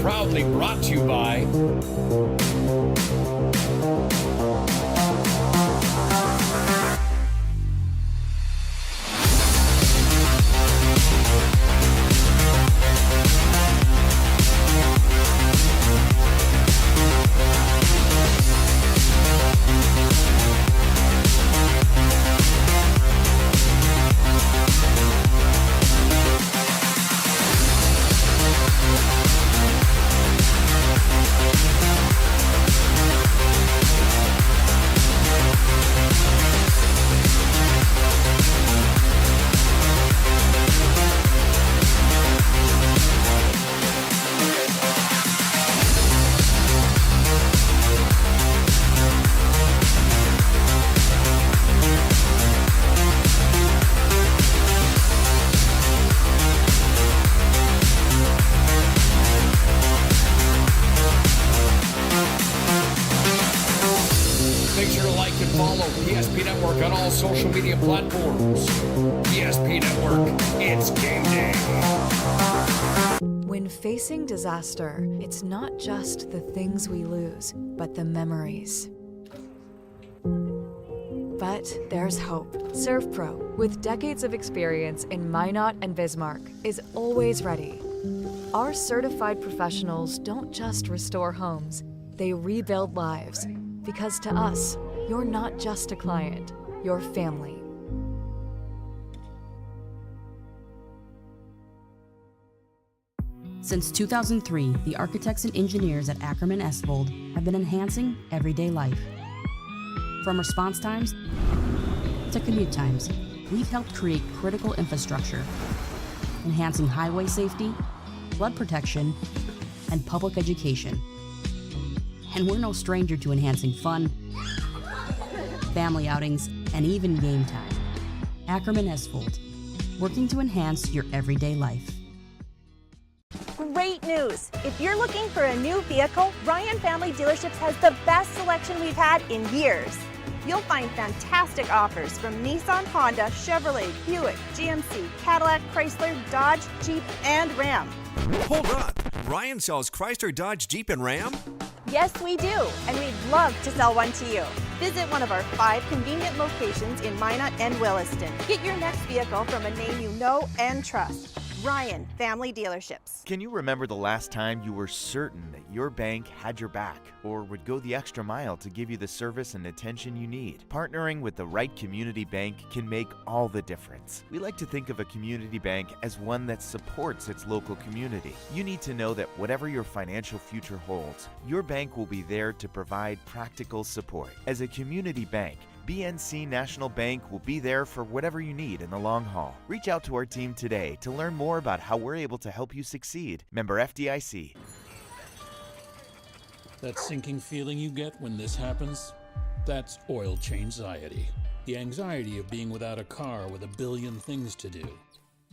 proudly brought to you by PSP Network on all social media platforms. PSP Network, it's game day. When facing disaster, it's not just the things we lose, but the memories. But there's hope. ServPro, with decades of experience in Minot and Bismarck, is always ready. Our certified professionals don't just restore homes, they rebuild lives. Because to us, you're not just a client, you're family. Since 2003, the architects and engineers at Ackerman Esvold have been enhancing everyday life. From response times to commute times, we've helped create critical infrastructure, enhancing highway safety, flood protection, and public education. And we're no stranger to enhancing fun, family outings, and even game time. Ackerman Esvold, working to enhance your everyday life. Great news! If you're looking for a new vehicle, Ryan Family Dealerships has the best selection we've had in years. You'll find fantastic offers from Nissan, Honda, Chevrolet, Buick, GMC, Cadillac, Chrysler, Dodge, Jeep, and Ram. Hold on! Ryan sells Chrysler, Dodge, Jeep, and Ram? Yes, we do, and we'd love to sell one to you. Visit one of our 5 convenient locations in Minot and Williston. Get your next vehicle from a name you know and trust. Ryan Family Dealerships. Can you remember the last time you were certain that your bank had your back or would go the extra mile to give you the service and attention you need? Partnering with the right community bank can make all the difference. We like to think of a community bank as one that supports its local community. You need to know that whatever your financial future holds, your bank will be there to provide practical support. As a community bank, BNC National Bank will be there for whatever you need in the long haul. Reach out to our team today to learn more about how we're able to help you succeed. Member FDIC. That sinking feeling you get when this happens? That's oil change anxiety. The anxiety of being without a car with a billion things to do.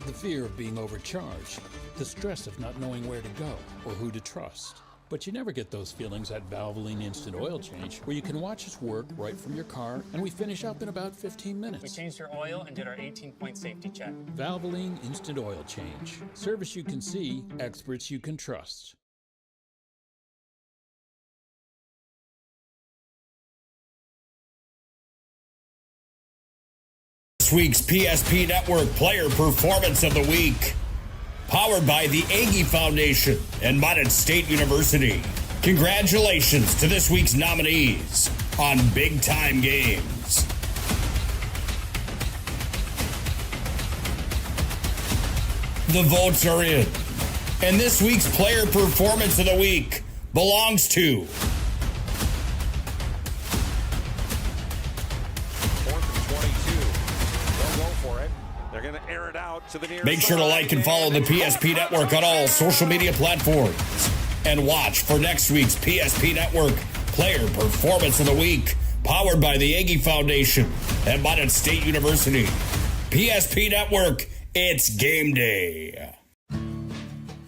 The fear of being overcharged. The stress of not knowing where to go or who to trust. But you never get those feelings at Valvoline Instant Oil Change, where you can watch us work right from your car, and we finish up in about 15 minutes. We changed your oil and did our 18-point safety check. Valvoline Instant Oil Change. Service you can see, experts you can trust. This week's PSP Network Player Performance of the Week, powered by the Aggie Foundation and Mandan State University. Congratulations to this week's nominees on Big Time Games. The votes are in, and this week's Player Performance of the Week belongs to Make sure to like and follow the PSP Network on all social media platforms. And watch for next week's PSP Network Player Performance of the Week, powered by the Aggie Foundation and Mandan State University. PSP Network, it's game day.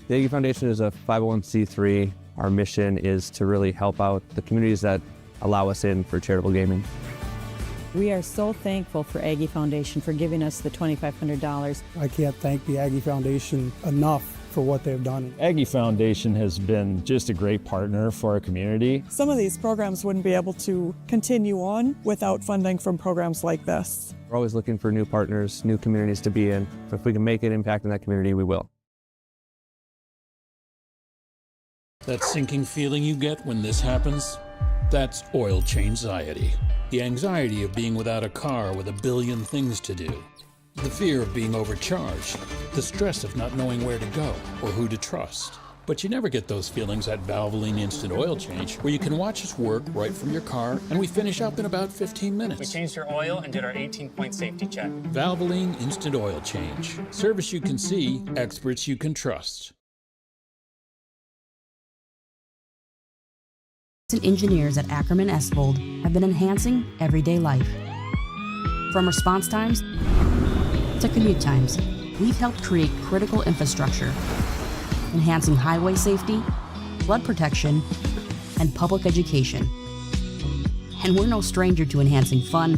The Aggie Foundation is a 501c3. Our mission is to really help out the communities that allow us in for charitable gaming. We are so thankful for Aggie Foundation for giving us the $2,500. I can't thank the Aggie Foundation enough for what they've done. Aggie Foundation has been just a great partner for our community. Some of these programs wouldn't be able to continue on without funding from programs like this. We're always looking for new partners, new communities to be in. So if we can make an impact in that community, we will. That sinking feeling you get when this happens? That's oil change anxiety. The anxiety of being without a car with a billion things to do. The fear of being overcharged. The stress of not knowing where to go or who to trust. But you never get those feelings at Valvoline Instant Oil Change, where you can watch us work right from your car, and we finish up in about 15 minutes. We changed your oil and did our 18-point safety check. Valvoline Instant Oil Change. Service you can see, experts you can trust. Engineers at Ackerman Esvold have been enhancing everyday life. From response times to commute times, we've helped create critical infrastructure, enhancing highway safety, flood protection, and public education. And we're no stranger to enhancing fun,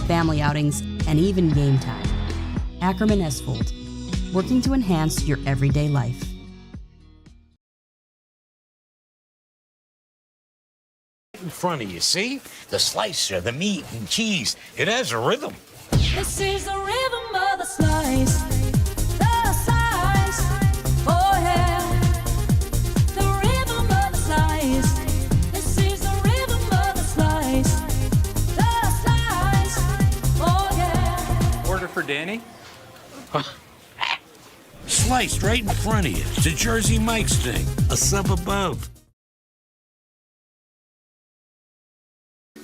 family outings, and even game time. Ackerman Esvold, working to enhance your everyday life. In front of you, see? The slicer, the meat and cheese. It has a rhythm. This is the rhythm of the slice. The slice. Oh yeah. The rhythm of the slice. This is the rhythm of the slice. The slice. Oh yeah. Order for Danny? Sliced right in front of you. It's a Jersey Mike's thing. A sub above.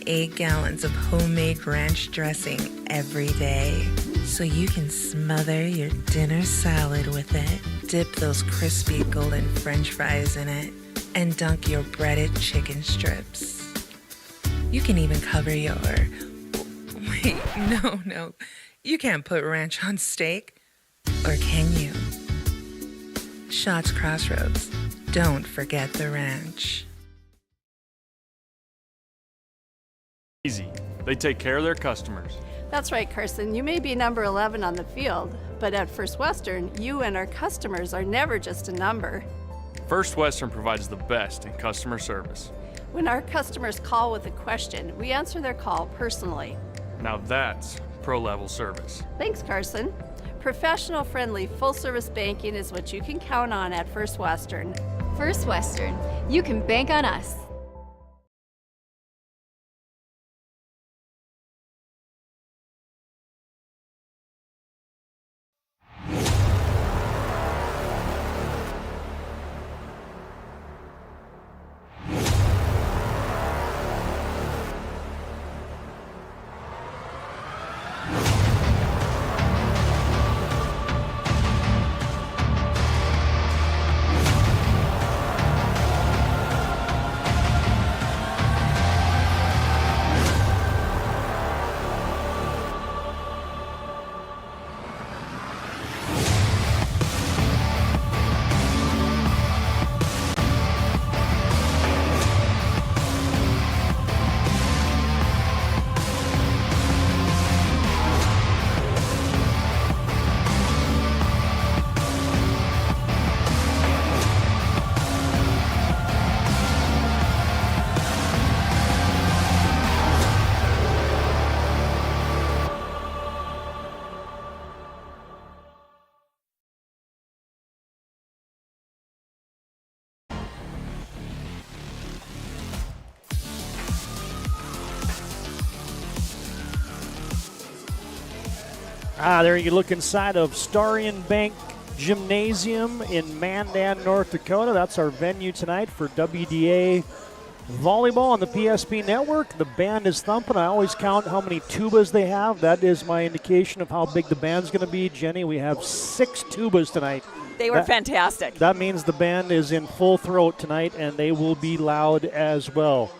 8 gallons of homemade ranch dressing every day, so you can smother your dinner salad with it, dip those crispy golden French fries in it, and dunk your breaded chicken strips. You can even cover your... Wait, no. You can't put ranch on steak. Or can you? Schatz Crossroads. Don't forget the ranch. Easy. They take care of their customers. That's right, Carson. You may be number 11 on the field, but at First Western, you and our customers are never just a number. First Western provides the best in customer service. When our customers call with a question, we answer their call personally. Now that's pro-level service. Thanks, Carson. Professional, friendly, full-service banking is what you can count on at First Western. First Western. You can bank on us. There you look inside of Starion Bank Gymnasium in Mandan, North Dakota. That's our venue tonight for WDA Volleyball on the PSP Network. The band is thumping. I always count how many tubas they have. That is my indication of how big the band's going to be. Jenny, we have 6 tubas tonight. They were fantastic. That means the band is in full throat tonight, and they will be loud as well.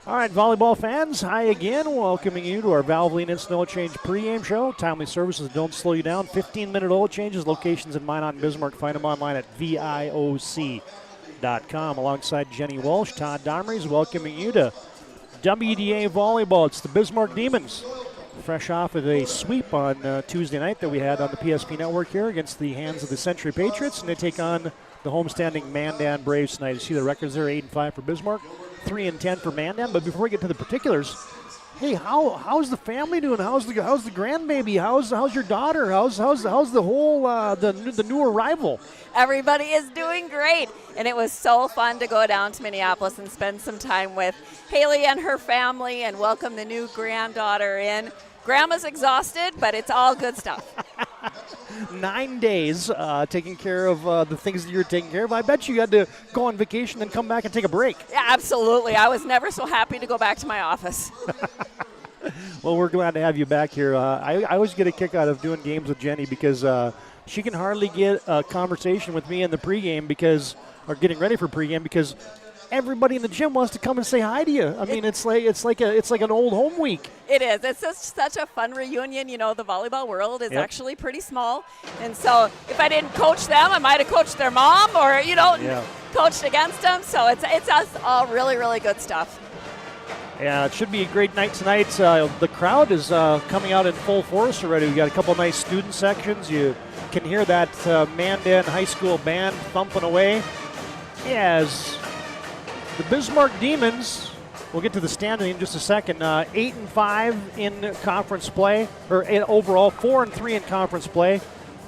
All right, volleyball fans, hi again. Welcoming you to our Valvoline Instant Oil Change pregame show. Timely services don't slow you down. 15-minute oil changes, locations in Minot and Bismarck. Find them online at VIOC.com. Alongside Jenny Walsh, Todd Domrey's welcoming you to WDA Volleyball. It's the Bismarck Demons fresh off of a sweep on Tuesday night that we had on the PSP Network here against the hands of the Century Patriots, and they take on the homestanding Mandan Braves tonight. You see the records there, 8-5 for Bismarck, 3-10 for Mandan. But before we get to the particulars, hey, how's the family doing? How's the grandbaby? How's your daughter? How's the whole the new arrival? Everybody is doing great, and it was so fun to go down to Minneapolis and spend some time with Haley and her family and welcome the new granddaughter in. Grandma's exhausted, but it's all good stuff. 9 days taking care of the things that you're taking care of. I bet you had to go on vacation and come back and take a break. Yeah, absolutely. I was never so happy to go back to my office. Well, we're glad to have you back here. I always get a kick out of doing games with Jenny because she can hardly get a conversation with me in the pregame or getting ready for pregame because everybody in the gym wants to come and say hi to you. I mean, it's like an old home week. It is. It's just such a fun reunion. You know, the volleyball world is actually pretty small, and so if I didn't coach them, I might have coached their mom or coached against them. So it's us all really, really good stuff. Yeah, it should be a great night tonight. The crowd is coming out in full force already. We got a couple nice student sections. You can hear that Mandan High School band thumping away. As the Bismarck Demons, we'll get to the standing in just a second, 8-5 in conference play, or overall 4-3 in conference play.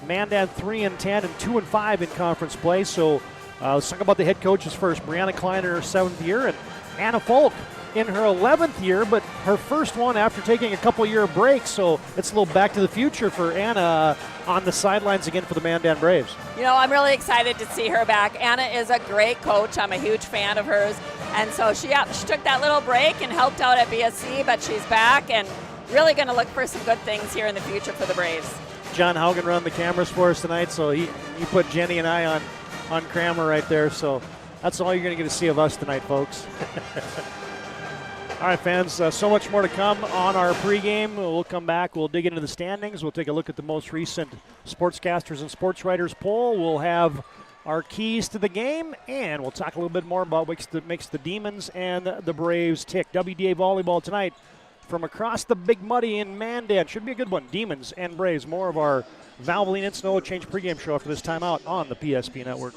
Mandan 3-10 and 2-5 in conference play. So let's talk about the head coaches first. Brianna Klein in her 7th year and Anna Folk in her 11th year, but her first one after taking a couple-year break. So it's a little back to the future for Anna on the sidelines again for the Mandan Braves. You know, I'm really excited to see her back. Anna is a great coach. I'm a huge fan of hers. And so she took that little break and helped out at BSC, but she's back and really going to look for some good things here in the future for the Braves. John Haugen run the cameras for us tonight, so he put Jenny and I on Kramer right there. So that's all you're going to get to see of us tonight, folks. All right, fans, so much more to come on our pregame. We'll come back. We'll dig into the standings. We'll take a look at the most recent Sportscasters and Sports Writers poll. We'll have our keys to the game, and we'll talk a little bit more about what makes the Demons and the Braves tick. WDA Volleyball tonight from across the Big Muddy in Mandan. Should be a good one. Demons and Braves. More of our Valvoline and Snow Change pregame show after this timeout on the PSP Network.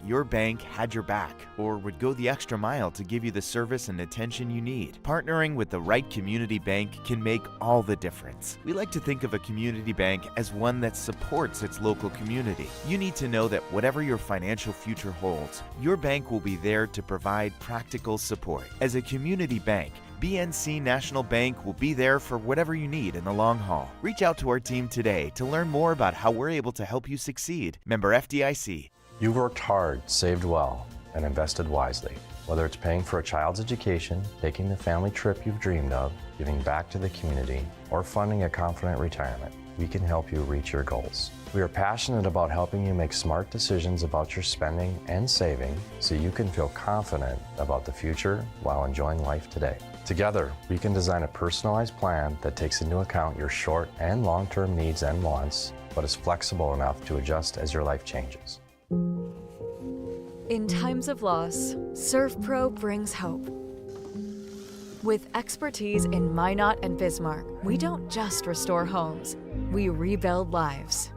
Your bank had your back or would go the extra mile to give you the service and attention you need. Partnering with the right community bank can make all the difference. We like to think of a community bank as one that supports its local community. You need to know that whatever your financial future holds, your bank will be there to provide practical support. As a community bank, BNC National Bank will be there for whatever you need in the long haul. Reach out to our team today to learn more about how we're able to help you succeed. Member FDIC. You've worked hard, saved well, and invested wisely. Whether it's paying for a child's education, taking the family trip you've dreamed of, giving back to the community, or funding a confident retirement, we can help you reach your goals. We are passionate about helping you make smart decisions about your spending and saving so you can feel confident about the future while enjoying life today. Together, we can design a personalized plan that takes into account your short and long-term needs and wants, but is flexible enough to adjust as your life changes. In times of loss, ServPro brings hope. With expertise in Minot and Bismarck, we don't just restore homes, we rebuild lives.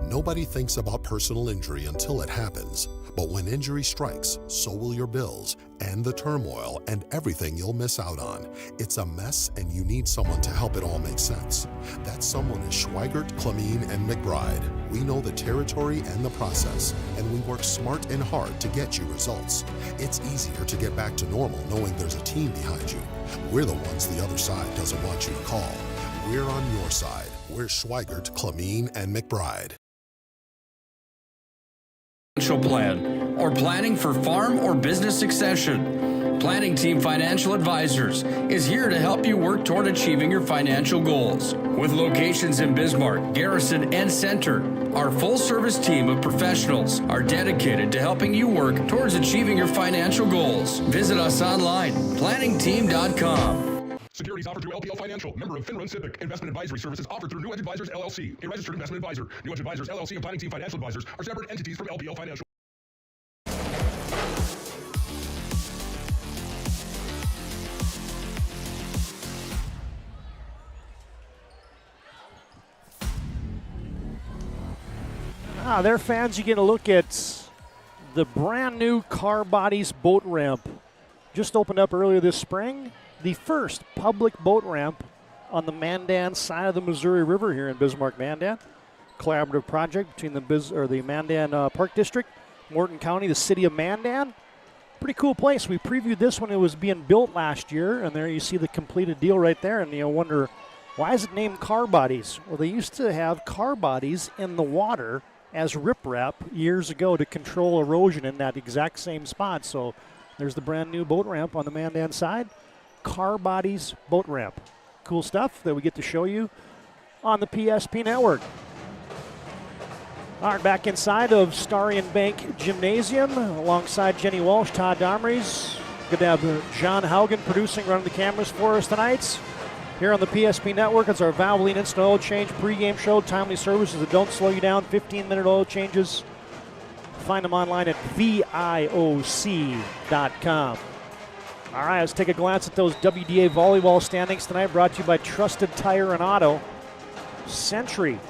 Nobody thinks about personal injury until it happens. But when injury strikes, so will your bills and the turmoil and everything you'll miss out on. It's a mess and you need someone to help it all make sense. That someone is Schweigert, Clamine, and McBride. We know the territory and the process, and we work smart and hard to get you results. It's easier to get back to normal knowing there's a team behind you. We're the ones the other side doesn't want you to call. We're on your side. We're Schweigert, Clamine, and McBride. Plan or planning for farm or business succession. Planning Team Financial Advisors is here to help you work toward achieving your financial goals. With locations in Bismarck, Garrison, and Center, our full-service team of professionals are dedicated to helping you work towards achieving your financial goals. Visit us online, planningteam.com. Securities offered through LPL Financial, member of FINRA Civic. Investment advisory services offered through New Edge Advisors, LLC, a registered investment advisor. New Edge Advisors, LLC, and Planning Team Financial Advisors are separate entities from LPL Financial. Their fans, you get a look at the brand new Car Bodies boat ramp. Just opened up earlier this spring. The first public boat ramp on the Mandan side of the Missouri River here in Bismarck, Mandan. Collaborative project between the Mandan Park District, Morton County, the city of Mandan. Pretty cool place. We previewed this when it was being built last year, and there you see the completed deal right there, and you wonder, why is it named Car Bodies? Well, they used to have car bodies in the water as riprap years ago to control erosion in that exact same spot. So there's the brand new boat ramp on the Mandan side. Car Bodies boat ramp. Cool stuff that we get to show you on the PSP network. All right, back inside of Starion Bank Gymnasium alongside Jenny Walsh, Todd Domries. Good to have John Haugen producing, running the cameras for us tonight. Here on the PSP network, it's our Valvoline Instant Oil Change pregame show. Timely services that don't slow you down. 15-minute oil changes. Find them online at VIOC.com. All right, let's take a glance at those WDA volleyball standings tonight, brought to you by Trusted Tire and Auto. Century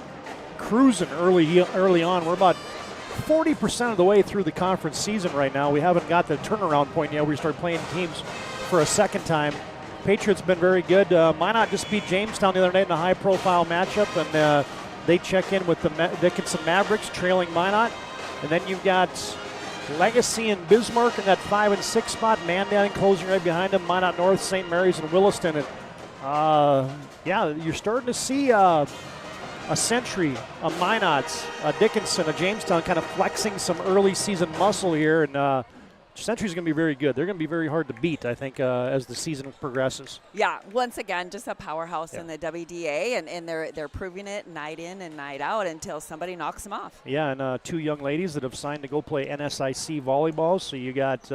cruising early on. We're about 40% of the way through the conference season right now. We haven't got the turnaround point yet. We start playing teams for a second time. Patriots been very good. Minot just beat Jamestown the other night in a high-profile matchup, and they check in with the Dickinson Mavericks, trailing Minot. And then you've got Legacy and Bismarck in that 5 and 6 spot. Mandan closing right behind them. Minot North, St. Mary's, and Williston. And yeah, you're starting to see a Century, a Minot, a Dickinson, a Jamestown kind of flexing some early season muscle here. And Century's going to be very good. They're going to be very hard to beat, I think, as the season progresses. Yeah, once again, just a powerhouse in the WDA, and they're proving it night in and night out until somebody knocks them off. Yeah, and two young ladies that have signed to go play NSIC volleyball. So you got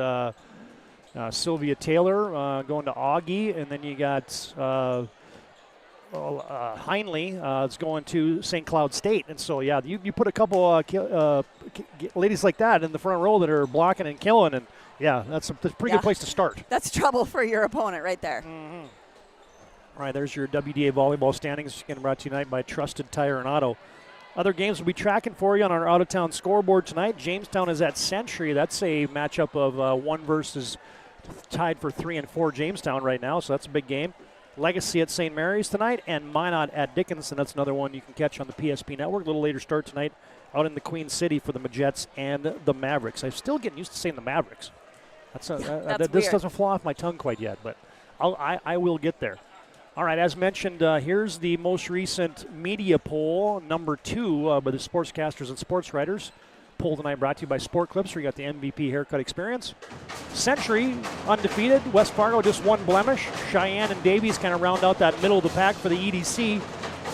Sylvia Taylor going to Augie, and then you got Heinley is going to St. Cloud State. And so, yeah, you put a couple ladies like that in the front row that are blocking and killing, and yeah, that's a pretty good place to start. That's trouble for your opponent right there. Mm-hmm. All right, there's your WDA volleyball standings. Getting brought to you tonight by Trusted Tire and Auto. Other games we'll be tracking for you on our out-of-town scoreboard tonight. Jamestown is at Century. That's a matchup of 1 versus tied for 3 and 4 Jamestown right now, so that's a big game. Legacy at St. Mary's tonight, and Minot at Dickinson. That's another one you can catch on the PSP network. A little later start tonight out in the Queen City for the Majets and the Mavericks. I'm still getting used to saying the Mavericks. This doesn't flow off my tongue quite yet, but I will get there. All right, as mentioned, here's the most recent media poll, number 2 by the sportscasters and sports writers. Poll tonight brought to you by Sport Clips, where you got the MVP haircut experience. Century, undefeated. West Fargo, just 1 blemish. Cheyenne and Davies kind of round out that middle of the pack for the EDC.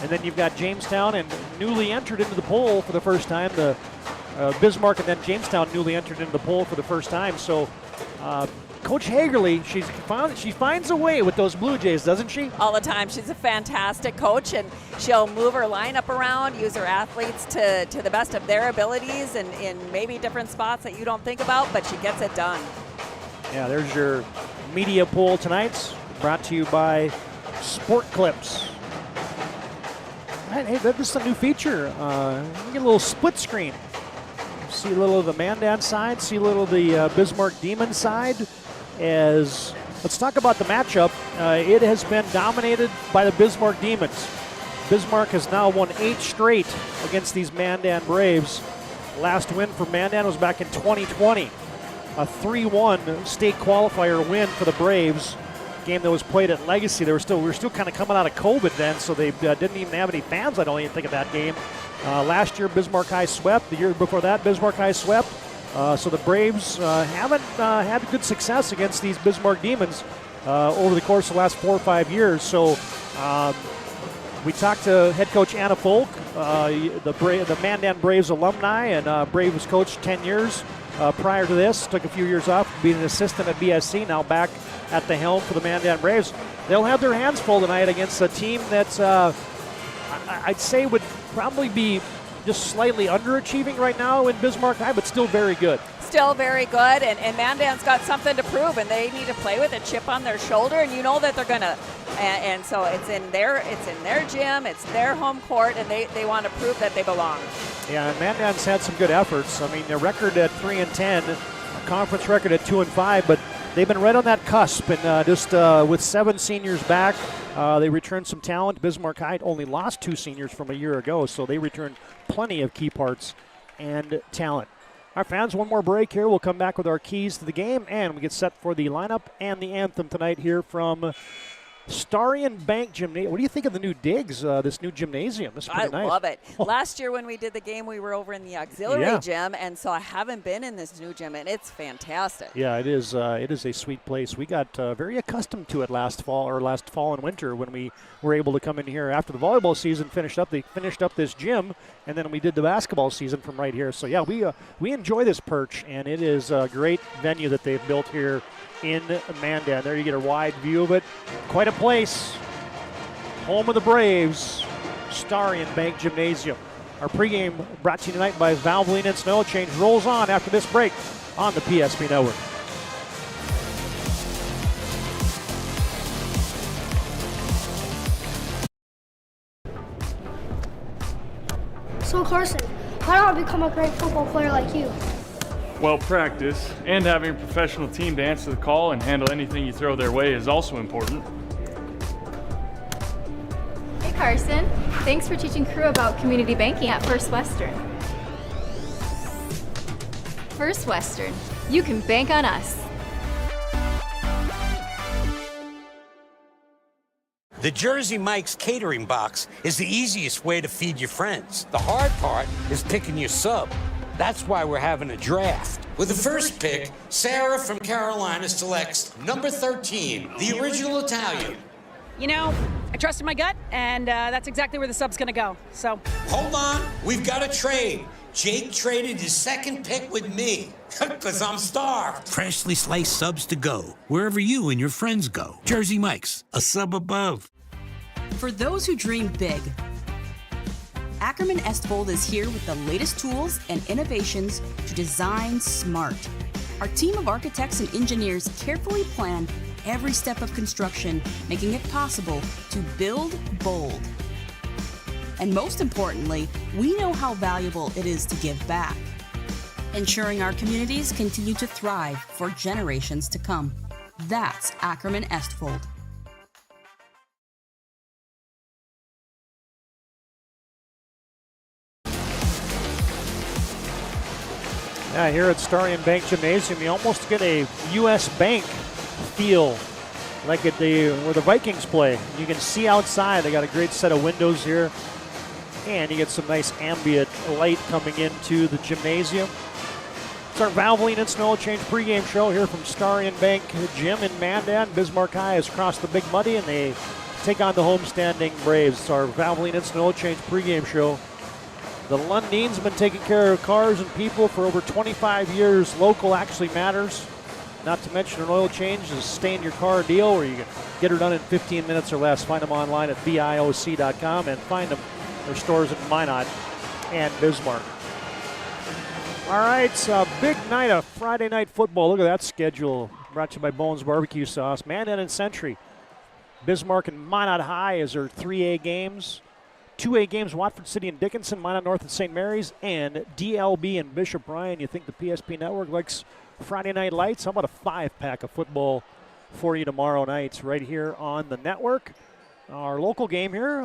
And then you've got Jamestown and newly entered into the poll for the first time. The Bismarck and then Jamestown newly entered into the poll for the first time. So Coach Hagerly, she finds a way with those Blue Jays, doesn't she? All the time. She's a fantastic coach, and she'll move her lineup around, use her athletes to the best of their abilities, and in maybe different spots that you don't think about, but she gets it done. Yeah, there's your media poll tonight, brought to you by Sport Clips. Hey, this is a new feature. You get a little split screen. See a little of the Mandan side, see a little of the Bismarck Demon side. Let's talk about the matchup. It has been dominated by the Bismarck Demons. Bismarck has now won 8 straight against these Mandan Braves. Last win for Mandan was back in 2020. A 3-1 state qualifier win for the Braves. Game that was played at Legacy. We were still kind of coming out of COVID then, so they didn't even have any fans, I don't even think, of that game. Last year, Bismarck High swept. The year before that, Bismarck High swept. So the Braves haven't had good success against these Bismarck Demons over the course of the last 4 or 5 years. So we talked to head coach Anna Folk, the Mandan Braves alumni, and Braves coach 10 years prior to this. Took a few years off, being an assistant at BSC, now back at the helm for the Mandan Braves. They'll have their hands full tonight against a team that's I'd say would probably be just slightly underachieving right now in Bismarck High, but still very good. still very good, and Mandan's got something to prove, and they need to play with a chip on their shoulder, and you know that they're going to. And so it's in their gym, it's their home court, and they want to prove that they belong. Yeah, and Mandan's had some good efforts. I mean, their record at 3-10, a conference record at 2-5, but they've been right on that cusp, and just with 7 seniors back, they returned some talent. Bismarck High only lost 2 seniors from a year ago, so they returned plenty of key parts and talent. Our fans, one more break here. We'll come back with our keys to the game, and we get set for the lineup and the anthem tonight here from Starion Bank Gymnasium. What do you think of the new digs, this new gymnasium? This is pretty nice. I love it. Last year when we did the game, we were over in the auxiliary gym, and so I haven't been in this new gym, and it's fantastic. Yeah, it is a sweet place. We got very accustomed to it last fall and winter when we were able to come in here after the volleyball season finished up. They finished up this gym, and then we did the basketball season from right here. So yeah, we enjoy this perch, and it is a great venue that they've built here in Mandan. There you get a wide view of it. Quite a place. Home of the Braves, Starion Bank Gymnasium. Our pregame brought to you tonight by Valvoline Instant Oil Change rolls on after this break on the PSP Network. So Carson, how do I become a great football player like you? Well, practice and having a professional team to answer the call and handle anything you throw their way is also important. Hey Carson, thanks for teaching crew about community banking at First Western. First Western, you can bank on us. The Jersey Mike's catering box is the easiest way to feed your friends. The hard part is picking your sub. That's why we're having a draft. With the first pick, Sarah from Carolina selects number 13, the original Italian. You know, I trusted my gut, and that's exactly where the sub's gonna go, so. Hold on, we've got a trade. Jake traded his second pick with me, because I'm starved. Freshly sliced subs to go, wherever you and your friends go. Jersey Mike's, a sub above. For those who dream big, Ackerman Estvold is here with the latest tools and innovations to design smart. Our team of architects and engineers carefully plan every step of construction, making it possible to build bold. And most importantly, we know how valuable it is to give back, ensuring our communities continue to thrive for generations to come. That's Ackerman Estvold. Yeah, here at Starion Bank Gymnasium, you almost get a U.S. Bank feel, like at where the Vikings play. You can see outside. They got a great set of windows here, and you get some nice ambient light coming into the gymnasium. It's our Valvoline Instant Oil Change pregame show here from Starion Bank Gym in Mandan. Bismarck High has crossed the Big Muddy, and they take on the homestanding Braves. It's our Valvoline Instant Oil Change pregame show. The Lundins have been taking care of cars and people for over 25 years. Local actually matters. Not to mention an oil change is a stay-in-your-car deal where you can get her done in 15 minutes or less. Find them online at VIOC.com and find them their stores in Minot and Bismarck. All right, it's a big night of Friday night football. Look at that schedule. Brought to you by Bones Barbecue Sauce. Mandan and Century. Bismarck and Minot High is their 3A games. 2A games, Watford City and Dickinson, Minot North and St. Mary's, and DLB and Bishop Ryan. You think the PSP Network likes Friday night lights? How about a 5-pack of football for you tomorrow night right here on the network? Our local game here,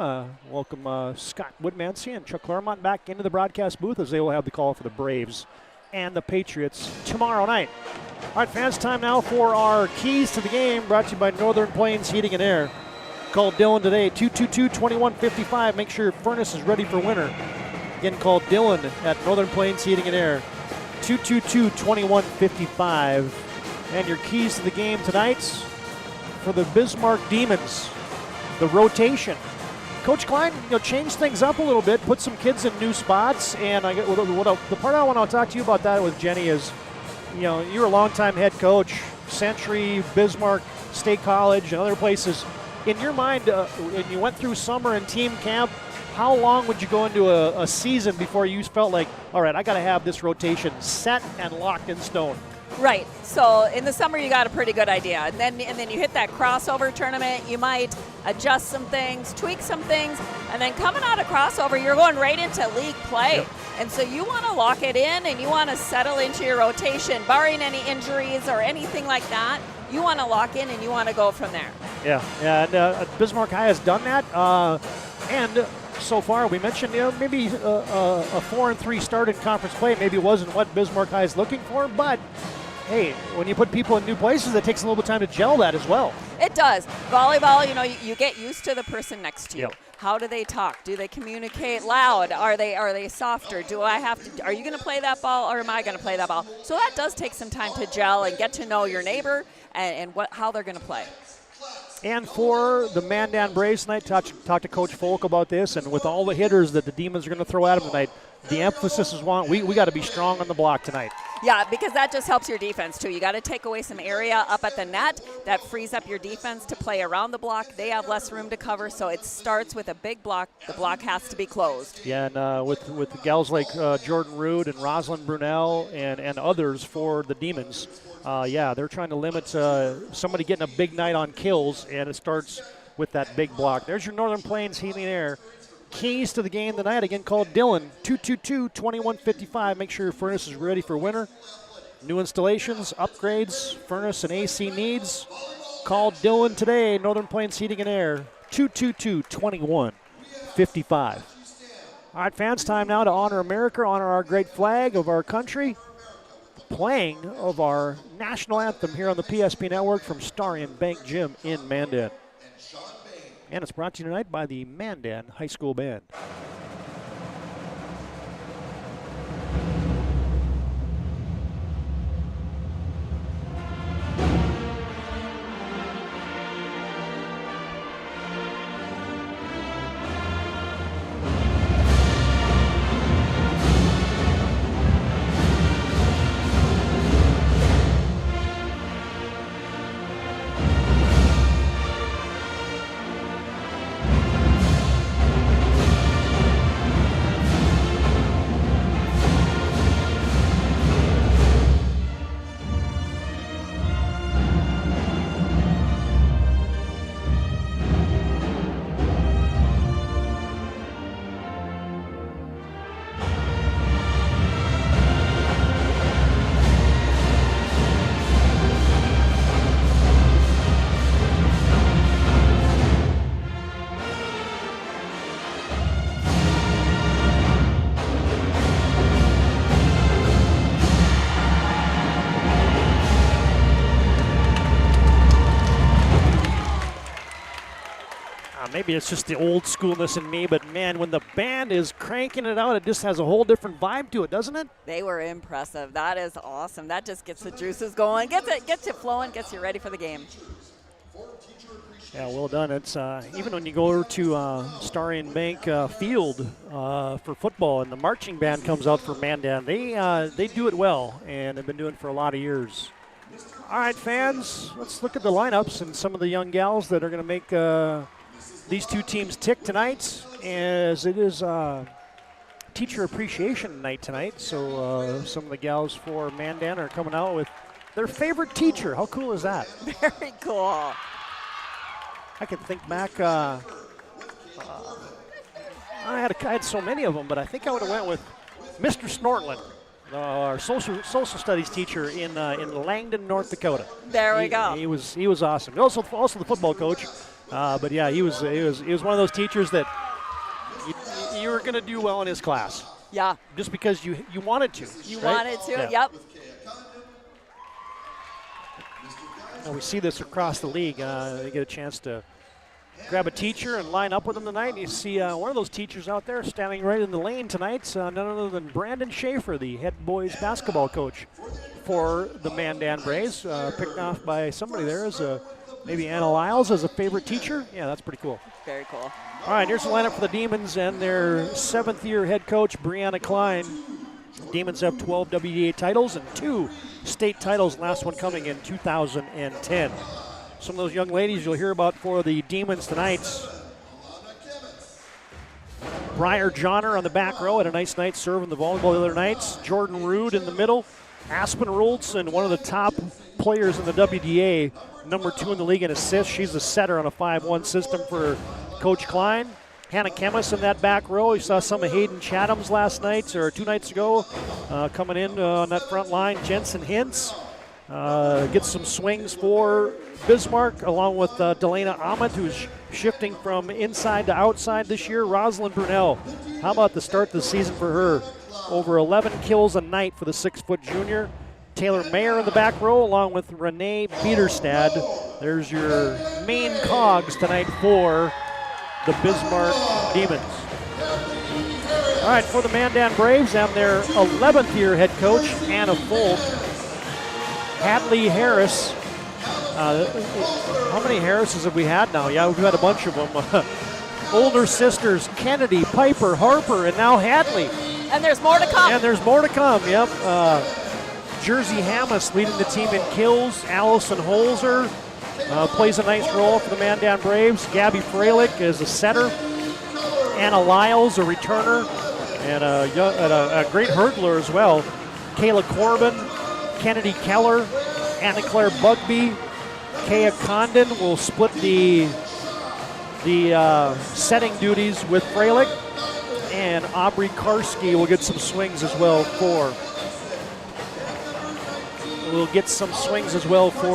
welcome Scott Woodmansey and Chuck Claremont back into the broadcast booth as they will have the call for the Braves and the Patriots tomorrow night. All right, fans, time now for our keys to the game, brought to you by Northern Plains Heating and Air. Call Dylan today, 222-2155. Make sure your furnace is ready for winter. Again, call Dylan at Northern Plains Heating and Air, 222-2155. And your keys to the game tonight for the Bismarck Demons, the rotation. Coach Klein, change things up a little bit, put some kids in new spots. And the part I want to talk to you about that with Jenny is, you're a longtime head coach, Century, Bismarck State College, and other places. In your mind, when you went through summer and team camp, how long would you go into a season before you felt like, all right, I got to have this rotation set and locked in stone? Right. So in the summer, you got a pretty good idea. And then you hit that crossover tournament. You might adjust some things, tweak some things. And then coming out of crossover, you're going right into league play. Yep. And so you want to lock it in and you want to settle into your rotation, barring any injuries or anything like that. You want to lock in and you want to go from there. Yeah. And Bismarck High has done that. And so far, we mentioned maybe a 4-3 start in conference play maybe wasn't what Bismarck High is looking for, but hey, when you put people in new places, it takes a little bit of time to gel that as well. It does. Volleyball, you get used to the person next to you. Yep. How do they talk? Do they communicate loud? Are they softer? Are you going to play that ball or am I going to play that ball? So that does take some time to gel and get to know your neighbor and how they're going to play. And for the Mandan Braves tonight, talk to Coach Folk about this, and with all the hitters that the Demons are going to throw at them tonight, the emphasis is we got to be strong on the block tonight. Yeah, because that just helps your defense too. You got to take away some area up at the net. That frees up your defense to play around the block. They have less room to cover, so it starts with a big block. The block has to be closed. Yeah, and with the gals like Jordan Rude and Rosalind Brunel and others for the Demons, they're trying to limit somebody getting a big night on kills, and it starts with that big block. There's your Northern Plains Heating Air keys to the game tonight, again called Dylan, 222-2155. Make sure your furnace is ready for winter. New installations, upgrades, furnace and AC needs. Call Dylan today, Northern Plains Heating and Air, 222-2155. All right, fans, time now to honor America, honor our great flag of our country. Playing of our national anthem here on the PSP Network from Starion Bank Gym in Mandan. And it's brought to you tonight by the Mandan High School Band. Maybe it's just the old schoolness in me, but man, when the band is cranking it out, it just has a whole different vibe to it, doesn't it? They were impressive. That is awesome. That just gets the juices going, gets it flowing, gets you ready for the game. Yeah, well done. It's even when you go over to Starion Bank Field for football and the marching band comes out for Mandan, they do it well, and they've been doing it for a lot of years. All right, fans, let's look at the lineups and some of the young gals that are going to make these two teams tick tonight, as it is Teacher Appreciation Night tonight. So some of the gals for Mandan are coming out with their favorite teacher. How cool is that? Very cool. I can think back. I had so many of them, but I think I would have went with Mr. Snortland, our social studies teacher in Langdon, North Dakota. There we go. He was awesome. Also the football coach. But yeah, he was one of those teachers that you were going to do well in his class. Yeah. Just because you wanted to. You right? wanted to, yeah. Yep. And we see this across the league. They get a chance to grab a teacher and line up with them tonight. And you see one of those teachers out there standing right in the lane tonight, none other than Brandon Schaefer, the head boys basketball coach for the Mandan Braves, picked off by somebody there as maybe Anna Lyles as a favorite teacher. Yeah, that's pretty cool. Very cool. All right, here's the lineup for the Demons and their 7th-year head coach, Brianna Klein. Demons have 12 WDA titles and 2 state titles, last one coming in 2010. Some of those young ladies you'll hear about for the Demons tonight. Briar Johnner on the back row had a nice night serving the volleyball the other nights. Jordan Rude in the middle. Aspen Roltson, one of the top players in the WDA, number 2 in the league in assists. She's a setter on a 5-1 system for Coach Klein. Hannah Kemis in that back row. You saw some of Hayden Chatham's last night, or 2 nights ago, coming in on that front line. Jensen Hintz gets some swings for Bismarck, along with Delana Ahmed, who's shifting from inside to outside this year. Rosalind Brunel, how about the start of the season for her? Over 11 kills a night for the 6-foot junior. Taylor Mayer in the back row, along with Renee Biederstad. There's your main cogs tonight for the Bismarck Demons. All right, for the Mandan Braves and their 11th year head coach, Anna Folk. Hadley Harris. How many Harrises have we had now? Yeah, we've had a bunch of them. Older sisters, Kennedy, Piper, Harper, and now Hadley. And there's more to come. And there's more to come, yep. Jersey Hammes leading the team in kills. Allison Holzer plays a nice role for the Mandan Braves. Gabby Freilich is a setter. Anna Lyles, a returner. And a great hurdler as well. Kayla Corbin, Kennedy Keller, Anna Claire Bugby, Kaya Condon will split the setting duties with Freilich. And Aubrey Karski will get some swings as well for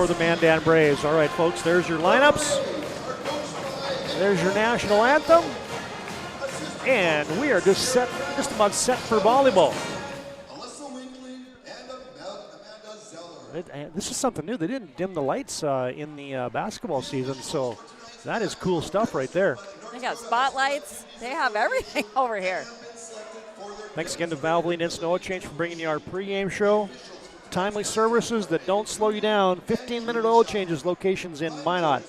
the Mandan Braves. All right, folks, there's your lineups. There's your national anthem. And we are just about set for volleyball. This is something new. They didn't dim the lights in the basketball season, so that is cool stuff right there. They got spotlights. They have everything over here. Thanks again to Valvoline Instant Oil Change for bringing you our pregame show. Timely services that don't slow you down. 15-minute oil changes, locations in Minot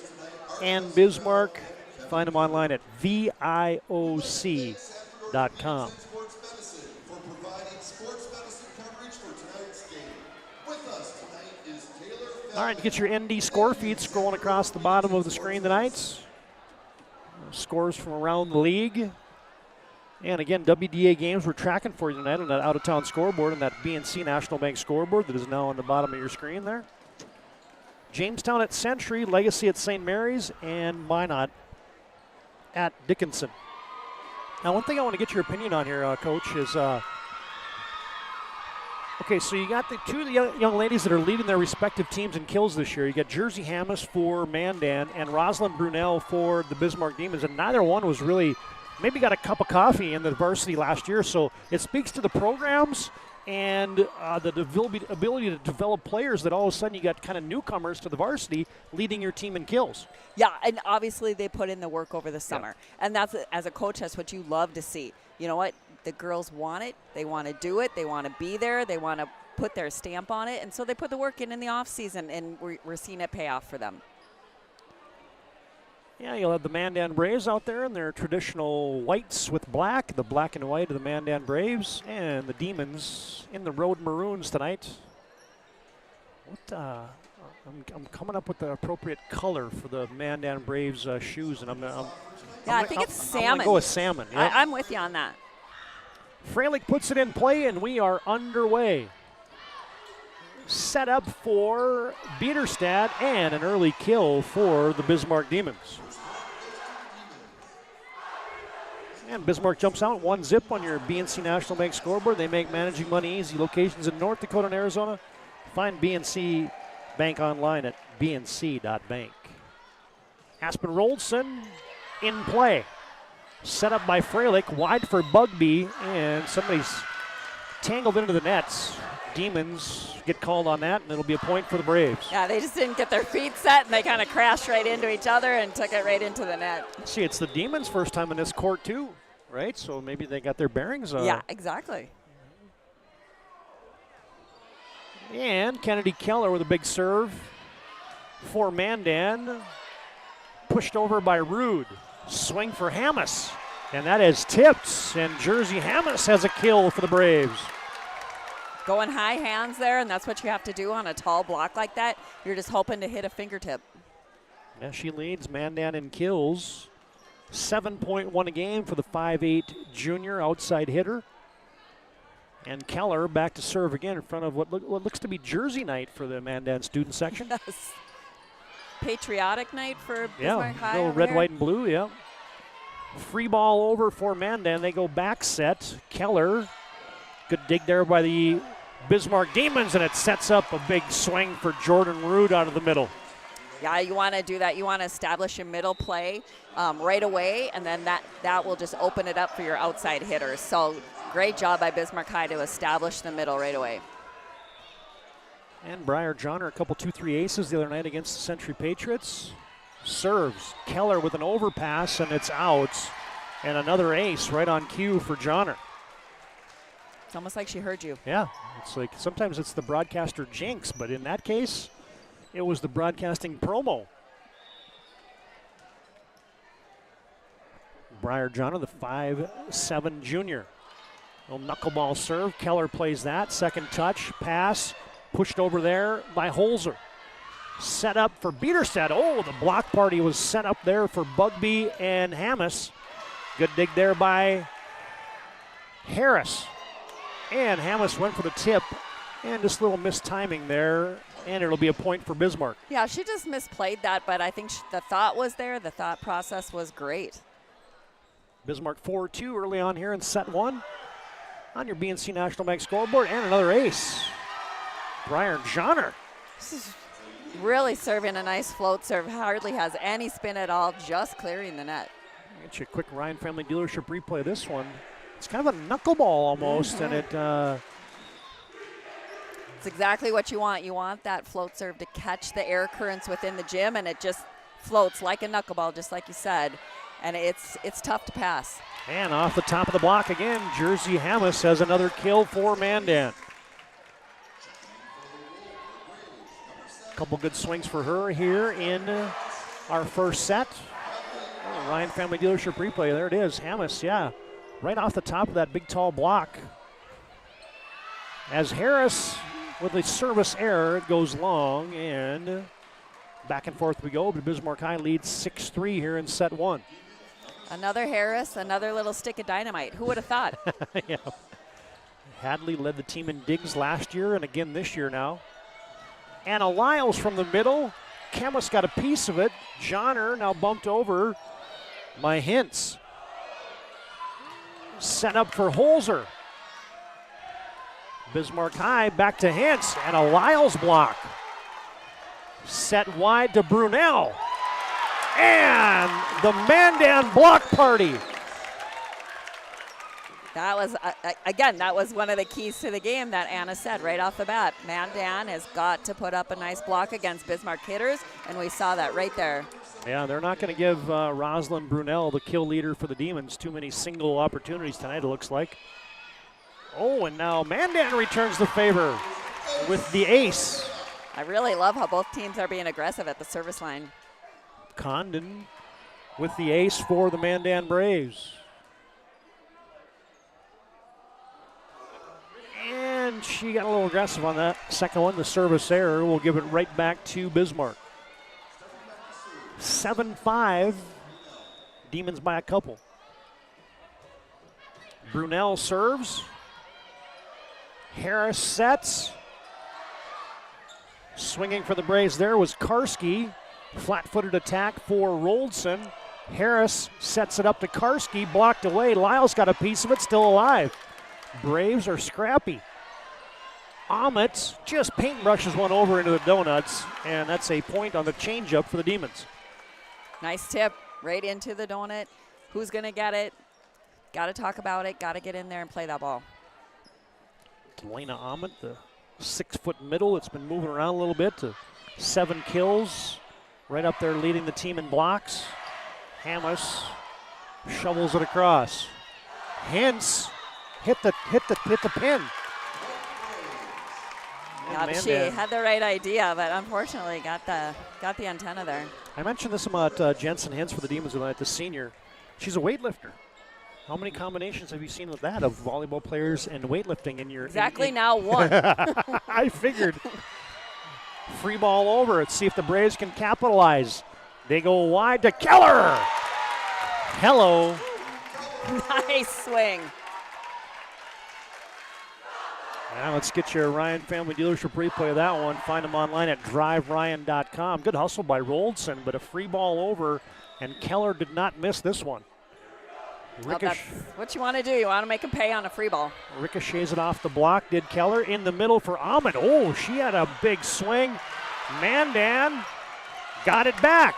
and Bismarck. Find them online at VIOC.com. All right, get your ND score feed scrolling across the bottom of the screen tonight. Scores from around the league. And again, WDA games we're tracking for you tonight on that out-of-town scoreboard and that BNC National Bank scoreboard that is now on the bottom of your screen there. Jamestown at Century, Legacy at St. Mary's, and Minot at Dickinson. Now, one thing I want to get your opinion on here, Coach, is okay, so you got the two of the young ladies that are leading their respective teams in kills this year. You got Jersey Hammes for Mandan and Rosalind Brunel for the Bismarck Demons, and neither one was really maybe got a cup of coffee in the varsity last year. So it speaks to the programs and the ability to develop players that all of a sudden you got kind of newcomers to the varsity leading your team in kills. Yeah, and obviously they put in the work over the summer. Yeah. And that's, as a coach, that's what you love to see. You know what? The girls want it. They want to do it. They want to be there. They want to put their stamp on it. And so they put the work in the off season, and we're seeing it pay off for them. Yeah, you'll have the Mandan Braves out there in their traditional whites with black, the black and white of the Mandan Braves, and the Demons in the road maroons tonight. I'm coming up with the appropriate color for the Mandan Braves shoes, and I think it's salmon. I'm going to go with salmon. Yep. I'm with you on that. Freilich puts it in play, and we are underway. Set up for Biederstad and an early kill for the Bismarck Demons. And Bismarck jumps out 1-0 on your BNC National Bank scoreboard. They make managing money easy. Locations in North Dakota and Arizona. Find BNC Bank online at bnc.bank. Aspen Rolson in play. Set up by Freilich, wide for Bugby, and somebody's tangled into the nets. Demons get called on that, and it'll be a point for the Braves. Yeah, they just didn't get their feet set, and they kind of crashed right into each other and took it right into the net. See, it's the Demons' first time in this court, too, right? So maybe they got their bearings. Yeah, exactly. And Kennedy Keller with a big serve for Mandan. Pushed over by Rude. Swing for Hammes. And that is tipped, and Jersey Hammes has a kill for the Braves. Going high hands there, and that's what you have to do on a tall block like that. You're just hoping to hit a fingertip. Yeah, she leads Mandan in kills 7.1 a game for the 5'8 junior outside hitter. And Keller back to serve again in front of what looks to be Jersey night for the Mandan student section. Yes. Patriotic night for Bismarck Yeah, High. little red, white, and blue, yeah. Free ball over for Mandan. They go back set. Keller, good dig there by the Bismarck Demons, and it sets up a big swing for Jordan Rood out of the middle. Yeah, you want to do that. You want to establish a middle play right away, and then that will just open it up for your outside hitters. So great job by Bismarck High to establish the middle right away. And Briar Johnner, a couple 2-3 aces the other night against the Century Patriots. Serves. Keller with an overpass, and it's out. And another ace right on cue for Johnner. It's almost like she heard you. Yeah, it's like sometimes it's the broadcaster jinx, but in that case, it was the broadcasting promo. Briar Johnner, the 5'7 junior. Little knuckleball serve. Keller plays that. Second touch, pass, pushed over there by Holzer. Set up for Biederstedt. Oh, the block party was set up there for Bugby and Hammes. Good dig there by Harris. And Hammes went for the tip. And just a little mistiming there. And it'll be a point for Bismarck. Yeah, she just misplayed that, but I think the thought was there. The thought process was great. Bismarck 4-2 early on here in set one. On your BNC National Bank scoreboard. And another ace. Briar Johnner. This is really serving a nice float serve. Hardly has any spin at all, just clearing the net. Get you a quick Ryan Family Dealership replay of this one. It's kind of a knuckleball almost, and it... It's exactly what you want. You want that float serve to catch the air currents within the gym, and it just floats like a knuckleball, just like you said. And it's tough to pass. And off the top of the block again, Jersey Hammes has another kill for Mandan. Couple good swings for her here in our first set. Oh, Ryan Family Dealership replay. There it is. Hammes, yeah. Right off the top of that big tall block. As Harris with a service error, it goes long, and back and forth we go, but Bismarck High leads 6-3 here in set one. Another Harris, another little stick of dynamite. Who would have thought? Yeah. Hadley led the team in digs last year and again this year now. Anna Lyles from the middle. Camus got a piece of it. Johnner now bumped over by Hintz. Set up for Holzer. Bismarck High back to Hintz and a Lyles block. Set wide to Brunel. And the Mandan block party. That was, again, that was one of the keys to the game that Anna said right off the bat. Mandan has got to put up a nice block against Bismarck hitters, and we saw that right there. Yeah, they're not going to give Rosalind Brunel, the kill leader for the Demons, too many single opportunities tonight, it looks like. Oh, and now Mandan returns the favor with the ace. I really love how both teams are being aggressive at the service line. Condon with the ace for the Mandan Braves. And she got a little aggressive on that second one. The service error will give it right back to Bismarck. 7-5. Demons by a couple. Brunel serves. Harris sets. Swinging for the Braves there was Karski. Flat-footed attack for Roldson. Harris sets it up to Karski. Blocked away. Lyles got a piece of it. Still alive. Braves are scrappy. Ahmet just paintbrushes one over into the donuts, and that's a point on the changeup for the Demons. Nice tip right into the donut. Who's going to get it? Got to talk about it. Got to get in there and play that ball. Delana Ahmet, the 6-foot middle. It's been moving around a little bit to 7 kills. Right up there leading the team in blocks. Hammes shovels it across. Hintz hit the pin. Yeah, she had the right idea, but unfortunately got the antenna there. I mentioned this about Jensen Hintz for the Demons tonight, the senior. She's a weightlifter. How many combinations have you seen with that of volleyball players and weightlifting in your... Now one. I figured. Free ball over. Let's see if the Braves can capitalize. They go wide to Keller. Hello. Nice swing. Now let's get your Ryan Family Dealership replay of that one. Find them online at driveryan.com. Good hustle by Roldson, but a free ball over, and Keller did not miss this one. Well, that's what you want to do. You want to make him pay on a free ball. Ricochets it off the block. Did Keller in the middle for Ahmed. Oh, she had a big swing. Mandan got it back.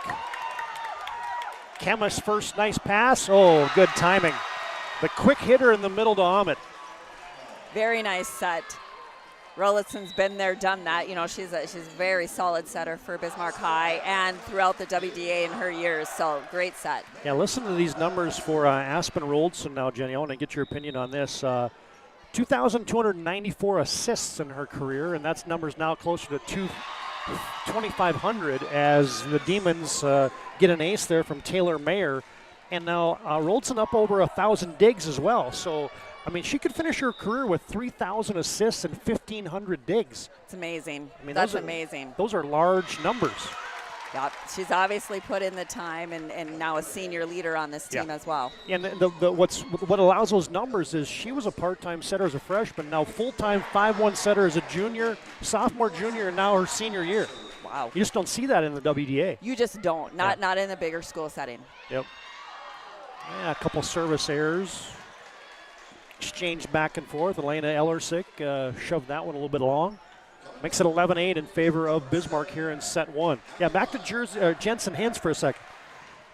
Kemma's first nice pass. Oh, good timing. The quick hitter in the middle to Ahmed. Very nice set. Rolison's been there, done that. You know, she's a very solid setter for Bismarck High and throughout the WDA in her years. So great set. Yeah, listen to these numbers for Aspen Roldson now, Jenny. I want to get your opinion on this. 2,294 assists in her career, and that's numbers now closer to 2,500 as the Demons get an ace there from Taylor Mayer. And now Roldson up over 1,000 digs as well. So, I mean, she could finish her career with 3,000 assists and 1,500 digs. It's amazing. I mean, that's amazing. Those are large numbers. Yeah, she's obviously put in the time and now a senior leader on this team as well. And what allows those numbers is she was a part-time setter as a freshman, now full-time 5-1 setter as a junior, sophomore, junior, and now her senior year. Wow. You just don't see that in the WDA. You just don't. Not in the bigger school setting. Yep. Yeah, a couple service errors. Exchange back and forth. Elena Ellersick shoved that one a little bit long. Makes it 11-8 in favor of Bismarck here in set one. Yeah, back to Jensen Hens for a second.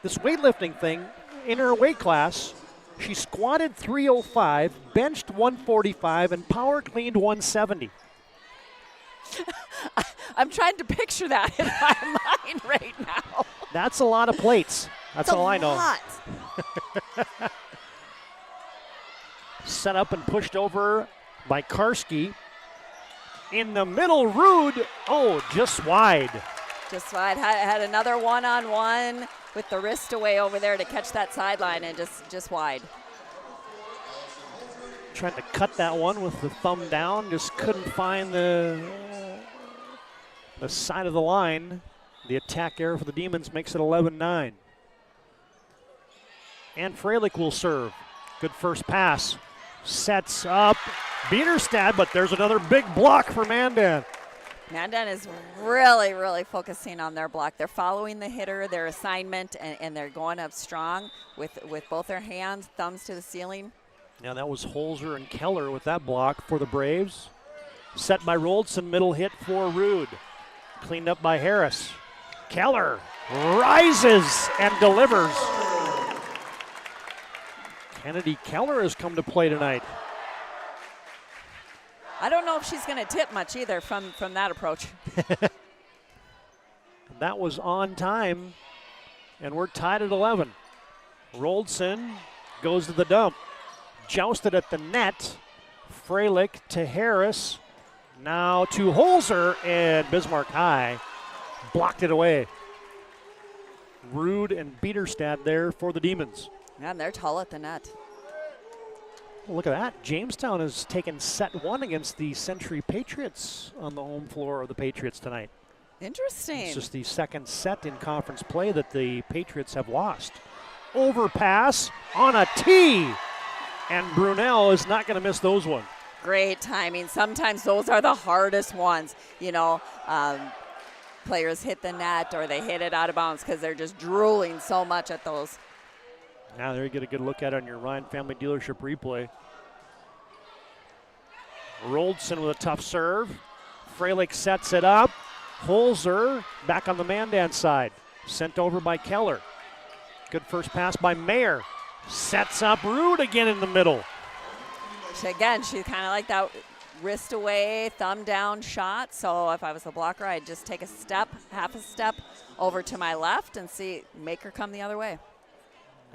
This weightlifting thing, in her weight class, she squatted 305, benched 145, and power cleaned 170. I'm trying to picture that in my mind right now. That's a lot of plates. That's all I know. Lot. Set up and pushed over by Karski. In the middle, Rude. Oh, just wide. Just wide. Had another one-on-one with the wrist away over there to catch that sideline and just wide. Trying to cut that one with the thumb down. Just couldn't find the side of the line. The attack error for the Demons makes it 11-9. And Freilich will serve. Good first pass. Sets up Bieterstad, but there's another big block for Mandan. Mandan is really, really focusing on their block. They're following the hitter, their assignment, and they're going up strong with both their hands, thumbs to the ceiling. Now that was Holzer and Keller with that block for the Braves. Set by Roldson, middle hit for Rude. Cleaned up by Harris. Keller rises and delivers. Kennedy Keller has come to play tonight. I don't know if she's going to tip much either from that approach. That was on time, and we're tied at 11. Roldson goes to the dump. Jousted at the net. Freilich to Harris. Now to Holzer, and Bismarck High blocked it away. Rude and Bieterstad there for the Demons. Man, they're tall at the net. Well, look at that. Jamestown has taken set one against the Century Patriots on the home floor of the Patriots tonight. Interesting. It's just the second set in conference play that the Patriots have lost. Overpass on a tee, and Brunel is not going to miss those one. Great timing. Sometimes those are the hardest ones. You know, players hit the net or they hit it out of bounds because they're just drooling so much at those. Now there you get a good look at it on your Ryan Family Dealership replay. Roldson with a tough serve. Freilich sets it up. Holzer back on the Mandan side. Sent over by Keller. Good first pass by Mayer. Sets up Rude again in the middle. Again, she's kind of like that wrist away, thumb down shot. So if I was the blocker, I'd just take a step, half a step over to my left and make her come the other way.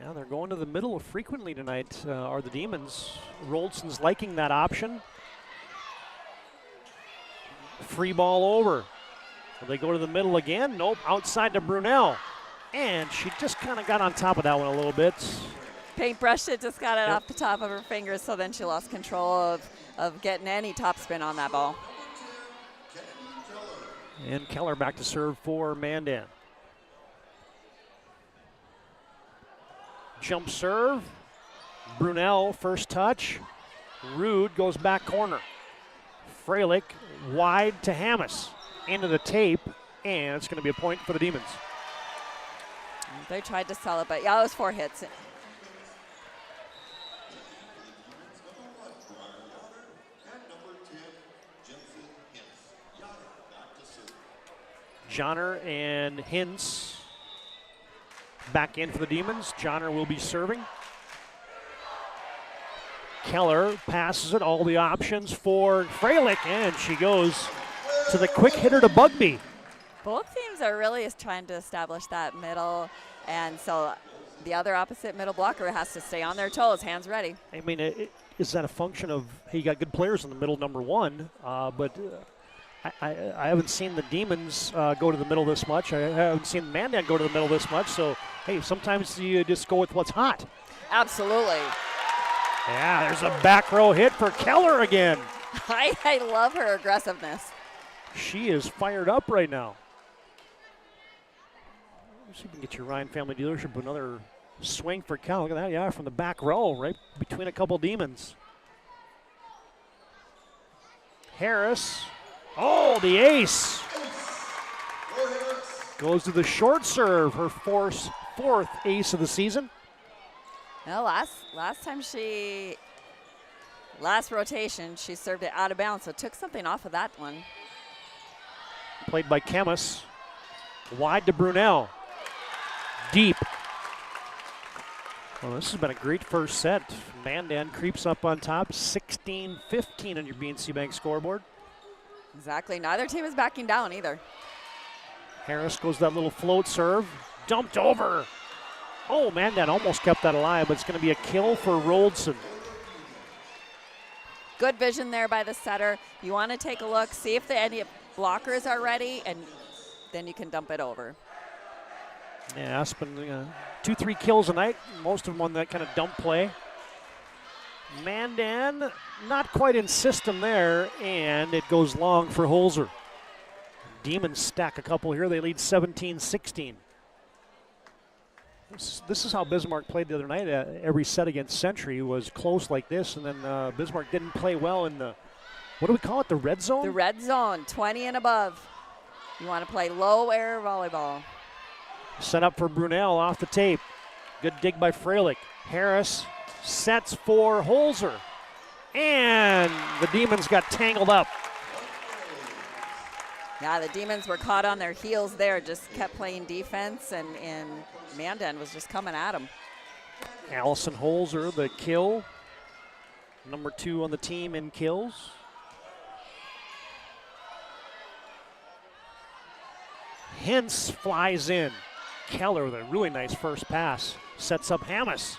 Now they're going to the middle frequently tonight, are the Demons. Roldson's liking that option. Free ball over. Will they go to the middle again? Nope, outside to Brunel. And she just kind of got on top of that one a little bit. Paintbrushed it, just got it off the top of her fingers, so then she lost control of getting any topspin on that ball. And Keller back to serve for Mandan. Jump serve. Brunel, first touch. Rude goes back corner. Freilich wide to Hammes. Into the tape, and it's going to be a point for the Demons. They tried to sell it, but yeah, it was 4 hits. Johnner and Hintz back in for the Demons. Johnner will be serving. Keller passes it, all the options for Freilich, and she goes to the quick hitter to Bugby. Both teams are really trying to establish that middle, and so the other opposite middle blocker has to stay on their toes, hands ready. I mean, is that a function of, hey, you got good players in the middle, number one, but I haven't seen the Demons go to the middle this much. I haven't seen Mandan go to the middle this much, so, hey, sometimes you just go with what's hot. Absolutely. Yeah, there's a back row hit for Keller again. I love her aggressiveness. She is fired up right now. Let's see if we can get your Ryan Family Dealership another swing for Keller. Look at that, yeah, from the back row, right between a couple Demons. Harris. Oh, the ace. Goes to the short serve, her fourth ace of the season. Well, last rotation, she served it out of bounds, so took something off of that one. Played by Kemmis. Wide to Brunel. Deep. Well, this has been a great first set. Mandan creeps up on top, 16-15 on your BNC Bank scoreboard. Exactly. Neither team is backing down either. Harris goes that little float serve. Dumped over. Oh, Mandan almost kept that alive, but it's going to be a kill for Roldson. Good vision there by the setter. You want to take a look, see if any blockers are ready, and then you can dump it over. Yeah, Aspen, 2-3 kills a night, most of them on that kind of dump play. Mandan not quite in system there, and it goes long for Holzer. Demons stack a couple here. They lead 17-16. This is how Bismarck played the other night. Every set against Century was close like this, and then Bismarck didn't play well in the, what do we call it, the red zone? The red zone, 20 and above. You want to play low air volleyball. Set up for Brunel off the tape. Good dig by Freilich. Harris sets for Holzer. And the Demons got tangled up. Yeah, the Demons were caught on their heels there, just kept playing defense, and Mandan was just coming at them. Allison Holzer, the kill. Number 2 on the team in kills. Hintz flies in. Keller with a really nice first pass. Sets up Hammes.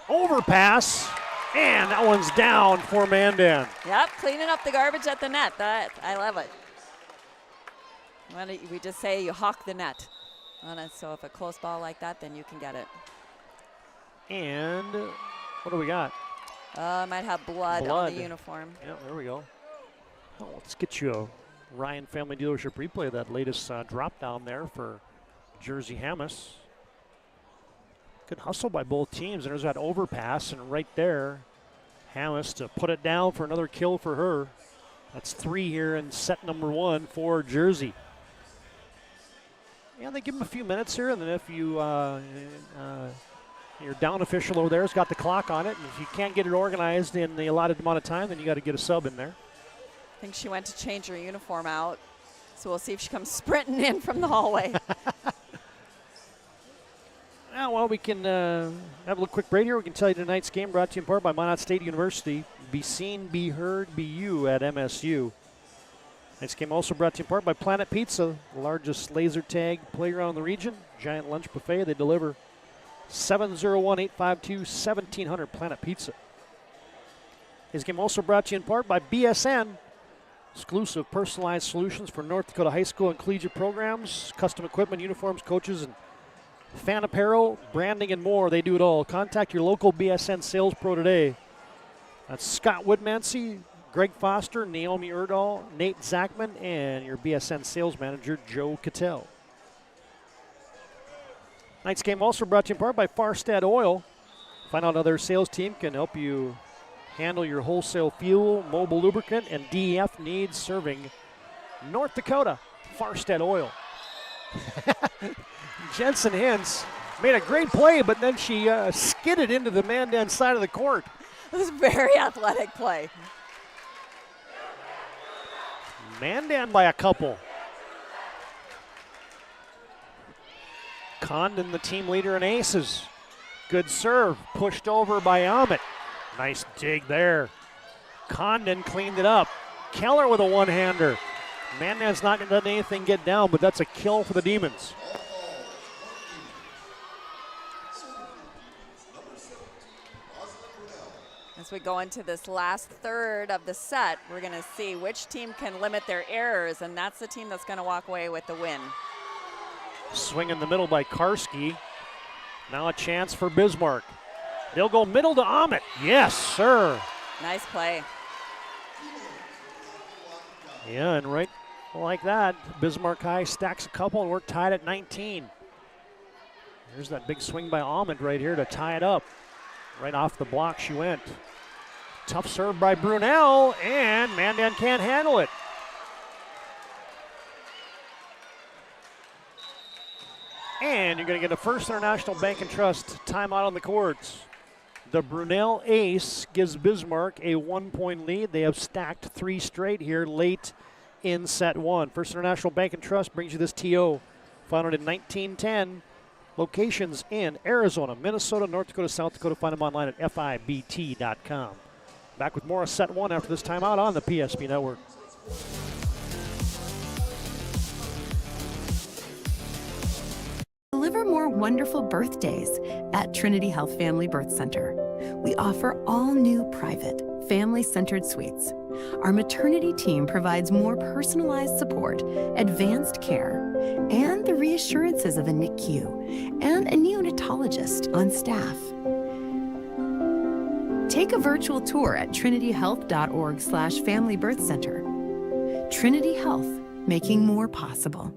Overpass. And that one's down for Mandan. Yep, cleaning up the garbage at the net. I love it. We just say you hawk the net. So if a close ball like that, then you can get it. And what do we got? Might have blood on the uniform. Yeah, there we go. Well, let's get you a Ryan Family Dealership replay of that latest drop down there for Jersey Hammes. Good hustle by both teams. There's that overpass, and right there, Hammes to put it down for another kill for her. That's 3 here in set number 1 for Jersey. Yeah, they give them a few minutes here, and then if you your down official over there has got the clock on it, and if you can't get it organized in the allotted amount of time, then you got to get a sub in there. I think she went to change her uniform out, so we'll see if she comes sprinting in from the hallway. Well, we can have a little quick break here. We can tell you tonight's game brought to you in part by Minot State University. Be seen, be heard, be you at MSU. Tonight's game also brought to you in part by Planet Pizza, the largest laser tag playground in the region. Giant lunch buffet. They deliver 701-852-1700 Planet Pizza. His game also brought to you in part by BSN. Exclusive personalized solutions for North Dakota high school and collegiate programs, custom equipment, uniforms, coaches, and fan apparel, branding, and more. They do it all. Contact your local BSN sales pro today. That's Scott Woodmansey, Greg Foster, Naomi Erdahl, Nate Zachman, and your BSN sales manager, Joe Cattell. Tonight's game also brought to you in part by Farstead Oil. Find out how their sales team can help you handle your wholesale fuel, mobile lubricant, and DEF needs serving North Dakota. Farstead Oil. Jensen Hintz made a great play, but then she skidded into the Mandan side of the court. It was a very athletic play. Mandan by a couple. Condon, the team leader in aces. Good serve, pushed over by Amit. Nice dig there. Condon cleaned it up. Keller with a one-hander. Mandan's not going to let anything get down, but that's a kill for the Demons. As we go into this last third of the set, we're going to see which team can limit their errors, and that's the team that's going to walk away with the win. Swing in the middle by Karski. Now a chance for Bismarck. They'll go middle to Amit. Yes, sir. Nice play. Yeah, and right like that, Bismarck High stacks a couple, and we're tied at 19. There's that big swing by Amit right here to tie it up. Right off the block she went. Tough serve by Brunel, and Mandan can't handle it. And you're going to get a First International Bank and Trust timeout on the courts. The Brunel ace gives Bismarck a 1-point lead. They have stacked 3 straight here late in set 1. First International Bank and Trust brings you this TO. Founded in 1910. Locations in Arizona, Minnesota, North Dakota, South Dakota. Find them online at FIBT.com. Back with more of set 1 after this timeout on the PSP Network. Deliver more wonderful birthdays at Trinity Health Family Birth Center. We offer all new private, family-centered suites. Our maternity team provides more personalized support, advanced care, and the reassurances of a NICU and a neonatologist on staff. Take a virtual tour at trinityhealth.org/Family Birth Center. Trinity Health, making more possible.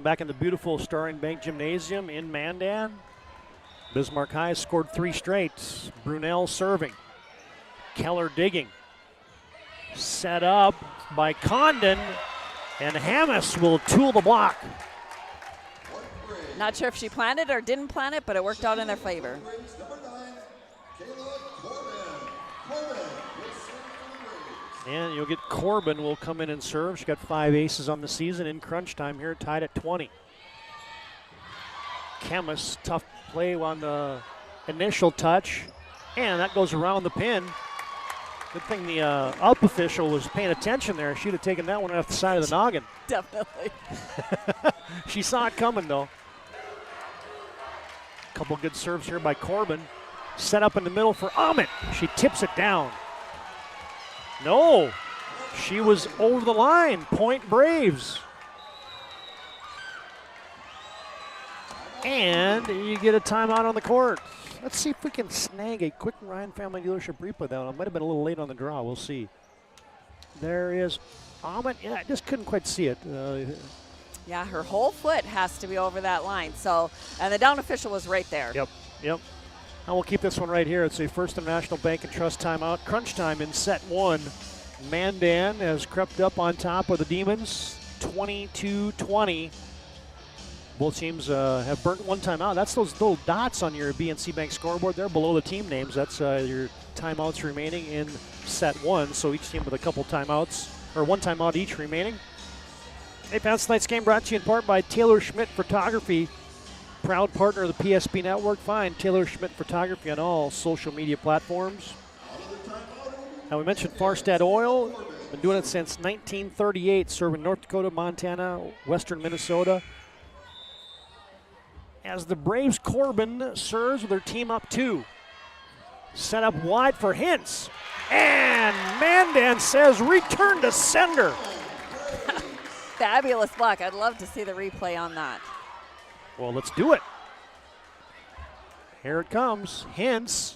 Back in the beautiful Starring Bank Gymnasium in Mandan. Bismarck High scored 3 straight. Brunel serving. Keller digging. Set up by Condon, and Hammes will tool the block. Not sure if she planned it or didn't plan it, but it worked out in their favor. And you'll get Corbin will come in and serve. She got 5 aces on the season in crunch time here, tied at 20. Camus, tough play on the initial touch, and that goes around the pin. Good thing the up official was paying attention there. She'd have taken that one off the side of the noggin. Definitely. She saw it coming, though. Couple good serves here by Corbin. Set up in the middle for Amit. She tips it down. No, she was over the line. Point Braves. And you get a timeout on the court. Let's see if we can snag a quick Ryan Family Dealership replay. That one might have been a little late on the draw. We'll see. There is Amit. Yeah, I just couldn't quite see it. Yeah, her whole foot has to be over that line. So, and the down official was right there. Yep. And we'll keep this one right here. It's a First International Bank and Trust timeout. Crunch time in set 1. Mandan has crept up on top of the Demons, 22-20. Both teams have burnt 1 timeout. That's those little dots on your BNC Bank scoreboard. They're below the team names. That's your timeouts remaining in set 1. So each team with a couple timeouts, or 1 timeout each remaining. Hey, fans, tonight's game brought to you in part by Taylor Schmidt Photography. Proud partner of the PSP Network. Find Taylor Schmidt Photography on all social media platforms. Now, we mentioned Farstead Oil. Been doing it since 1938, serving North Dakota, Montana, western Minnesota. As the Braves, Corbin serves with her team up 2. Set up wide for Hintz. And Mandan says return to sender. Fabulous block. I'd love to see the replay on that. Well, let's do it. Here it comes. Hintz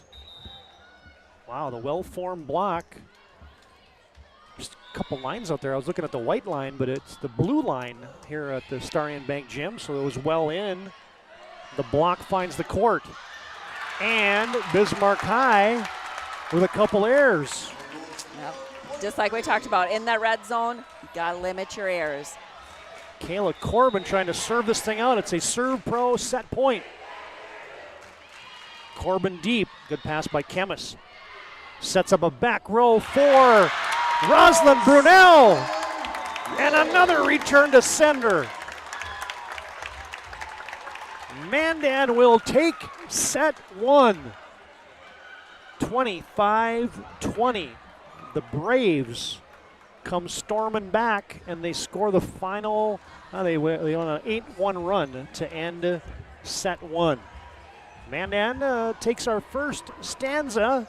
Wow, the well-formed block. Just a couple lines out there. I was looking at the white line, but it's the blue line here at the Starion Bank Gym, so it was well in. The block finds the court. And Bismarck High with a couple errors. Yep. Just like we talked about, in that red zone, you gotta limit your errors. Kayla Corbin trying to serve this thing out. It's a serve pro set point. Corbin deep. Good pass by Chemis. Sets up a back row for Rosalind Brunel. And another return to sender. Mandan will take set one. 25-20. The Braves come storming back, and they score the final. They on an 8-1 run to end set one. Mandan takes our first stanza.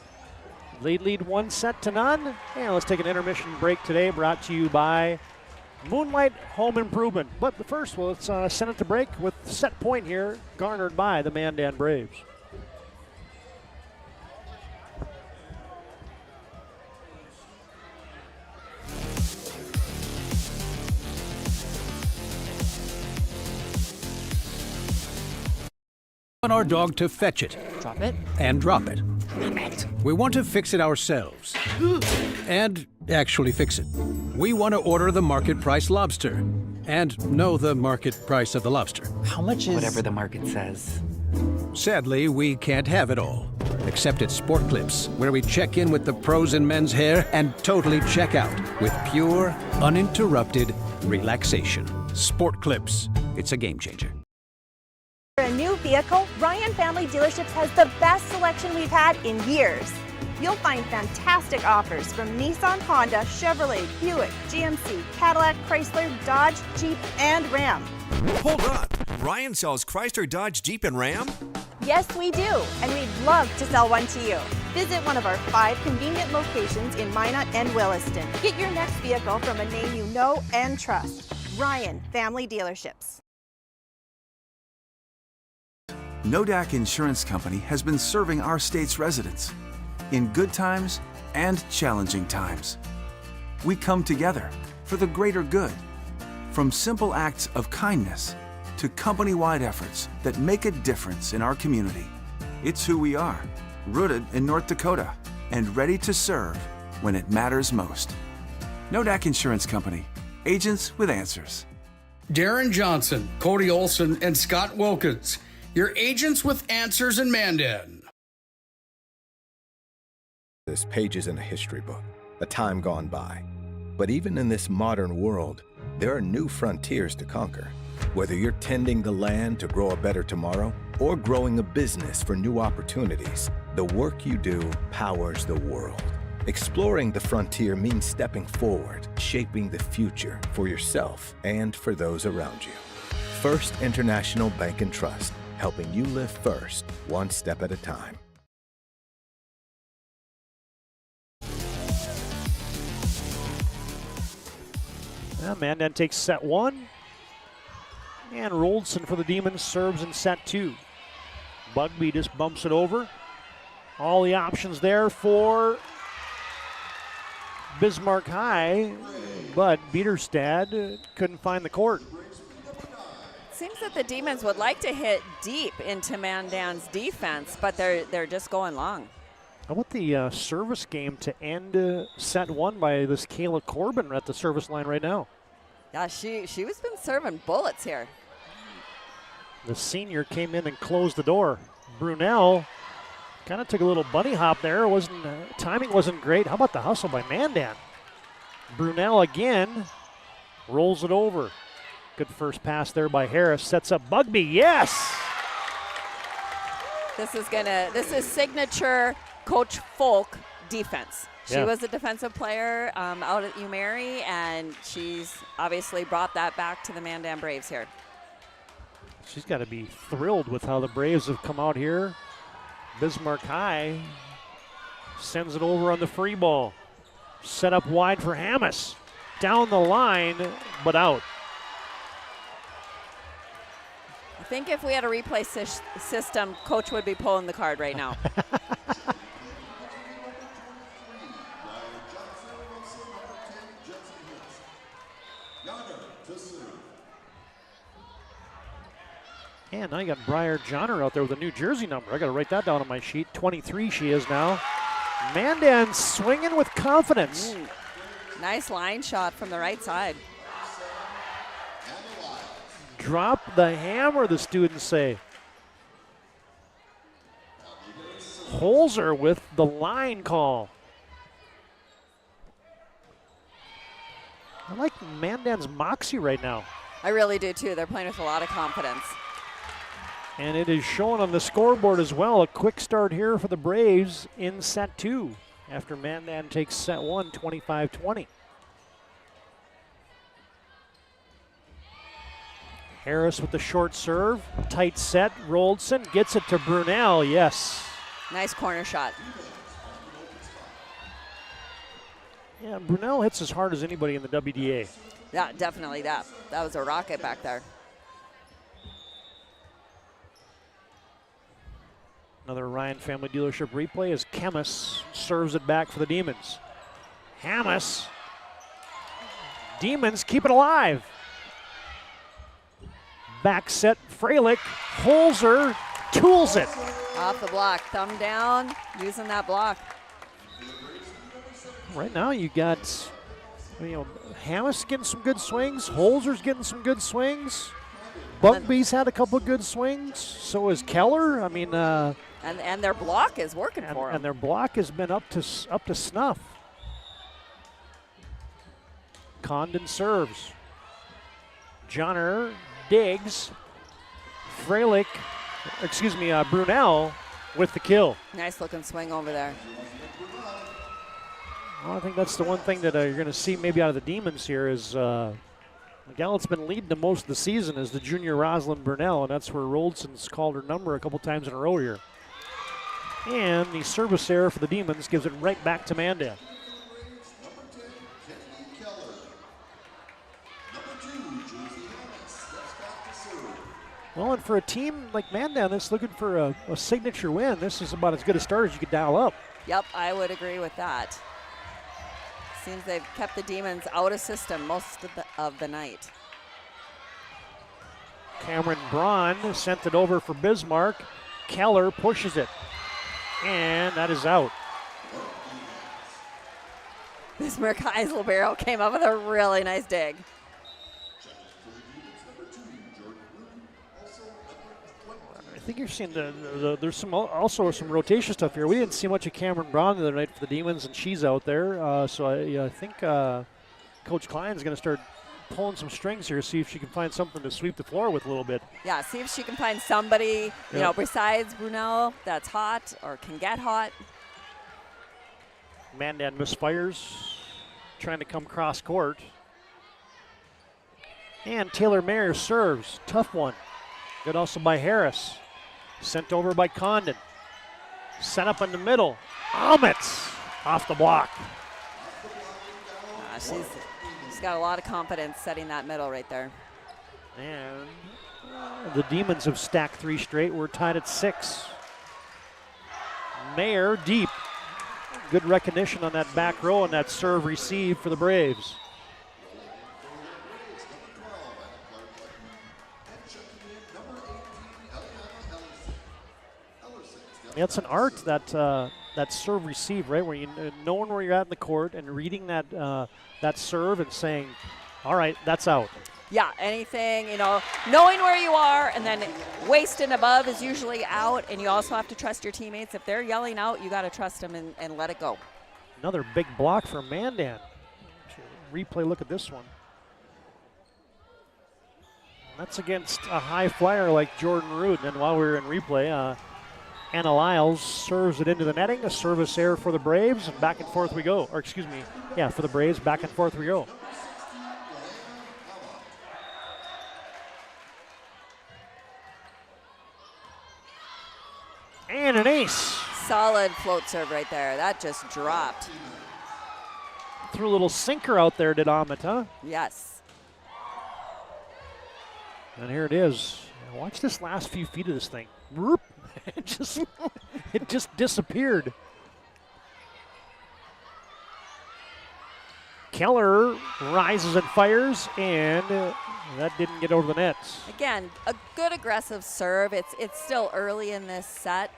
They lead 1-0. And let's take an intermission break today, brought to you by Moonlight Home Improvement. But first, well, let's send it to break with set point here, garnered by the Mandan Braves. Want our dog to fetch it. Drop it. And drop it. Drop it. We want to fix it ourselves. And actually fix it. We want to order the market price lobster. And know the market price of the lobster. How much is... Whatever the market says. Sadly, we can't have it all. Except at Sport Clips, where we check in with the pros in men's hair and totally check out with pure, uninterrupted relaxation. Sport Clips. It's a game changer. For a new vehicle, Ryan Family Dealerships has the best selection we've had in years. You'll find fantastic offers from Nissan, Honda, Chevrolet, Buick, GMC, Cadillac, Chrysler, Dodge, Jeep, and Ram. Hold on. Ryan sells Chrysler, Dodge, Jeep, and Ram? Yes, we do, and we'd love to sell one to you. Visit one of our 5 convenient locations in Minot and Williston. Get your next vehicle from a name you know and trust. Ryan Family Dealerships. Nodak Insurance Company has been serving our state's residents in good times and challenging times. We come together for the greater good, from simple acts of kindness to company-wide efforts that make a difference in our community. It's who we are, rooted in North Dakota and ready to serve when it matters most. Nodak Insurance Company, agents with answers. Darren Johnson, Cody Olson, and Scott Wilkins, your agents with answers in Mandan. This page isn't a history book, a time gone by. But even in this modern world, there are new frontiers to conquer. Whether you're tending the land to grow a better tomorrow or growing a business for new opportunities, the work you do powers the world. Exploring the frontier means stepping forward, shaping the future for yourself and for those around you. First International Bank and Trust, helping you live first, one step at a time. Mandan takes set one. And Roldson for the Demons serves in set two. Bugby just bumps it over. All the options there for Bismarck High, but Biederstad couldn't find the court. Seems that the Demons would like to hit deep into Mandan's defense, but they're just going long. How about the service game to end set one by this Kayla Corbin at the service line right now? Yeah, she's been serving bullets here. The senior came in and closed the door. Brunel kind of took a little bunny hop there. Timing wasn't great. How about the hustle by Mandan? Brunel again rolls it over. Good first pass there by Harris. Sets up Bugby. Yes! This is signature Coach Folk defense. She was a defensive player out at UMary, and she's obviously brought that back to the Mandan Braves here. She's got to be thrilled with how the Braves have come out here. Bismarck High sends it over on the free ball. Set up wide for Hammis. Down the line, but out. I think if we had a replay system, Coach would be pulling the card right now. And now you got Briar Johnner out there with a new jersey number. I got to write that down on my sheet. 23 she is now. Mandan swinging with confidence. Nice line shot from the right side. Drop the hammer, the students say. Holzer with the line call. I like Mandan's moxie right now. I really do too. They're playing with a lot of confidence. And it is shown on the scoreboard as well. A quick start here for the Braves in set 2 after Mandan takes set 1, 25-20. Harris with the short serve. Tight set. Roldson gets it to Brunel. Yes. Nice corner shot. Yeah, Brunel hits as hard as anybody in the WDA. Yeah, definitely that. That was a rocket back there. Another Ryan Family Dealership replay as Chemis serves it back for the Demons. Hamas. Demons keep it alive. Back set, Freilich. Holzer tools it. Off the block, thumb down, using that block. Right now you got, Hamas getting some good swings. Holzer's getting some good swings. Bugby's had a couple good swings. So is Keller. I mean, and their block is working for them. And their block has been up to snuff. Condon serves. Johnner digs. Freilich, Brunel with the kill. Nice looking swing over there. Well, I think that's the one thing that you're going to see maybe out of the Demons here is the gal that's been leading the most of the season is the junior Rosalind Brunel, and that's where Roldson's called her number a couple times in a row here. And the service error for the Demons gives it right back to Mandan. Well, and for a team like Mandan that's looking for a signature win, this is about as good a start as you could dial up. Yep, I would agree with that. Seems they've kept the Demons out of system most of the night. Cameron Braun sent it over for Bismarck. Keller pushes it. And that is out. Bismarck Heiselbero came up with a really nice dig. I think you're seeing there's also some rotation stuff here. We didn't see much of Cameron Braun the other night for the Demons, and she's out there. So I think Coach Klein's going to start pulling some strings here, see if she can find something to sweep the floor with a little bit. Yeah, see if she can find somebody, besides Brunel that's hot or can get hot. Mandan misfires, trying to come cross court. And Taylor Mayer serves. Tough one. Good also by Harris. Sent over by Condon. Set up in the middle. Omets off the block. She's got a lot of confidence setting that middle right there. And the Demons have stacked 3 straight. We're tied at 6. Mayer deep. Good recognition on that back row and that serve receive for the Braves. It's an art that serve receive, right? Where you knowing where you're at in the court and reading that serve and saying, all right, that's out. Yeah, anything, knowing where you are and then waist and above is usually out, and you also have to trust your teammates. If they're yelling out, you got to trust them and let it go. Another big block for Mandan. Replay, look at this one. That's against a high flyer like Jordan Rood. And while we were in replay, Anna Lyles serves it into the netting. A service error for the Braves, and back and forth we go. Or excuse me, for the Braves, back and forth we go. And an ace. Solid float serve right there. That just dropped. Threw a little sinker out there, did Amit, huh? Yes. And here it is. Watch this last few feet of this thing. It just disappeared. Keller rises and fires, and that didn't get over the nets. Again, a good aggressive serve. It's still early in this set.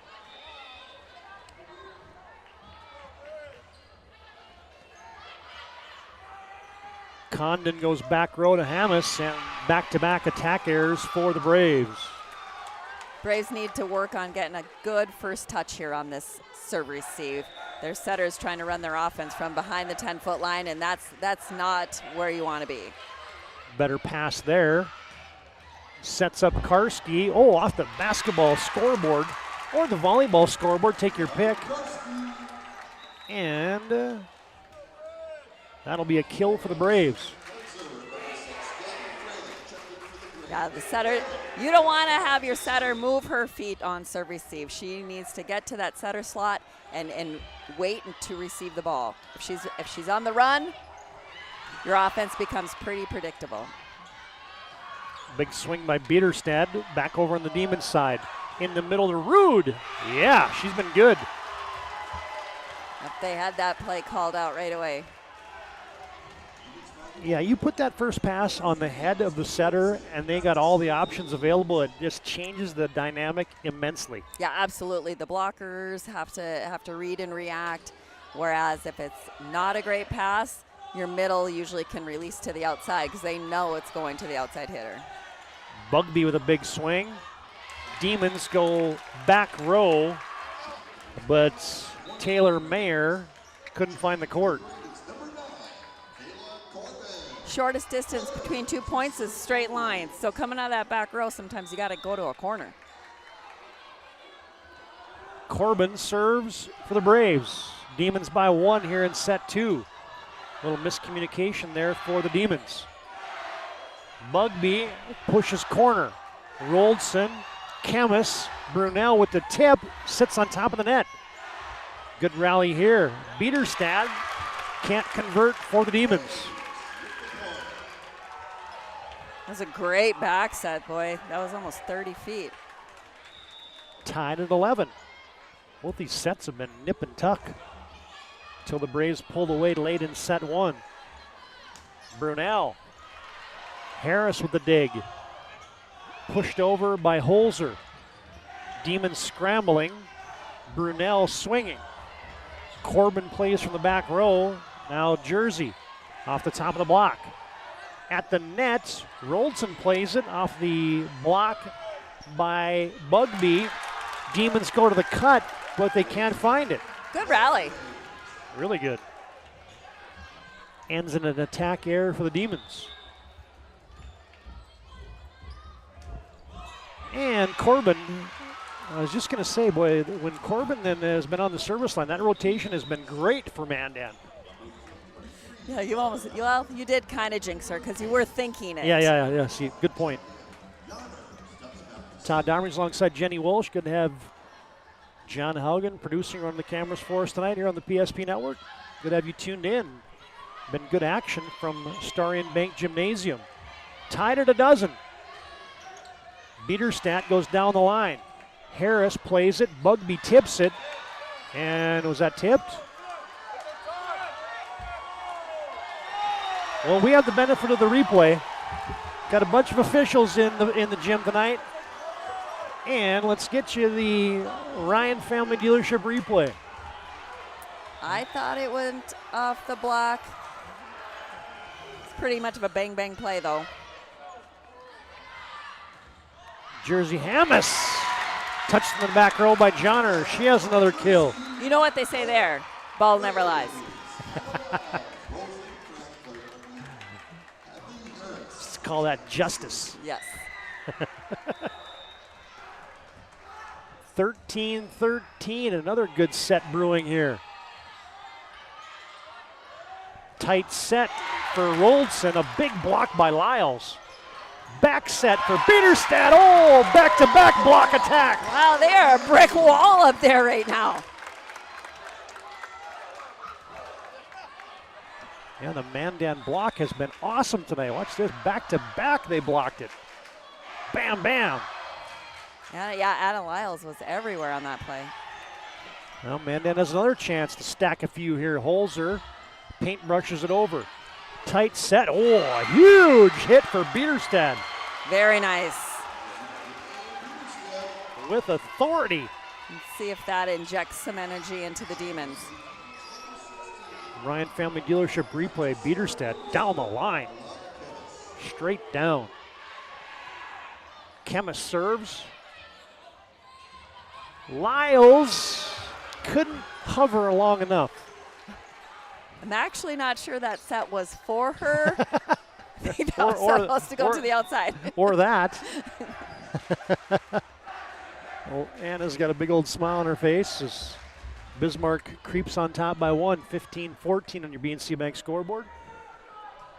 Condon goes back row to Hamas, and back-to-back attack errors for the Braves. Braves need to work on getting a good first touch here on this serve receive. Their setter's trying to run their offense from behind the 10-foot line, and that's not where you want to be. Better pass there. Sets up Karski. Oh, off the basketball scoreboard or the volleyball scoreboard. Take your pick. And that'll be a kill for the Braves. Yeah, the setter, you don't want to have your setter move her feet on serve receive. She needs to get to that setter slot and wait to receive the ball. If she's on the run, your offense becomes pretty predictable. Big swing by Biederstad, back over on the Demons side. In the middle to Rude. Yeah, she's been good. They had that play called out right away. Yeah, you put that first pass on the head of the setter and they got all the options available. It just changes the dynamic immensely. Yeah, absolutely. The blockers have to read and react, whereas if it's not a great pass, your middle usually can release to the outside because they know it's going to the outside hitter. Bugby with a big swing. Demons go back row, but Taylor Mayer couldn't find the court. Shortest distance between 2 points is straight lines. So coming out of that back row, sometimes you got to go to a corner. Corbin serves for the Braves. Demons by 1 here in set 2. Little miscommunication there for the Demons. Bugby pushes corner. Roldson, Chemis, Brunel with the tip, sits on top of the net. Good rally here. Biederstad can't convert for the Demons. That was a great back set, boy. That was almost 30 feet. Tied at 11. Both these sets have been nip and tuck until the Braves pulled away late in set 1. Brunel. Harris with the dig. Pushed over by Holzer. Demons scrambling. Brunel swinging. Corbin plays from the back row. Now Jersey off the top of the block. At the net, Roldson plays it off the block by Bugby. Demons go to the cut, but they can't find it. Good rally. Really good. Ends in an attack error for the Demons. And Corbin, I was just going to say, boy, when Corbin then has been on the service line, that rotation has been great for Mandan. Yeah, you did kind of jinx her because you were thinking it. Yeah. See, good point. Todd Darmings alongside Jenny Walsh. Good to have John Haugen producing on the cameras for us tonight here on the PSP Network. Good to have you tuned in. Been good action from Starion Bank Gymnasium. Tied at 12. Biederstad goes down the line. Harris plays it. Bugby tips it. And was that tipped? Well, we have the benefit of the replay. Got a bunch of officials in the gym tonight. And let's get you the Ryan Family Dealership replay. I thought it went off the block. It's pretty much of a bang-bang play, though. Jersey Hamas touched in the back row by Johnner. She has another kill. You know what they say there? Ball never lies. Let's call that justice. Yes. 13-13, another good set brewing here. Tight set for Roldson, a big block by Lyles. Back set for Biederstad. Oh, back-to-back block attack. Wow, they are a brick wall up there right now. Yeah, the Mandan block has been awesome tonight. Watch this, back-to-back they blocked it. Bam, bam. Yeah, Adam Lyles was everywhere on that play. Well, Mandan has another chance to stack a few here. Holzer paintbrushes it over. tight set. Oh, a huge hit for Bieterstedt. Very nice. With authority. Let's see if that injects some energy into the Demons. Ryan Family Dealership replay. Bieterstedt down the line. Straight down. Chemist serves. Lyles couldn't hover long enough. I'm actually not sure that set was for her. I think that was supposed to go to the outside. Or that. Well, Anna's got a big old smile on her face as Bismarck creeps on top by 1, 15-14 on your BNC Bank scoreboard.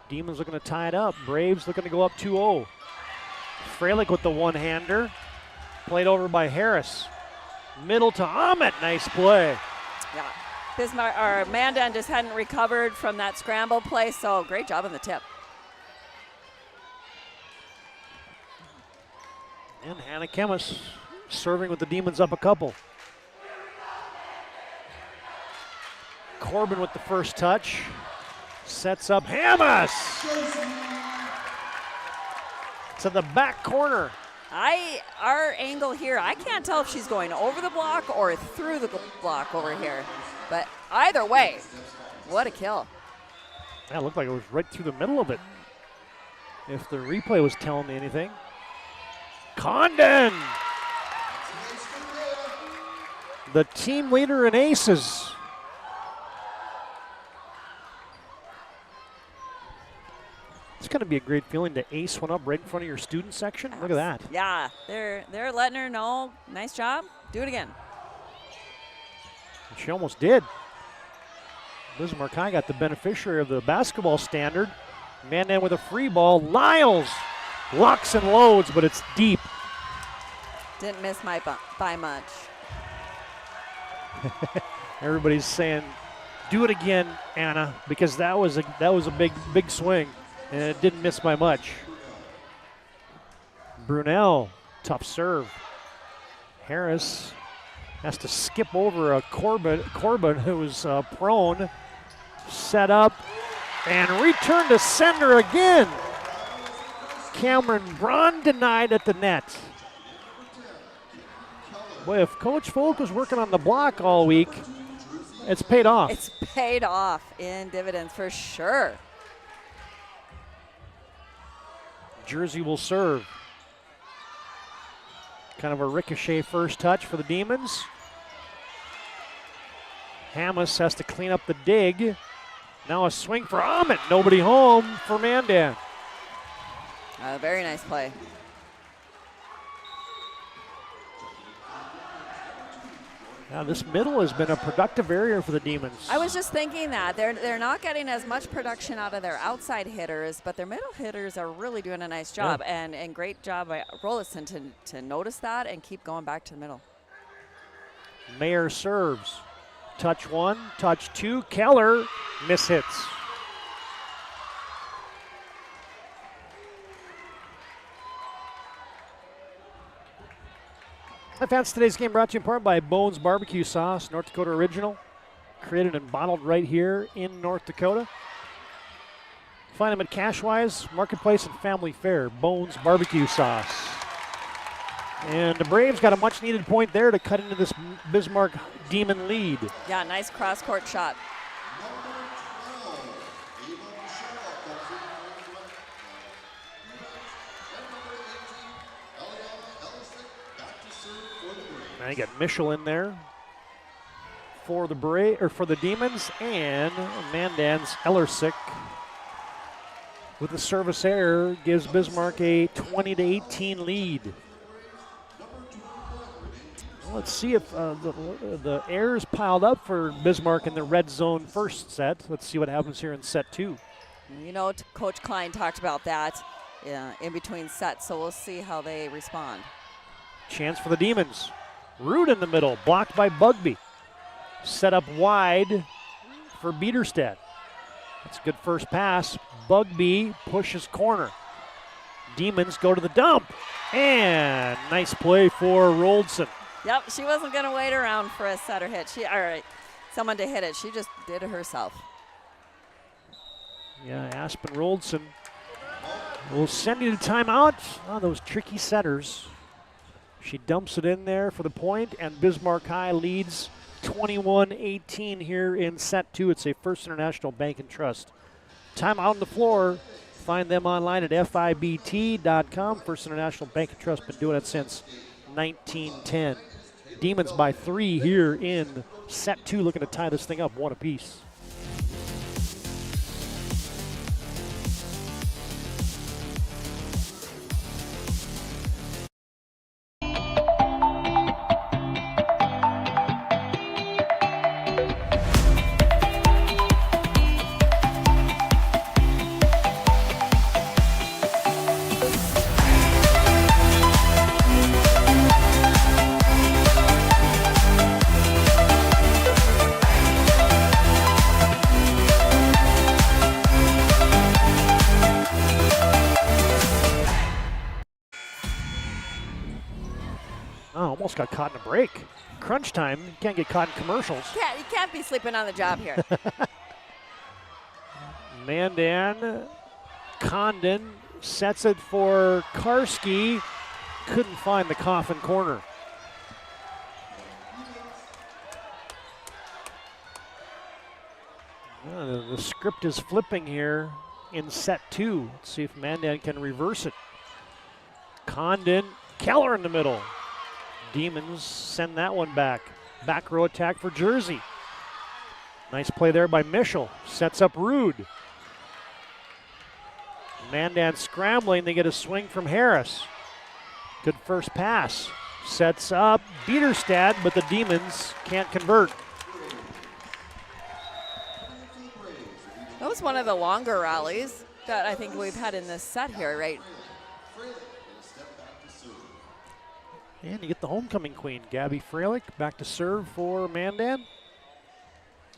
Demons looking to tie it up. Braves looking to go up 2-0. Fralick with the one-hander. Played over by Harris. Middle to Ahmet. Nice play. Yeah. Bismarck or Mandan just hadn't recovered from that scramble play, so great job on the tip. And Hannah Chemis serving with the Demons up a couple. Corbin with the first touch. Sets up Hamas to the back corner. Our angle here, I can't tell if she's going over the block or through the block over here. But either way, what a kill. That looked like it was right through the middle of it. If the replay was telling me anything. Condon, the team leader in aces. It's going to be a great feeling to ace one up right in front of your student section. Look at that. Yeah, they're letting her know. Nice job. Do it again. And she almost did. Bismarck High got the beneficiary of the basketball standard. Mandan with a free ball. Lyles locks and loads, but it's deep. Didn't miss by much. Everybody's saying, "Do it again, Anna," because that was a big swing, and it didn't miss by much. Brunel, tough serve. Harris has to skip over a Corbin who's prone. Set up and return to sender again. Cameron Braun denied at the net. Boy, if Coach Folk was working on the block all week, it's paid off. It's paid off in dividends for sure. Jersey will serve. Kind of a ricochet first touch for the Demons. Hamas has to clean up the dig. Now a swing for Ahmet. Nobody home for Mandan. Very nice play. Now this middle has been a productive area for the Demons. I was just thinking that. They're not getting as much production out of their outside hitters, but their middle hitters are really doing a nice job. Yeah. And great job by Rollison to notice that and keep going back to the middle. Mayer serves. Touch 1, touch 2. Keller mishits. Fans, today's game brought to you in part by Bones Barbecue Sauce, North Dakota original. Created and bottled right here in North Dakota. Find them at Cashwise, Marketplace, and Family Fair. Bones Barbecue Sauce. And the Braves got a much-needed point there to cut into this Bismarck Demon lead. Yeah, nice cross-court shot. Now you got Michel in there for the Demons, and Mandan's Ellersick with the service error gives Bismarck a 20-18 lead. Let's see if the errors piled up for Bismarck in the red zone first set. Let's see what happens here in set 2. You know, Coach Klein talked about that in between sets, so we'll see how they respond. Chance for the Demons. Root in the middle, blocked by Bugby. Set up wide for Bieterstedt. That's a good first pass. Bugby pushes corner. Demons go to the dump. And nice play for Roldson. Yep, she wasn't going to wait around for a setter hit. Someone to hit it. She just did it herself. Yeah, Aspen Roldson will send you to timeout. Oh, those tricky setters. She dumps it in there for the point, and Bismarck High leads 21-18 here in set 2. It's a First International Bank and Trust timeout on the floor. Find them online at FIBT.com. First International Bank and Trust, been doing it since 1910. Demons by 3 here in set 2, looking to tie this thing up 1 apiece. Almost got caught in a break. Crunch time, you can't get caught in commercials. You can't be sleeping on the job here. Mandan, Condon sets it for Karski. Couldn't find the coffin corner. The script is flipping here in set 2. Let's see if Mandan can reverse it. Condon, Keller in the middle. Demons send that one back. Back row attack for Jersey. Nice play there by Mischel. Sets up Rude. Mandan scrambling. They get a swing from Harris. Good first pass. Sets up Biederstad, but the Demons can't convert. That was one of the longer rallies that I think we've had in this set here, right? And you get the homecoming queen, Gabby Freilich, back to serve for Mandan.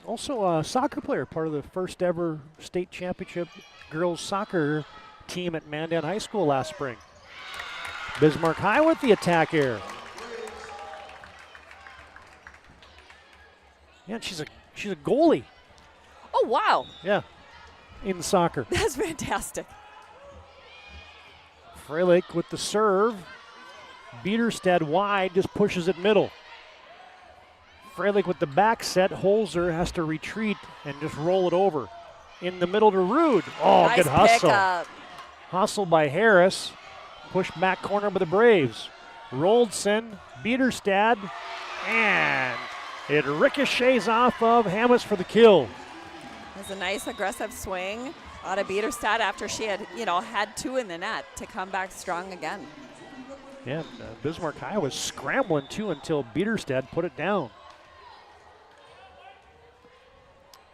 Also a soccer player, part of the first ever state championship girls soccer team at Mandan High School last spring. Bismarck High with the attack here. Yeah, she's a goalie. Oh, wow. Yeah, in soccer. That's fantastic. Freilich with the serve. Biederstad wide, just pushes it middle. Freilich with the back set. Holzer has to retreat and just roll it over. In the middle to Rude. Oh, nice good hustle. Pickup. Hustle by Harris. Pushed back corner by the Braves. Roldson, Biederstad, and it ricochets off of Hammes for the kill. It was a nice aggressive swing out of Biederstad after she had, had 2 in the net to come back strong again. Yeah, Bismarck High was scrambling too until Biederstad put it down.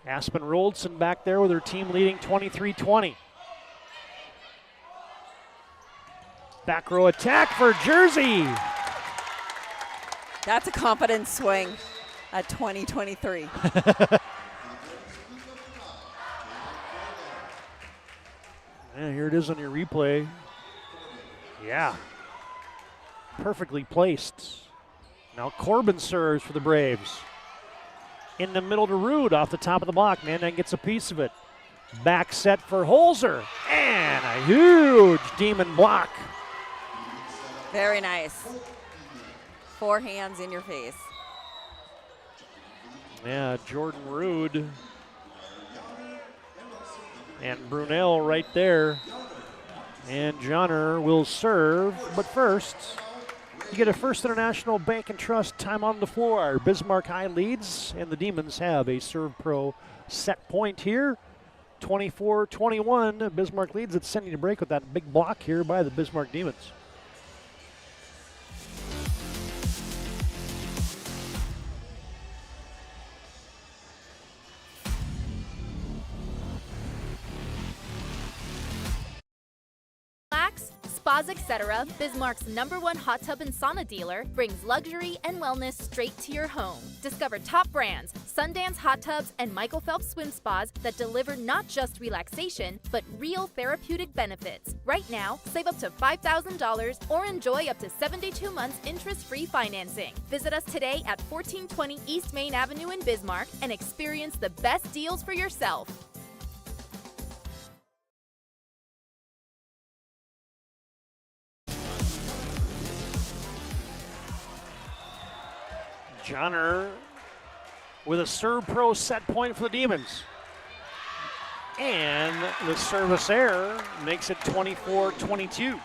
Aspen Roldson back there with her team leading 23-20. Back row attack for Jersey. That's a confident swing at 20-23. Yeah, here it is on your replay. Yeah. Perfectly placed. Now Corbin serves for the Braves. In the middle to Rude off the top of the block. Mandan gets a piece of it. Back set for Holzer. And a huge Demon block. Very nice. 4 hands in your face. Yeah, Jordan Rude. And Brunel right there. And Johnner will serve. But first, you get a First International Bank and Trust time on the floor. Bismarck High leads, and the Demons have a Serve Pro set point here. 24-21. Bismarck leads. It's sending to break with that big block here by the Bismarck Demons. Spas, etc., Bismarck's #1 hot tub and sauna dealer brings luxury and wellness straight to your home. Discover top brands, Sundance Hot Tubs and Michael Phelps Swim Spas that deliver not just relaxation, but real therapeutic benefits. Right now, save up to $5,000 or enjoy up to 72 months interest-free financing. Visit us today at 1420 East Main Avenue in Bismarck and experience the best deals for yourself. Johnner with a serve pro set point for the Demons. And the service error makes it 24-22.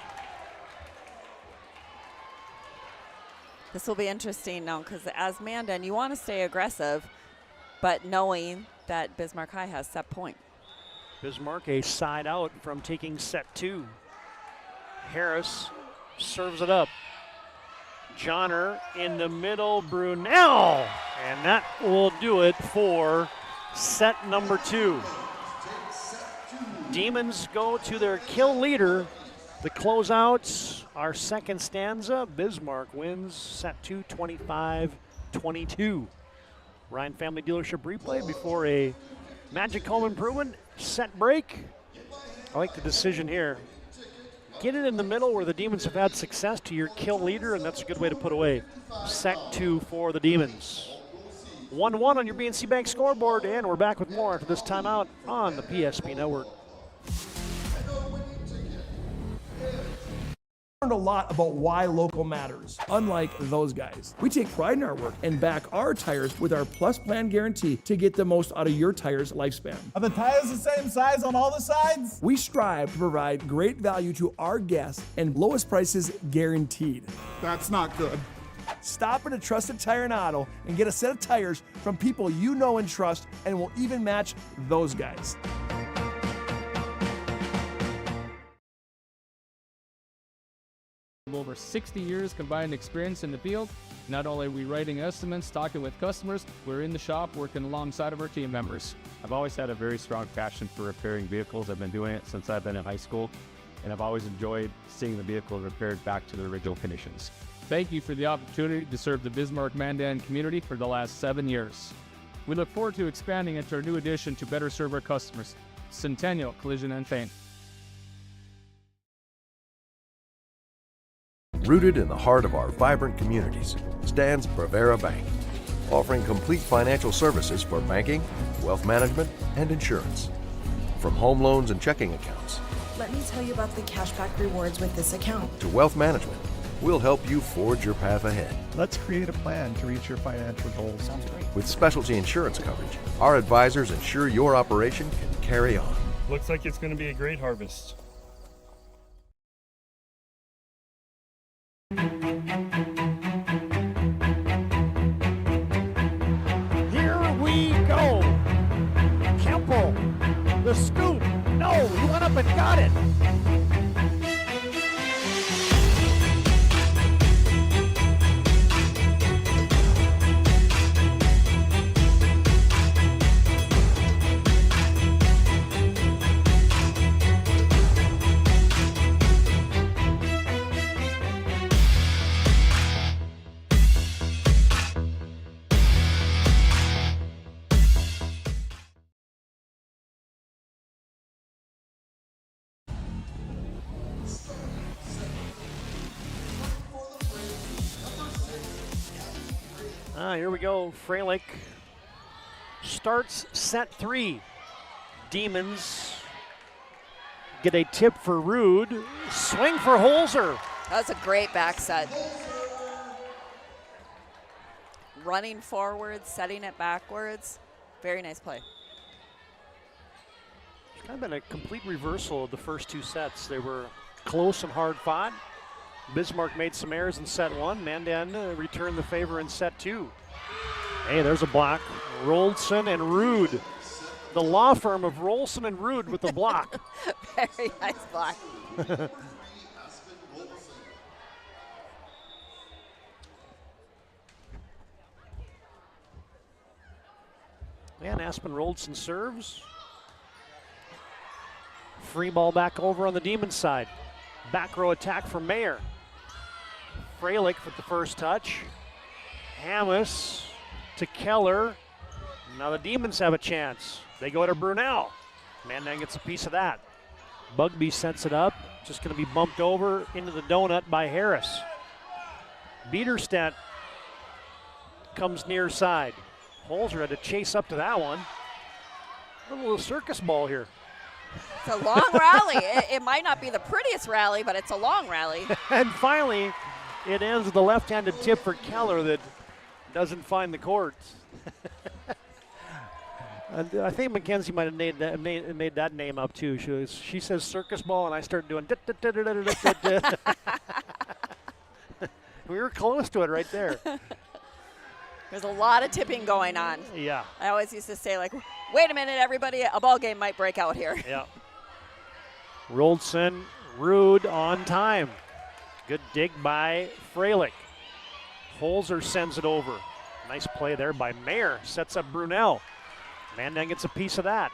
This will be interesting now because as Mandan, you want to stay aggressive, but knowing that Bismarck High has set point. Bismarck a side out from taking set 2. Harris serves it up. Johnner in the middle, Brunel. And that will do it for set number 2. Demons go to their kill leader. The closeouts, our second stanza. Bismarck wins set 2, 25-22. Ryan Family Dealership replay before a Magic Home Improvement set break. I like the decision here. Get it in the middle where the Demons have had success to your kill leader, and that's a good way to put away set 2 for the Demons. 1-1 on your BNC Bank scoreboard, and we're back with more after this timeout on the PSP Network. Learned a lot about why local matters. Unlike those guys, we take pride in our work and back our tires with our Plus Plan guarantee to get the most out of your tire's lifespan. Are the tires the same size on all the sides? We strive to provide great value to our guests and lowest prices guaranteed. That's not good. Stop at a trusted tire and auto and get a set of tires from people you know and trust, and will even match those guys. Over 60 years combined experience in the field. Not only are we writing estimates, talking with customers, we're in the shop working alongside of our team members. I've always had a very strong passion for repairing vehicles. I've been doing it since I've been in high school, and I've always enjoyed seeing the vehicle repaired back to the original conditions. Thank you for the opportunity to serve the Bismarck Mandan community for the last 7 years. We look forward to expanding into our new addition to better serve our customers, Centennial Collision and Paint. Rooted in the heart of our vibrant communities stands Bravera Bank, offering complete financial services for banking, wealth management, and insurance. From home loans and checking accounts, let me tell you about the cashback rewards with this account, to wealth management, we'll help you forge your path ahead. Let's create a plan to reach your financial goals. Sounds great. With specialty insurance coverage, our advisors ensure your operation can carry on. Looks like it's going to be a great harvest. Here we go. Kemple, the scoop. No, he went up and got it. Here we go. Freilich starts set 3. Demons get a tip for Rude. Swing for Holzer. That was a great back set. Running forward, setting it backwards. Very nice play. It's kind of been a complete reversal of the first 2 sets. They were close and hard fought. Bismarck made some errors in set 1. Mandan returned the favor in set 2. Hey, there's a block. Rolson and Rude. The law firm of Rolson and Rude with the block. Very nice block. And Aspen Rolson serves. Free ball back over on the Demons side. Back row attack for Mayer. Freilich with the first touch. Hamas to Keller. Now the Demons have a chance. They go to Brunel. Mandan gets a piece of that. Bugby sets it up. Just going to be bumped over into the donut by Harris. Biederstedt comes near side. Holzer had to chase up to that one. A little circus ball here. It's a long rally. It might not be the prettiest rally, but it's a long rally. And finally, it ends with a left-handed tip for Keller that doesn't find the courts. I think Mackenzie might have made that name up too. She says circus ball, and I start doing. We were close to it right there. There's a lot of tipping going on. Yeah. I always used to say, like, wait a minute, everybody, a ball game might break out here. Yeah. Roldson, Rude on time. Good dig by Freilich. Holzer sends it over. Nice play there by Mayer. Sets up Brunel. Mandan gets a piece of that.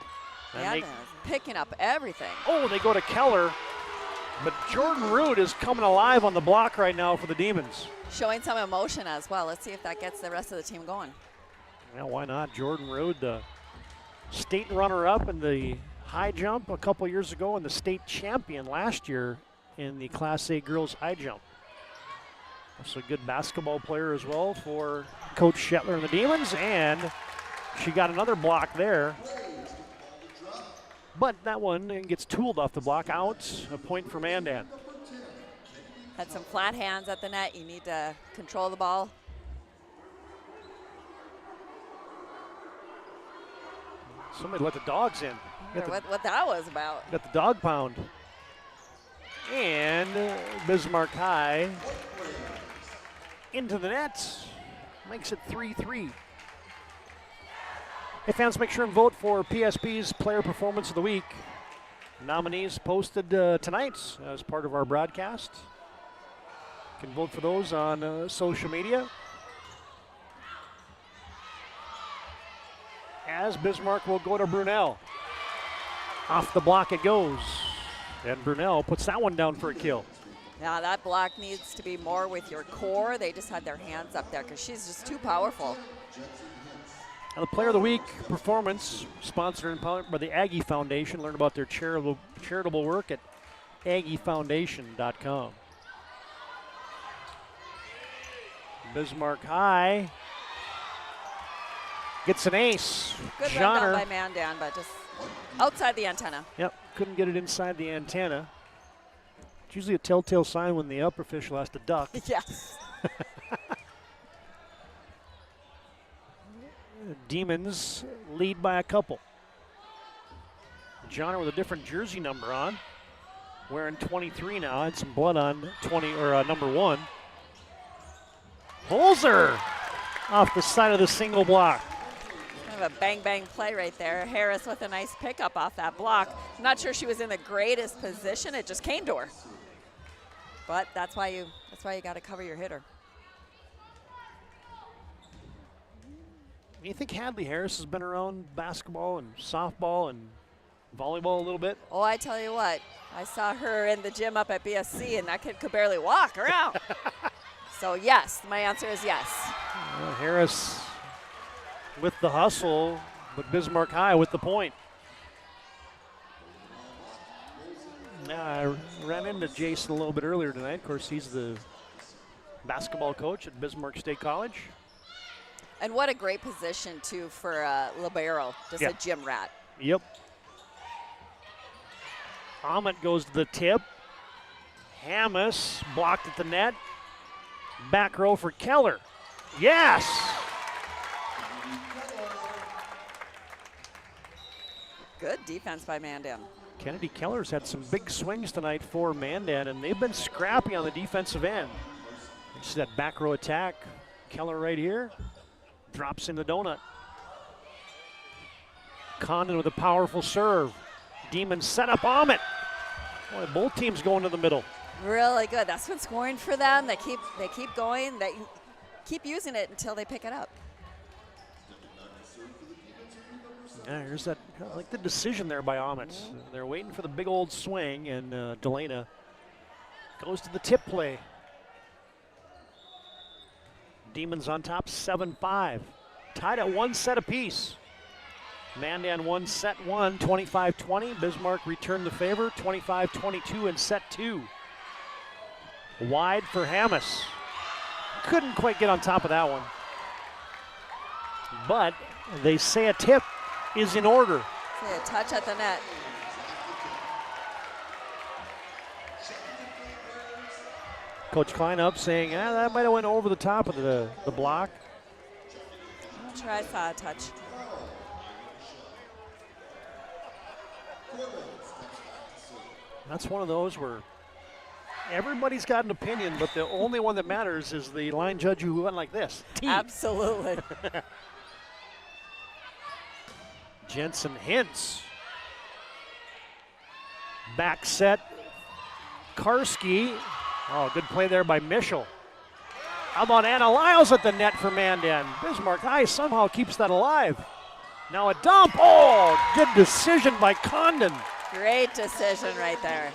Yeah, picking up everything. Oh, they go to Keller. But Jordan Rude is coming alive on the block right now for the Demons. Showing some emotion as well. Let's see if that gets the rest of the team going. Yeah, why not? Jordan Rude, the state runner-up in the high jump a couple years ago and the state champion last year in the Class A girls high jump. Also a good basketball player as well for Coach Shetler and the Demons, and she got another block there. But that one gets tooled off the block, out, a point for Mandan. Had some flat hands at the net. You need to control the ball. Somebody let the dogs in. What that was about. Got the dog pound. And Bismarck High into the net. Makes it 3-3. Hey fans, make sure and vote for PSP's Player Performance of the Week. Nominees posted tonight as part of our broadcast. You can vote for those on social media. As Bismarck will go to Brunel. Off the block it goes. And Brunel puts that one down for a kill. Now that block needs to be more with your core. They just had their hands up there because she's just too powerful. And the Player of the Week performance, sponsored and powered by the Aggie Foundation. Learn about their charitable work at aggiefoundation.com. Bismarck High gets an ace. Good run down by Mandan, but just outside the antenna. Yep, couldn't get it inside the antenna. It's usually a telltale sign when the upper official has to duck. Yes. Demons lead by a couple. Johnner with a different jersey number on, wearing 23 now. Had some blood on number 1. Holzer off the side of the single block. Kind of a bang play right there. Harris with a nice pickup off that block. I'm not sure she was in the greatest position. It just came to her. But that's why you got to cover your hitter. You think Hadley Harris has been around basketball and softball and volleyball a little bit? Oh, I tell you what, I saw her in the gym up at BSC, and that kid could barely walk around. So yes, my answer is yes. Harris with the hustle, but Bismarck High with the point. Now, I ran into Jason a little bit earlier tonight. Of course, he's the basketball coach at Bismarck State College. And what a great position, too, for libero, just a gym rat. Yep. Ahmet goes to the tip. Hammes blocked at the net. Back row for Keller. Yes! Good defense by Mandan. Kennedy Keller's had some big swings tonight for Mandan, and they've been scrappy on the defensive end. It's that back row attack. Keller right here. Drops in the donut. Condon with a powerful serve. Demons set up Ahmet. Boy, both teams going to the middle. Really good. That's what's scoring for them. They keep going. They keep using it until they pick it up. Yeah, here's that. I like the decision there by Ahmet. They're waiting for the big old swing, and Delana goes to the tip play. Demons on top, 7-5. Tied at 1 set apiece. Mandan won set 1, 25-20. Bismarck returned the favor, 25-22 in set 2. Wide for Hammes. Couldn't quite get on top of that one. But they say a tip is in order. Say a touch at the net. Coach Klein up saying, that might have went over the top of the block. sure I saw a touch. That's one of those where everybody's got an opinion, but the only one that matters is the line judge who went like this. T. Absolutely. Jensen Hintz. Back set. Karski. Oh, good play there by Mischel. How about Anna Lyles at the net for Mandan? Bismarck High somehow keeps that alive. Now a dump. Oh, good decision by Condon. Great decision right there.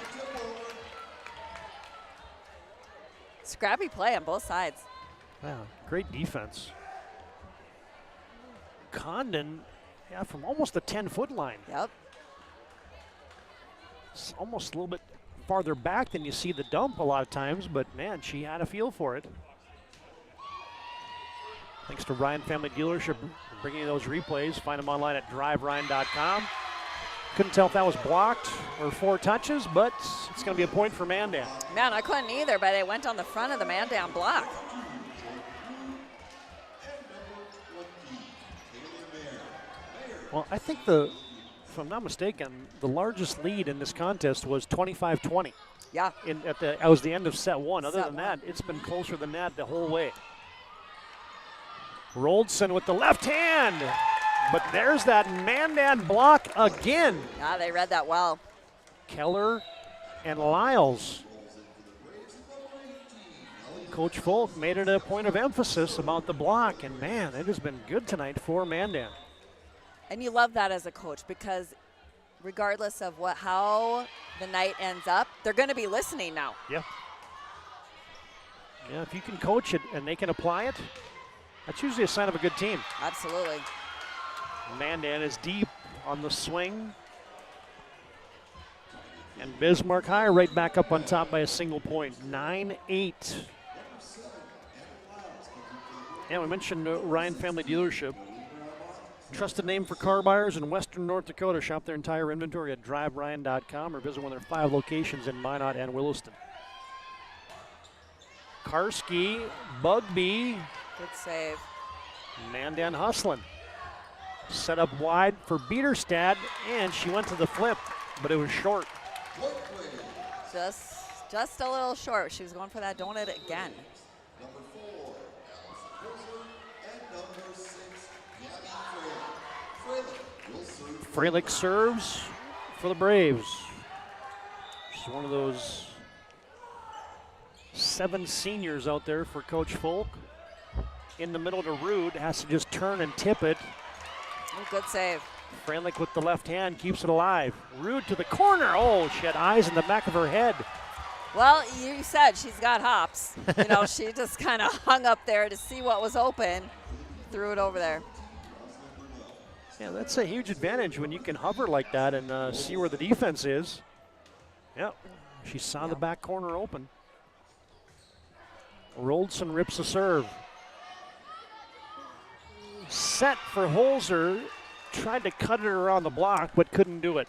Scrappy play on both sides. Yeah, great defense. Condon, yeah, from almost the 10-foot line. Yep. It's almost a little bit farther back than you see the dump a lot of times, but man, she had a feel for it. Thanks to Ryan Family Dealership for bringing you those replays. Find them online at driveryan.com. Couldn't tell if that was blocked or 4 touches, but it's going to be a point for Mandan. Man, I couldn't either, but it went on the front of the Mandan block. Well, I think if I'm not mistaken, the largest lead in this contest was 25-20. Yeah. That was the end of set 1. Other Set than one. that, it's been closer than that the whole way. Roldson with the left hand. But there's that Mandan block again. Yeah, they read that well. Keller and Lyles. Coach Folk made it a point of emphasis about the block, and man, it has been good tonight for Mandan. And you love that as a coach because regardless of how the night ends up, they're going to be listening now. Yeah. Yeah, if you can coach it and they can apply it, that's usually a sign of a good team. Absolutely. Mandan is deep on the swing. And Bismarck High right back up on top by a single point, 9-8. Yeah, we mentioned Ryan Family Dealership. Trusted name for car buyers in Western North Dakota. Shop their entire inventory at driveryan.com or visit one of their 5 locations in Minot and Williston. Karski, Bugby. Good save. Mandan hustling. Set up wide for Biederstad, and she went to the flip, but it was short. Just a little short. She was going for that donut again. Freilich serves for the Braves. She's one of those 7 seniors out there for Coach Folk. In the middle to Rude, has to just turn and tip it. Oh, good save. Freilich with the left hand keeps it alive. Rude to the corner. Oh, she had eyes in the back of her head. Well, you said she's got hops. You know, she just kind of hung up there to see what was open, threw it over there. Yeah, that's a huge advantage when you can hover like that and see where the defense is. Yep, she saw the back corner open. Roldson rips a serve. Set for Holzer, tried to cut it around the block, but couldn't do it.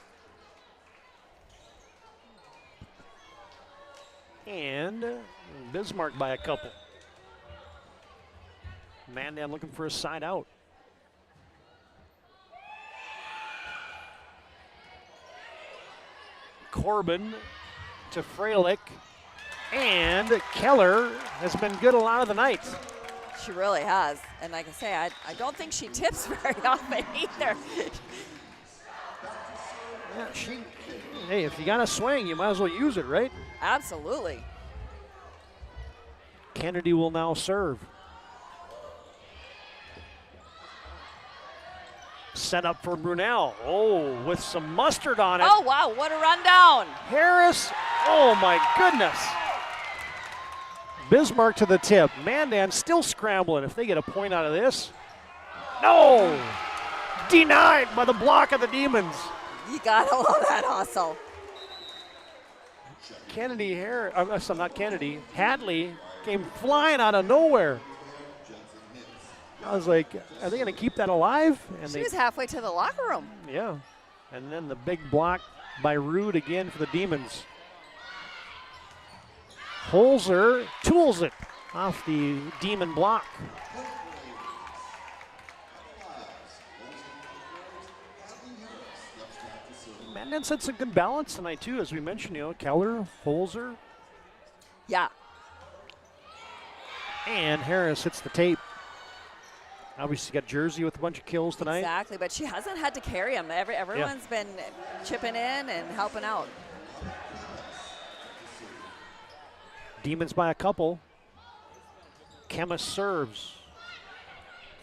And Bismarck by a couple. Mandan looking for a side out. Corbin to Freilich, and Keller has been good a lot of the night. She really has. And like I say, I don't think she tips very often either. Yeah, hey, if you got a swing, you might as well use it, right? Absolutely. Kennedy will now serve. Set up for Brunel. Oh, with some mustard on it. Oh, wow, what a rundown. Harris, oh my goodness. Bismarck to the tip. Mandan still scrambling if they get a point out of this. No! Denied by the block of the Demons. You gotta love that hustle. Hadley came flying out of nowhere. I was like, are they going to keep that alive? And She was halfway to the locker room. Yeah. And then the big block by Rude again for the Demons. Holzer tools it off the Demon block. Mandan's had some good balance tonight, too, as we mentioned, Keller, Holzer. Yeah. And Harris hits the tape. Obviously got Jersey with a bunch of kills tonight. Exactly, but she hasn't had to carry him. Everyone's been chipping in and helping out. Demons by a couple. Chemist serves.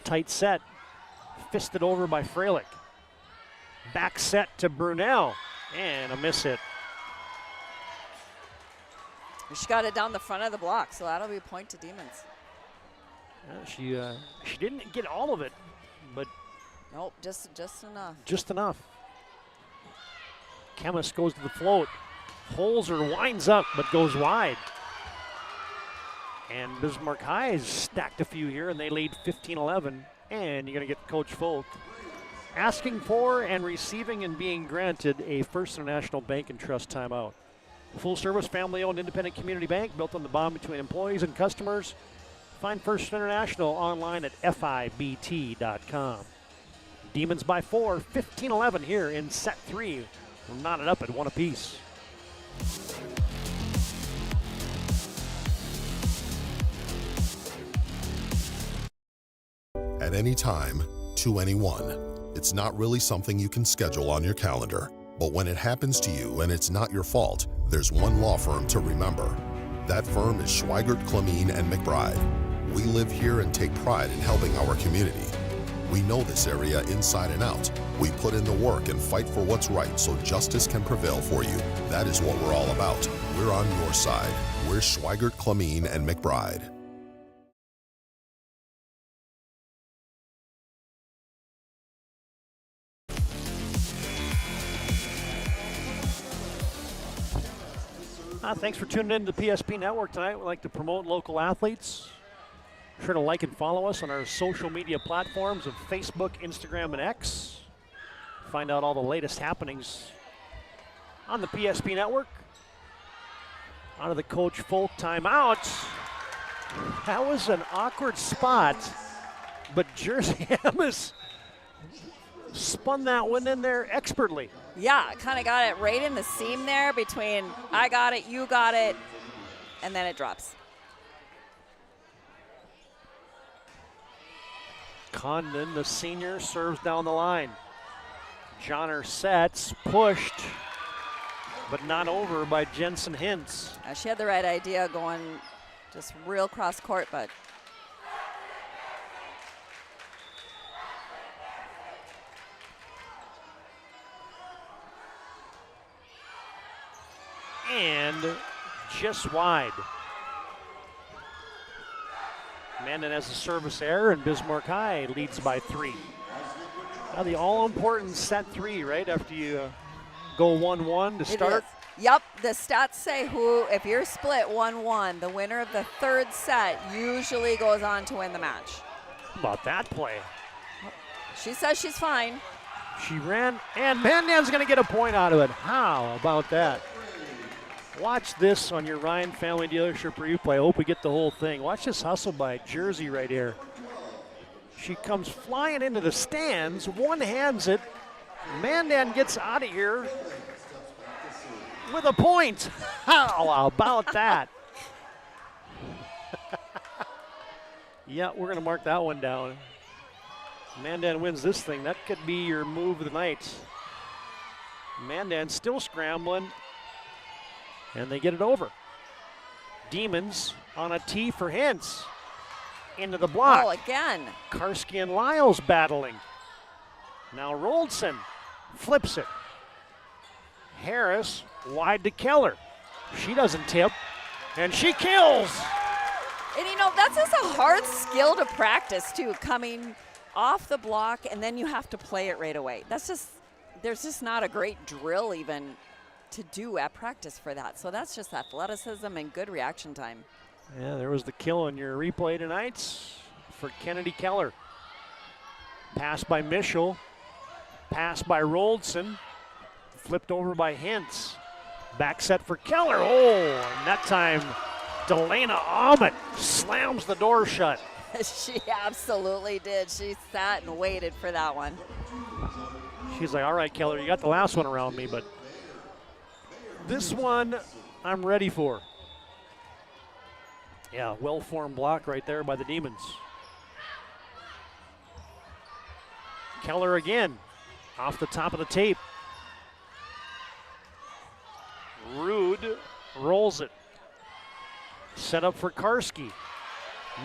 Tight set. Fisted over by Freilich. Back set to Brunel. And a miss hit. She got it down the front of the block, so that'll be a point to Demons. She didn't get all of it, but nope, just enough. Just enough. Chemist goes to the float. Holzer winds up, but goes wide. And Bismarck High has stacked a few here, and they lead 15-11. And you're going to get Coach Folk asking for and receiving and being granted a First International Bank and Trust timeout. Full-service, family-owned, independent community bank built on the bond between employees and customers. Find First International online at FIBT.com. Demons by 4, 15-11 here in set 3. We're knotted up at 1 apiece. At any time, to anyone. It's not really something you can schedule on your calendar. But when it happens to you and it's not your fault, there's one law firm to remember. That firm is Schweigert, Clemene, and McBride. We live here and take pride in helping our community. We know this area inside and out. We put in the work and fight for what's right so justice can prevail for you. That is what we're all about. We're on your side. We're Schweigert, Clemene, and McBride. Thanks for tuning in to the PSP Network tonight. We'd like to promote local athletes. Be sure to like and follow us on our social media platforms of Facebook, Instagram, and X. Find out all the latest happenings on the PSP Network. Out of the Coach Folk timeout. That was an awkward spot, but Jersey Amos spun that one in there expertly. Yeah, kind of got it right in the seam there between I got it, you got it, and then it drops. Condon, the senior, serves down the line. Johnner sets, pushed, but not over by Jensen Hintz. She had the right idea going just real cross court, but and just wide. Mandan has a service error, and Bismarck High leads by 3. Now the all-important set 3, right? After you go 1-1 to start. Yep, the stats say if you're split 1-1, the winner of the third set usually goes on to win the match. How about that play? She says she's fine. She ran, and Mandan's going to get a point out of it. How about that? Watch this on your Ryan Family Dealership replay. I hope we get the whole thing. Watch this hustle by Jersey right here. She comes flying into the stands, one-hands it. Mandan gets out of here with a point. How about that? Yeah, we're going to mark that one down. Mandan wins this thing. That could be your move of the night. Mandan still scrambling. And they get it over. Demons on a tee for Hintz. Into the block. Oh, again. Karski and Lyles battling. Now Roldson flips it. Harris wide to Keller. She doesn't tip, and she kills. And that's just a hard skill to practice too, coming off the block and then you have to play it right away. There's just not a great drill even to do at practice for that. So that's just athleticism and good reaction time. Yeah, there was the kill in your replay tonight for Kennedy Keller. Pass by Mischel. Pass by Roldson. Flipped over by Hintz. Back set for Keller. Oh, and that time Delana Ahmet slams the door shut. She absolutely did. She sat and waited for that one. She's like, all right, Keller, you got the last one around me, but this one I'm ready for. Yeah, well-formed block right there by the Demons. Keller again, off the top of the tape. Rude rolls it. Set up for Karski.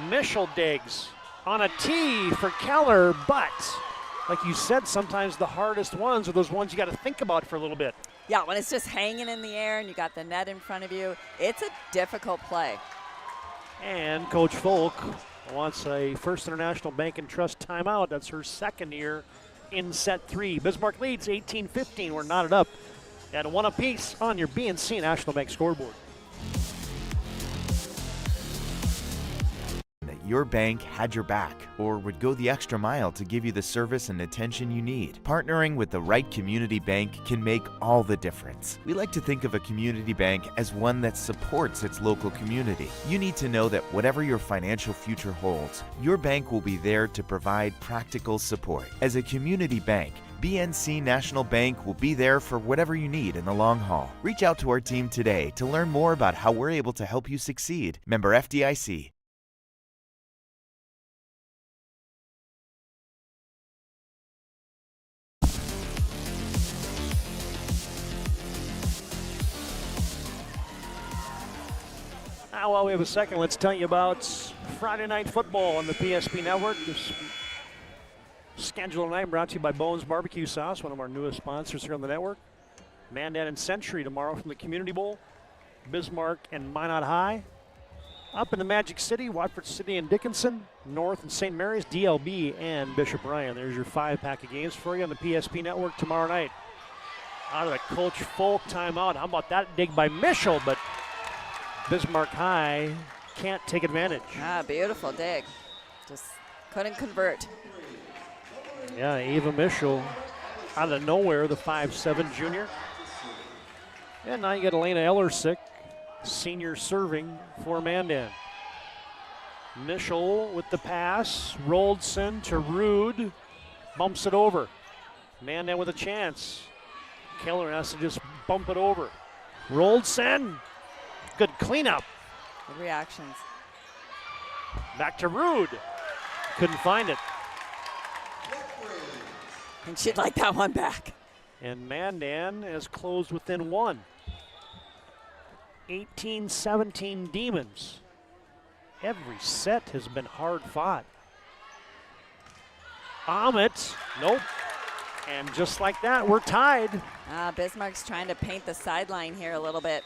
Mischel digs on a tee for Keller, but like you said, sometimes the hardest ones are those ones you got to think about for a little bit. Yeah, when it's just hanging in the air and you got the net in front of you, it's a difficult play. And Coach Folk wants a First International Bank and Trust timeout. That's her second year in set 3. Bismarck leads 18-15. We're knotted up at 1 apiece on your BNC National Bank scoreboard. That your bank had your back or would go the extra mile to give you the service and attention you need. Partnering with the right community bank can make all the difference. We like to think of a community bank as one that supports its local community. You need to know that whatever your financial future holds, your bank will be there to provide practical support. As a community bank, BNC National Bank will be there for whatever you need in the long haul. Reach out to our team today to learn more about how we're able to help you succeed. Member FDIC. While we have a second, let's tell you about Friday Night Football on the PSP Network. This schedule tonight brought to you by Bones Barbecue Sauce, one of our newest sponsors here on the network. Mandan and Century tomorrow from the Community Bowl. Bismarck and Minot High. Up in the Magic City, Watford City and Dickinson. North and St. Mary's, DLB and Bishop Ryan. There's your 5-pack of games for you on the PSP Network tomorrow night. Out of the Coach Folk timeout. How about that dig by Mischel, but Bismarck High can't take advantage. Ah, beautiful dig. Just couldn't convert. Yeah, Ava Mischel out of nowhere, the 5'7" junior. And now you get Elena Ellersick, senior serving for Mandan. Mischel with the pass, Roldson to Rude, bumps it over. Mandan with a chance. Keller has to just bump it over. Roldson. Good cleanup. Good reactions. Back to Rude. Couldn't find it. And she'd like that one back. And Mandan has closed within 1. 18-17 Demons. Every set has been hard fought. Ahmet, nope. And just like that, we're tied. Bismarck's trying to paint the sideline here a little bit.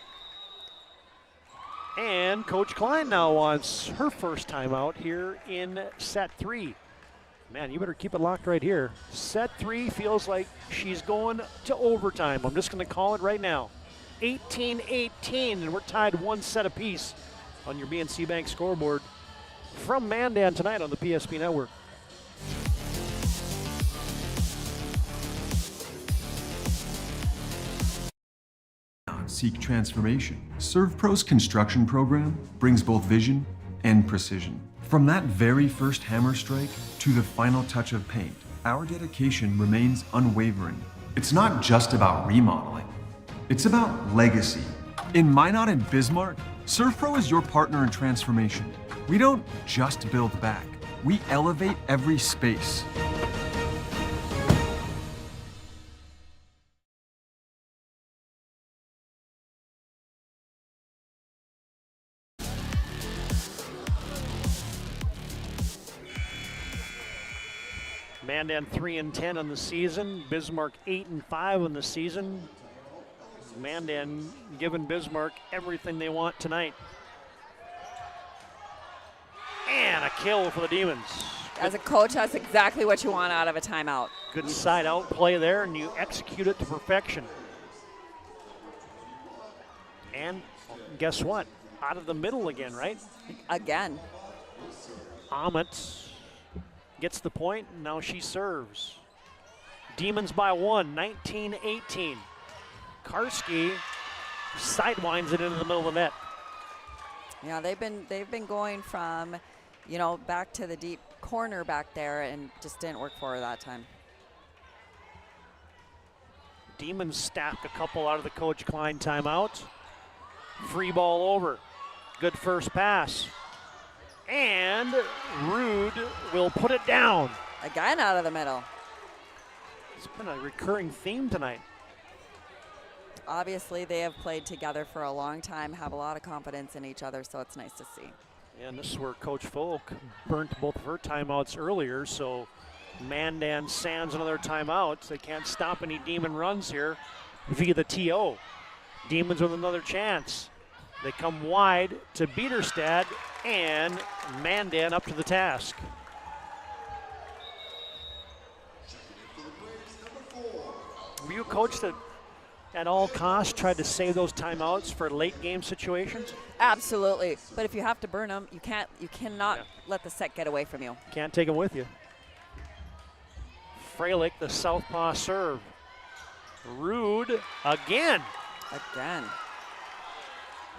And Coach Klein now wants her first timeout here in set 3. Man, you better keep it locked right here. Set 3 feels like she's going to overtime. I'm just going to call it right now. 18-18, and we're tied 1 set apiece on your BNC Bank scoreboard from Mandan tonight on the PSP Network. Seek transformation. ServPro's construction program brings both vision and precision. From that very first hammer strike to the final touch of paint, our dedication remains unwavering. It's not just about remodeling, it's about legacy. In Minot and Bismarck, ServPro is your partner in transformation. We don't just build back, we elevate every space. Mandan 3-10 on the season. Bismarck 8-5 on the season. Mandan giving Bismarck everything they want tonight. And a kill for the Demons. As a coach, that's exactly what you want out of a timeout. Good side out play there, and you execute it to perfection. And guess what? Out of the middle again, right? Again. Ahmet gets the point, and now she serves. Demons by 1, 19-18. Karski sidewinds it into the middle of the net. Yeah, they've been going from, back to the deep corner back there, and just didn't work for her that time. Demons stack a couple out of the Coach Klein timeout. Free ball over. Good first pass. And Rude will put it down. Again out of the middle. It's been a recurring theme tonight. Obviously, they have played together for a long time, have a lot of confidence in each other, so it's nice to see. And this is where Coach Folk burnt both of her timeouts earlier, so Mandan sands another timeout. They can't stop any Demon runs here via the TO. Demons with another chance. They come wide to Biederstad, and Mandan up to the task. Were you a coach that at all costs tried to save those timeouts for late game situations? Absolutely, but if you have to burn them, you cannot let the set get away from you. Can't take them with you. Freilich, the southpaw serve. Rude again. Again.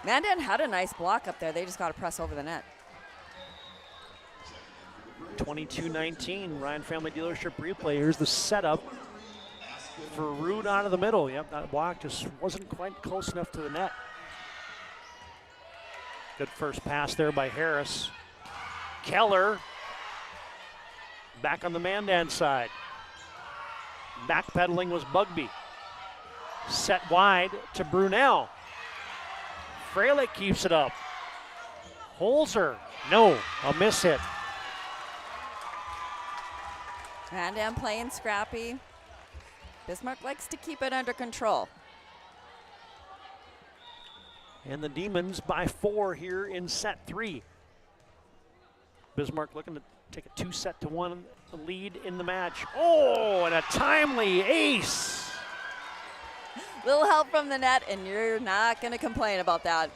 Mandan had a nice block up there. They just got to press over the net. 22-19, Ryan Family Dealership replay. Here's the setup for Rude out of the middle. Yep, that block just wasn't quite close enough to the net. Good first pass there by Harris. Keller back on the Mandan side. Backpedaling was Bugby. Set wide to Brunel. Freilich keeps it up. Holzer, no, a miss hit. Mandan playing scrappy. Bismarck likes to keep it under control. And the Demons by 4 here in set 3. Bismarck looking to take a 2-1 lead in the match. Oh, and a timely ace. Little help from the net, and you're not going to complain about that.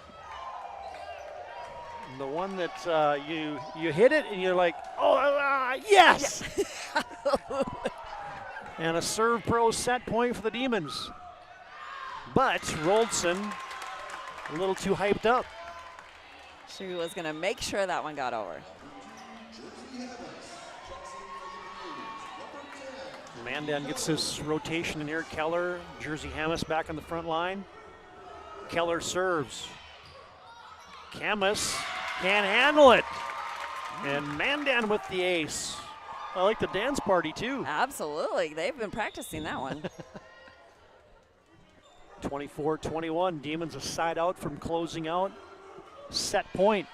The one that you hit it, and you're like, oh, yes! And a serve pro set point for the Demons. But Roldson a little too hyped up. She was going to make sure that one got over. Mandan gets this rotation in here. Keller, Jersey Hamas back on the front line. Keller serves. Camus can't handle it. And Mandan with the ace. I like the dance party too. Absolutely, they've been practicing that one. 24-21, Demons a side out from closing out. Set point,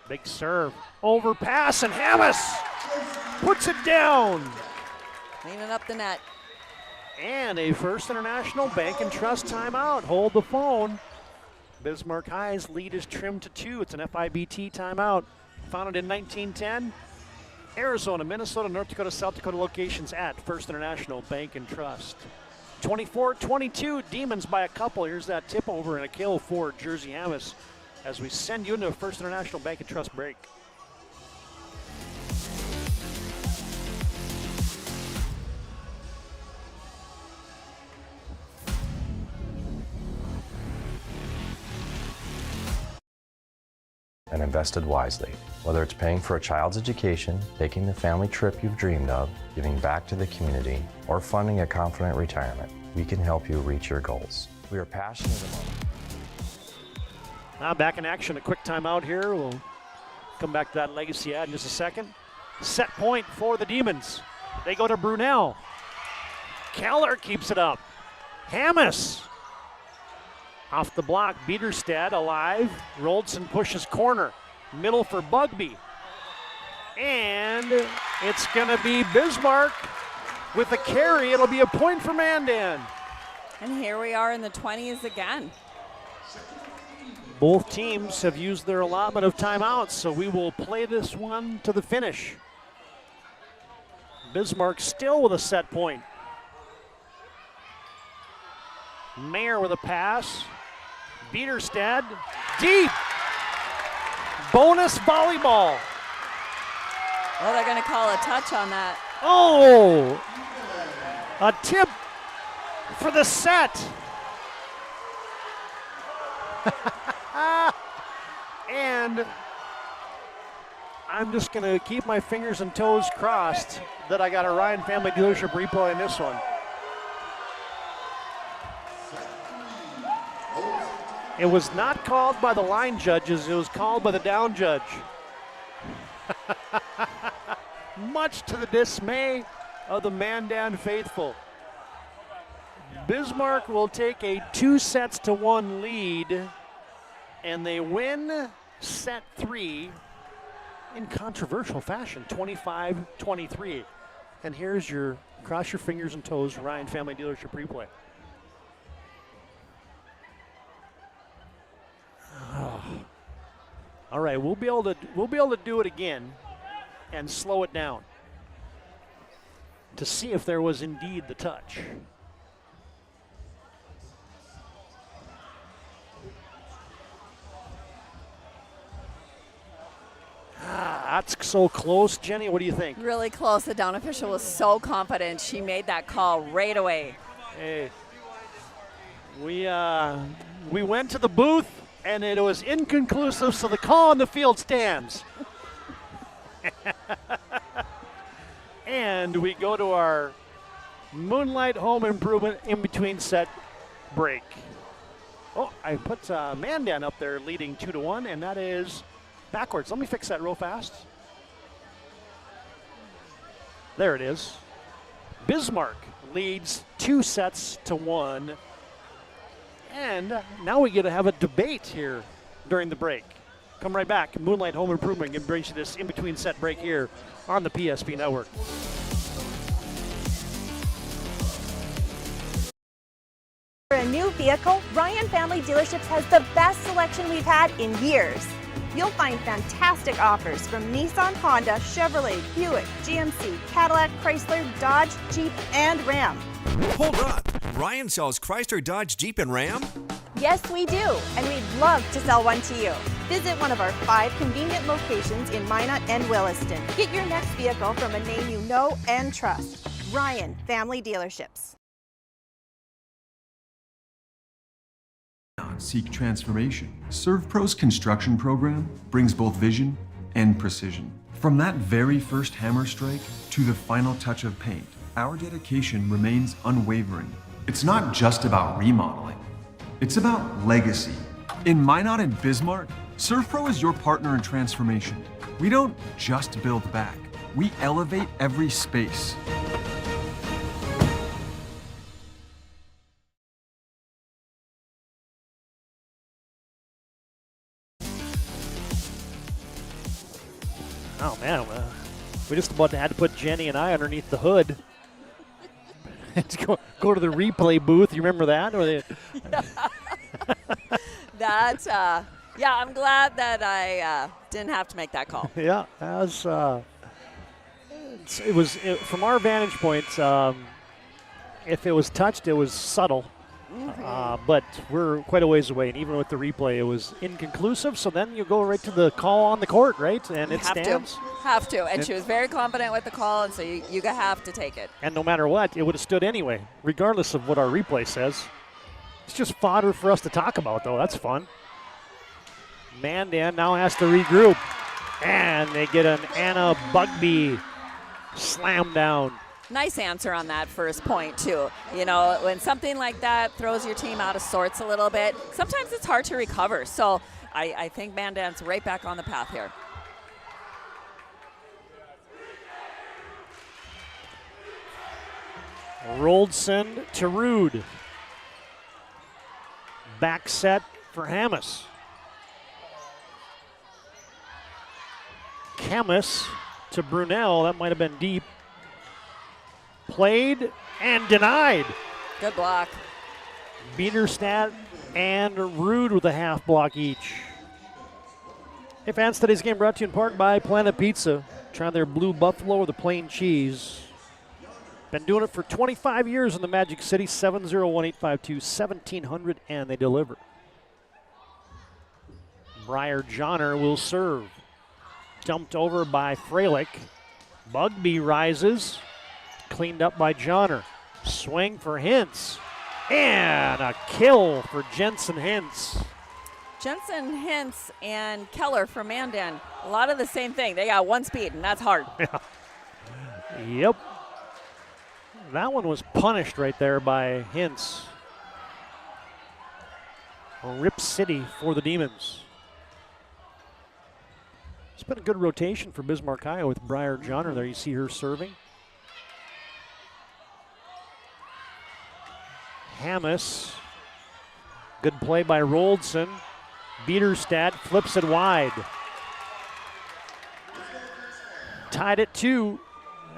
big serve. Overpass and Hamas puts it down. Cleaning up the net. And a First International Bank and Trust timeout. Hold the phone. Bismarck High's lead is trimmed to 2. It's an FIBT timeout. Founded in 1910. Arizona, Minnesota, North Dakota, South Dakota locations at First International Bank and Trust. 24-22, Demons by a couple. Here's that tip over and a kill for Jersey Hamas as we send you into a First International Bank and Trust break. And invested wisely. Whether it's paying for a child's education, taking the family trip you've dreamed of, giving back to the community, or funding a confident retirement, we can help you reach your goals. We are passionate about it. Now back in action, a quick timeout here. We'll come back to that legacy ad in just a second. Set point for the Demons. They go to Brunel. Keller keeps it up. Hamas. Off the block, Biederstad alive. Roldson pushes corner. Middle for Bugby. And it's going to be Bismarck with a carry. It'll be a point for Mandan. And here we are in the 20s again. Both teams have used their allotment of timeouts, so we will play this one to the finish. Bismarck still with a set point. Mayer with a pass. Biederstad, deep. Bonus volleyball. Oh, they're going to call a touch on that. Oh, a tip for the set. And I'm just going to keep my fingers and toes crossed that I got a Ryan Family Dealership replay in this one. It was not called by the line judges. It was called by the down judge. Much to the dismay of the Mandan faithful. Bismarck will take a 2-1 lead, and they win set 3 in controversial fashion, 25-23. And here's your cross your fingers and toes Ryan Family Dealership replay. All right, we'll be able to do it again and slow it down to see if there was indeed the touch. That's so close. Jenny, what do you think? Really close. The down official was so confident. She made that call right away. Hey, we went to the booth, and it was inconclusive, so the call on the field stands. And we go to our Moonlight Home Improvement in between set break. Oh, I put Mandan up there leading 2-1, and that is backwards. Let me fix that real fast. There it is. Bismarck leads 2-1. And now we get to have a debate here during the break. Come right back. Moonlight Home Improvement can bring you this in-between set break here on the PSP Network. For a new vehicle, Ryan Family Dealerships has the best selection we've had in years. You'll find fantastic offers from Nissan, Honda, Chevrolet, Buick, GMC, Cadillac, Chrysler, Dodge, Jeep, and Ram. Hold on. Ryan sells Chrysler, Dodge, Jeep, and Ram? Yes, we do, and we'd love to sell one to you. Visit one of our 5 convenient locations in Minot and Williston. Get your next vehicle from a name you know and trust. Ryan Family Dealerships. Seek transformation. ServPro's construction program brings both vision and precision. From that very first hammer strike to the final touch of paint, our dedication remains unwavering. It's not just about remodeling, it's about legacy. In Minot and Bismarck, ServPro is your partner in transformation. We don't just build back, we elevate every space. Oh man, we just about had to put Jenny and I underneath the hood. go to the replay booth. You remember that? Or Yeah, I'm glad that I didn't have to make that call. Yeah, as it was from our vantage point. If it was touched, it was subtle. But we're quite a ways away, and even with the replay, it was inconclusive. So then you go right to the call on the court, right? And it stands. Have to. And she was very confident with the call, and so you have to take it. And no matter what, it would have stood anyway, regardless of what our replay says. It's just fodder for us to talk about, though. That's fun. Mandan now has to regroup, and they get an Anna Bugby slam down. Nice answer on that first point, too. You know, when something like that throws your team out of sorts a little bit, sometimes it's hard to recover. So I think Mandan's right back on the path here. Rolled send to Rude. Back set for Hammes. Camus to Brunel. That might have been deep. Played and denied. Good block. Biederstadt and Rude with a half block each. Hey fans, today's game brought to you in part by Planet Pizza. Try their blue buffalo or the plain cheese. Been doing it for 25 years in the Magic City. 701-852-1700, and they deliver. Briar Johnner will serve. Dumped over by Freilich. Bugby rises. Cleaned up by Johnner. Swing for Hintz. And a kill for Jensen Hintz. Jensen Hintz and Keller from Mandan. A lot of the same thing. They got one speed, and that's hard. Yeah. Yep. That one was punished right there by Hintz. Rip City for the Demons. It's been a good rotation for Bismarck High with Briar Johnner there. You see her serving. Hammes. Good play by Roldson. Biederstad flips it wide. Tied at 2.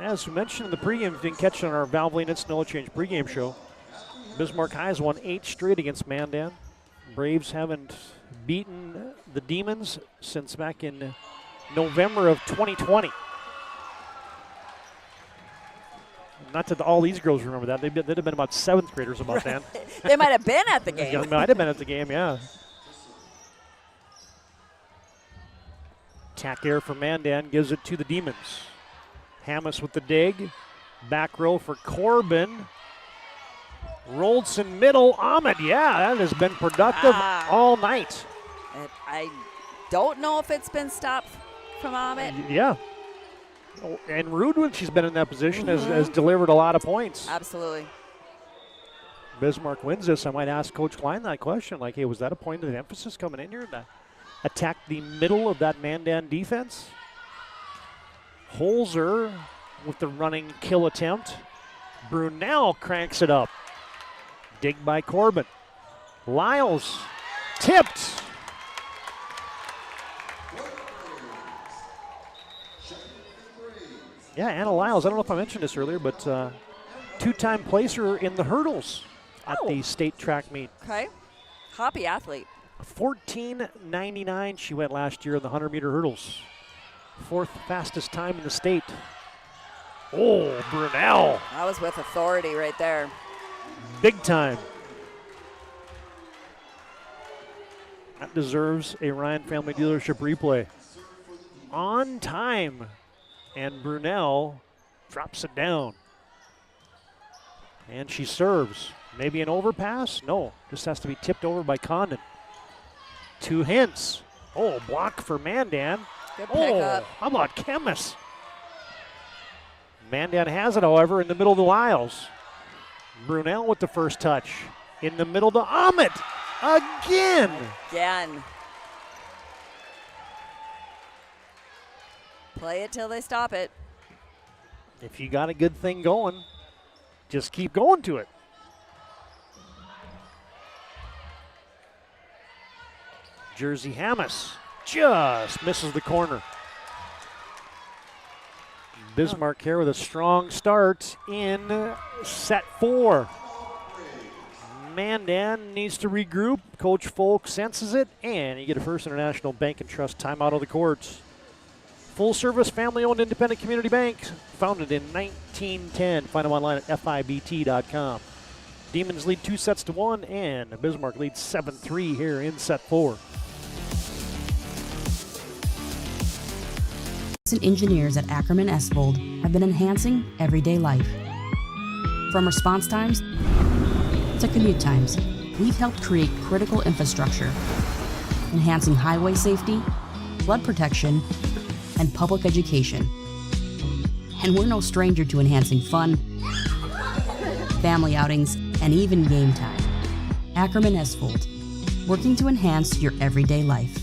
As we mentioned in the pregame, if you didn't catch it on our Valvoline Instant Oil Change pregame show, Bismarck High has won 8 straight against Mandan. Braves haven't beaten the Demons since back in November of 2020. Not that all these girls remember that. They'd have been about 7th graders about that. They might have been at the game. They might have been at the game, yeah. Tack air for Mandan gives it to the Demons. Hammes with the dig. Back row for Corbin. Roldson middle. Ahmed, yeah, that has been productive all night. I don't know if it's been stopped from Ahmed. Yeah. And Rude, when she's been in that position, has delivered a lot of points. Absolutely. Bismarck wins this. I might ask Coach Klein that question, like, hey, was that a point of emphasis coming in here to attack the middle of that Mandan defense? Holzer with the running kill attempt. Brunel cranks it up. Dig by Corbin. Lyles tipped. Yeah, Anna Lyles, I don't know if I mentioned this earlier, but 2-time placer in the hurdles at the state track meet. Okay. Hoppy athlete. 14:99 she went last year in the 100-meter hurdles. 4th fastest time in the state. Oh, Brunel. That was with authority right there. Big time. That deserves a Ryan Family Dealership replay. On time. And Brunel drops it down. And she serves. Maybe an overpass? No, just has to be tipped over by Condon. 2 hints. Oh, block for Mandan. Good pickup. How about Chemis? Mandan has it, however, in the middle of the Lyles. Brunel with the first touch. In the middle to Ahmed. Again. Play it till they stop it. If you got a good thing going, just keep going to it. Jersey Hammes just misses the corner. Bismarck here with a strong start in set 4. Mandan needs to regroup. Coach Folk senses it, and you get a First International Bank and Trust timeout of the courts. Full-service, family-owned, independent community bank, founded in 1910. Find them online at FIBT.com. Demons lead 2-1, and Bismarck leads 7-3 here in set 4. Engineers at Ackerman Esvold have been enhancing everyday life. From response times to commute times, we've helped create critical infrastructure, enhancing highway safety, flood protection, and public education. And we're no stranger to enhancing fun, family outings, and even game time. Ackerman Esvold, working to enhance your everyday life.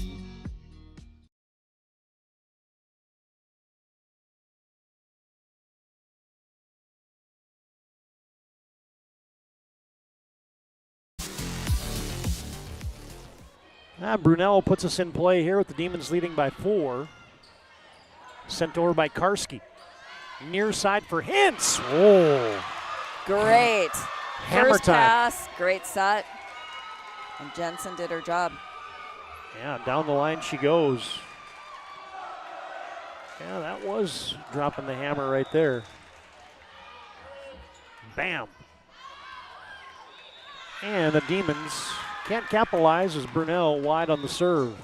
Brunel puts us in play here with the Demons leading by 4. Sent over by Karski. Near side for Hintz. Oh. Great. Hammer First time. pass, great set. And Jensen did her job. Yeah, down the line she goes. Yeah, that was dropping the hammer right there. Bam. And the Demons can't capitalize as Brunel wide on the serve.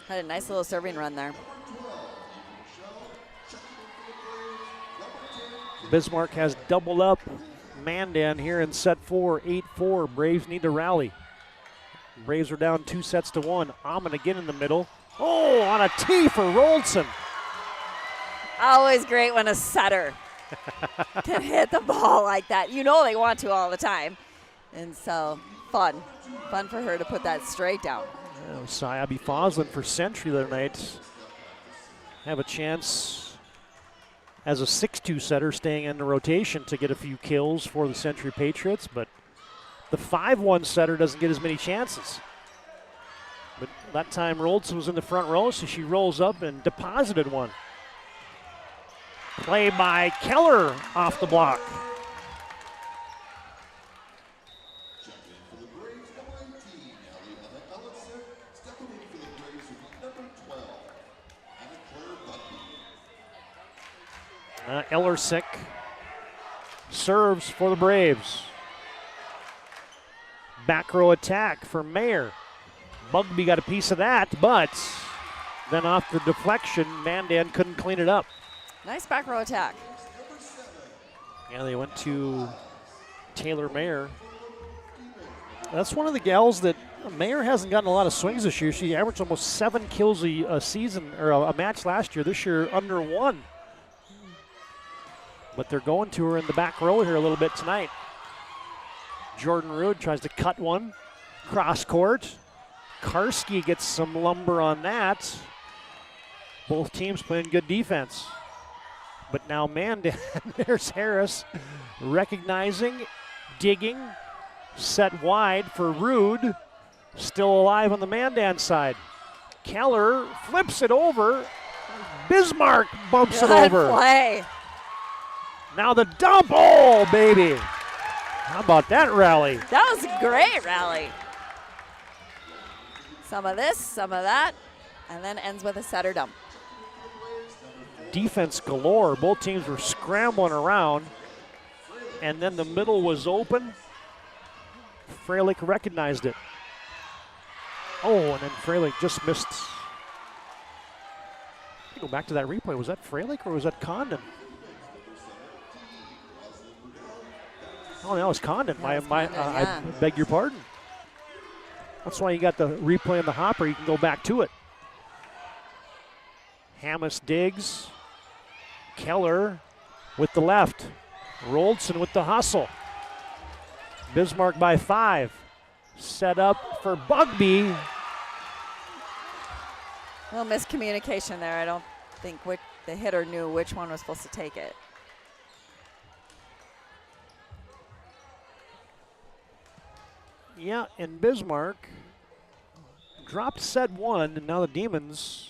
Had a nice little serving run there. Bismarck has doubled up Mandan here in set 4, 8-4. Braves need to rally. Braves are down 2-1. Ahmed again in the middle. Oh, on a tee for Roldson. Always great when a setter can hit the ball like that. You know they want to all the time. And so, fun. Fun for her to put that straight down. We saw Abby Foslin for Century the other night have a chance as a 6-2 setter staying in the rotation to get a few kills for the Century Patriots, but the 5-1 setter doesn't get as many chances. But that time Roldson was in the front row, so she rolls up and deposited one. Play by Keller off the block. Ellersick serves for the Braves. Back row attack for Mayer. Bugby got a piece of that, but then off the deflection, Mandan couldn't clean it up. Nice back row attack. Yeah, they went to Taylor Mayer. That's one of the gals that Mayer hasn't gotten a lot of swings this year. She averaged almost 7 kills a season, or a match last year. This year, under 1. But they're going to her in the back row here a little bit tonight. Jordan Rood tries to cut one. Cross court. Karski gets some lumber on that. Both teams playing good defense. But now Mandan, there's Harris recognizing, digging, set wide for Rood. Still alive on the Mandan side. Keller flips it over. Bismarck bumps it over. Good play. Now the dump. Oh, baby. How about that rally? That was a great rally. Some of this, some of that, and then ends with a setter dump. Defense galore. Both teams were scrambling around, and then the middle was open. Freilich recognized it. Oh, and then Freilich just missed. Go back to that replay. Was that Freilich or was that Condon? Oh, that was Condon. I beg your pardon. That's why you got the replay in the hopper. You can go back to it. Hammes digs. Keller with the left. Roldson with the hustle. Bismarck by 5. Set up for Bugby. A little miscommunication there. I don't think the hitter knew which one was supposed to take it. Yeah, and Bismarck dropped set 1, and now the Demons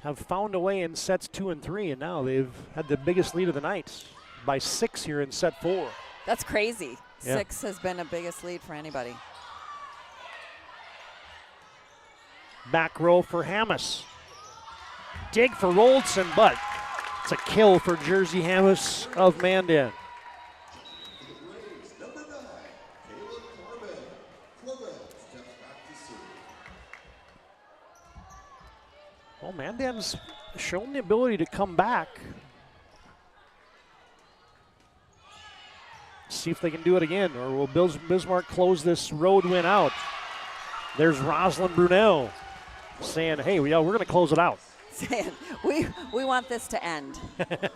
have found a way in sets 2 and 3, and now they've had the biggest lead of the night by 6 here in set 4. That's crazy. Yeah. 6 has been the biggest lead for anybody. Back row for Hammes. Dig for Roldson, but it's a kill for Jersey Hammes of Mandan. Well, Mandan's shown the ability to come back. See if they can do it again, or will Bismarck close this road win out? There's Rosalind Brunel saying, hey, we're going to close it out. Saying, we want this to end. Good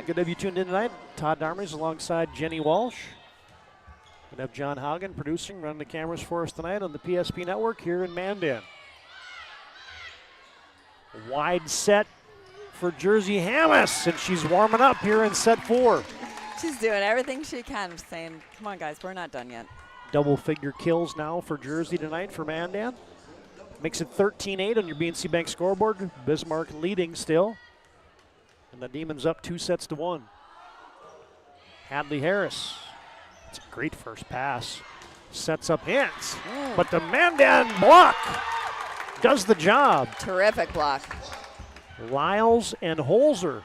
to have you tuned in tonight. Todd Darmers alongside Jenny Walsh. We'll have John Haugen producing, running the cameras for us tonight on the PSP Network here in Mandan. Wide set for Jersey Hammes, and she's warming up here in set 4. She's doing everything she can, saying, come on, guys, we're not done yet. Double-figure kills now for Jersey tonight for Mandan. Makes it 13-8 on your BNC Bank scoreboard. Bismarck leading still. And the Demons up 2-1. Hadley Harris. It's a great first pass. Sets up hands. But the Mandan block does the job. Terrific block. Lyles and Holzer.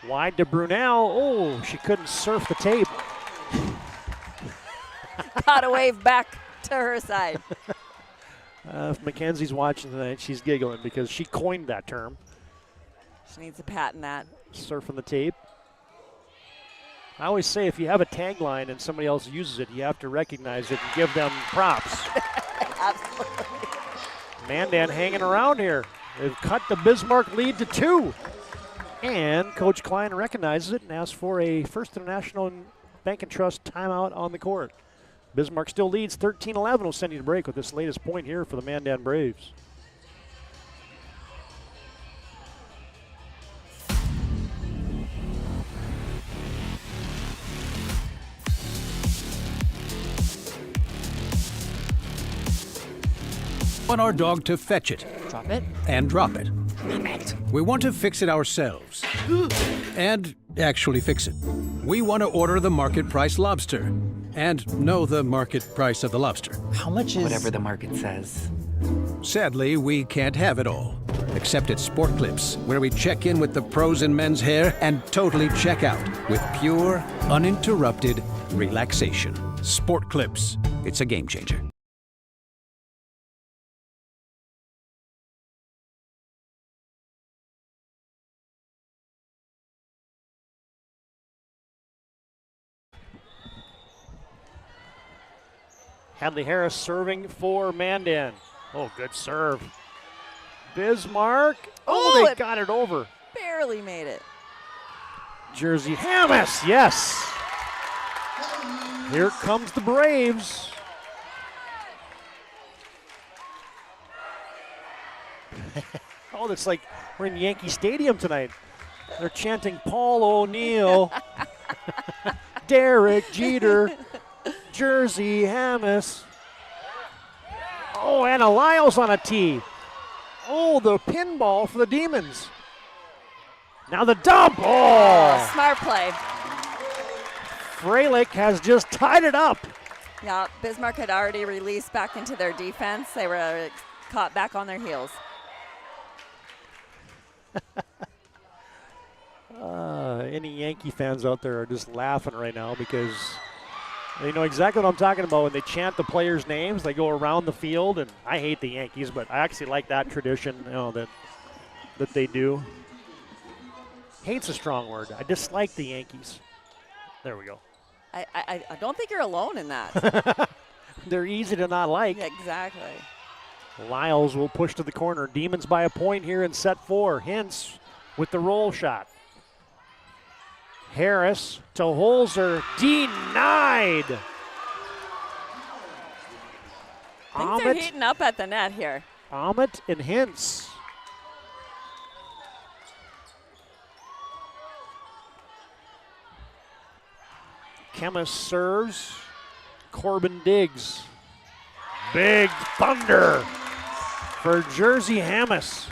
Wide to Brunel. Oh, she couldn't surf the tape. Got a wave back to her side. If Mackenzie's watching tonight, she's giggling because she coined that term. She needs to patent that. Surfing the tape. I always say if you have a tagline and somebody else uses it, you have to recognize it and give them props. Mandan hanging around here. They've cut the Bismarck lead to 2. And Coach Klein recognizes it and asks for a First International Bank and Trust timeout on the court. Bismarck still leads 13-11. We'll send you to break with this latest point here for the Mandan Braves. We want our dog to fetch it. Drop it. And drop it. Clean it. We want to fix it ourselves. And actually fix it. We want to order the market price lobster. And know the market price of the lobster. How much is... Whatever the market says. Sadly, we can't have it all. Except at Sport Clips, where we check in with the pros in men's hair and totally check out with pure, uninterrupted relaxation. Sport Clips. It's a game changer. Hadley Harris serving for Mandan. Oh, good serve. Bismarck. Oh, they got it over. Barely made it. Jersey Hamas, yes. Here comes the Braves. Oh, it's like we're in Yankee Stadium tonight. They're chanting Paul O'Neill, Derek Jeter, Jersey Hamas. Oh, and a Lyles on a tee. Oh, the pinball for the Demons. Now the dump. Oh, smart play. Freilich has just tied it up. Yeah, Bismarck had already released back into their defense. They were caught back on their heels. Any Yankee fans out there are just laughing right now because they know exactly what I'm talking about. When they chant the players' names, they go around the field, and I hate the Yankees, but I actually like that tradition, that they do. Hate's a strong word. I dislike the Yankees. There we go. I don't think you're alone in that. They're easy to not like. Yeah, exactly. Lyles will push to the corner. Demons by a point here in set 4. Hintz with the roll shot. Harris to Holzer, denied. Things are heating up at the net here. Ahmet and Hintz. Chemis serves. Corbin digs. Big thunder for Jersey Hamas.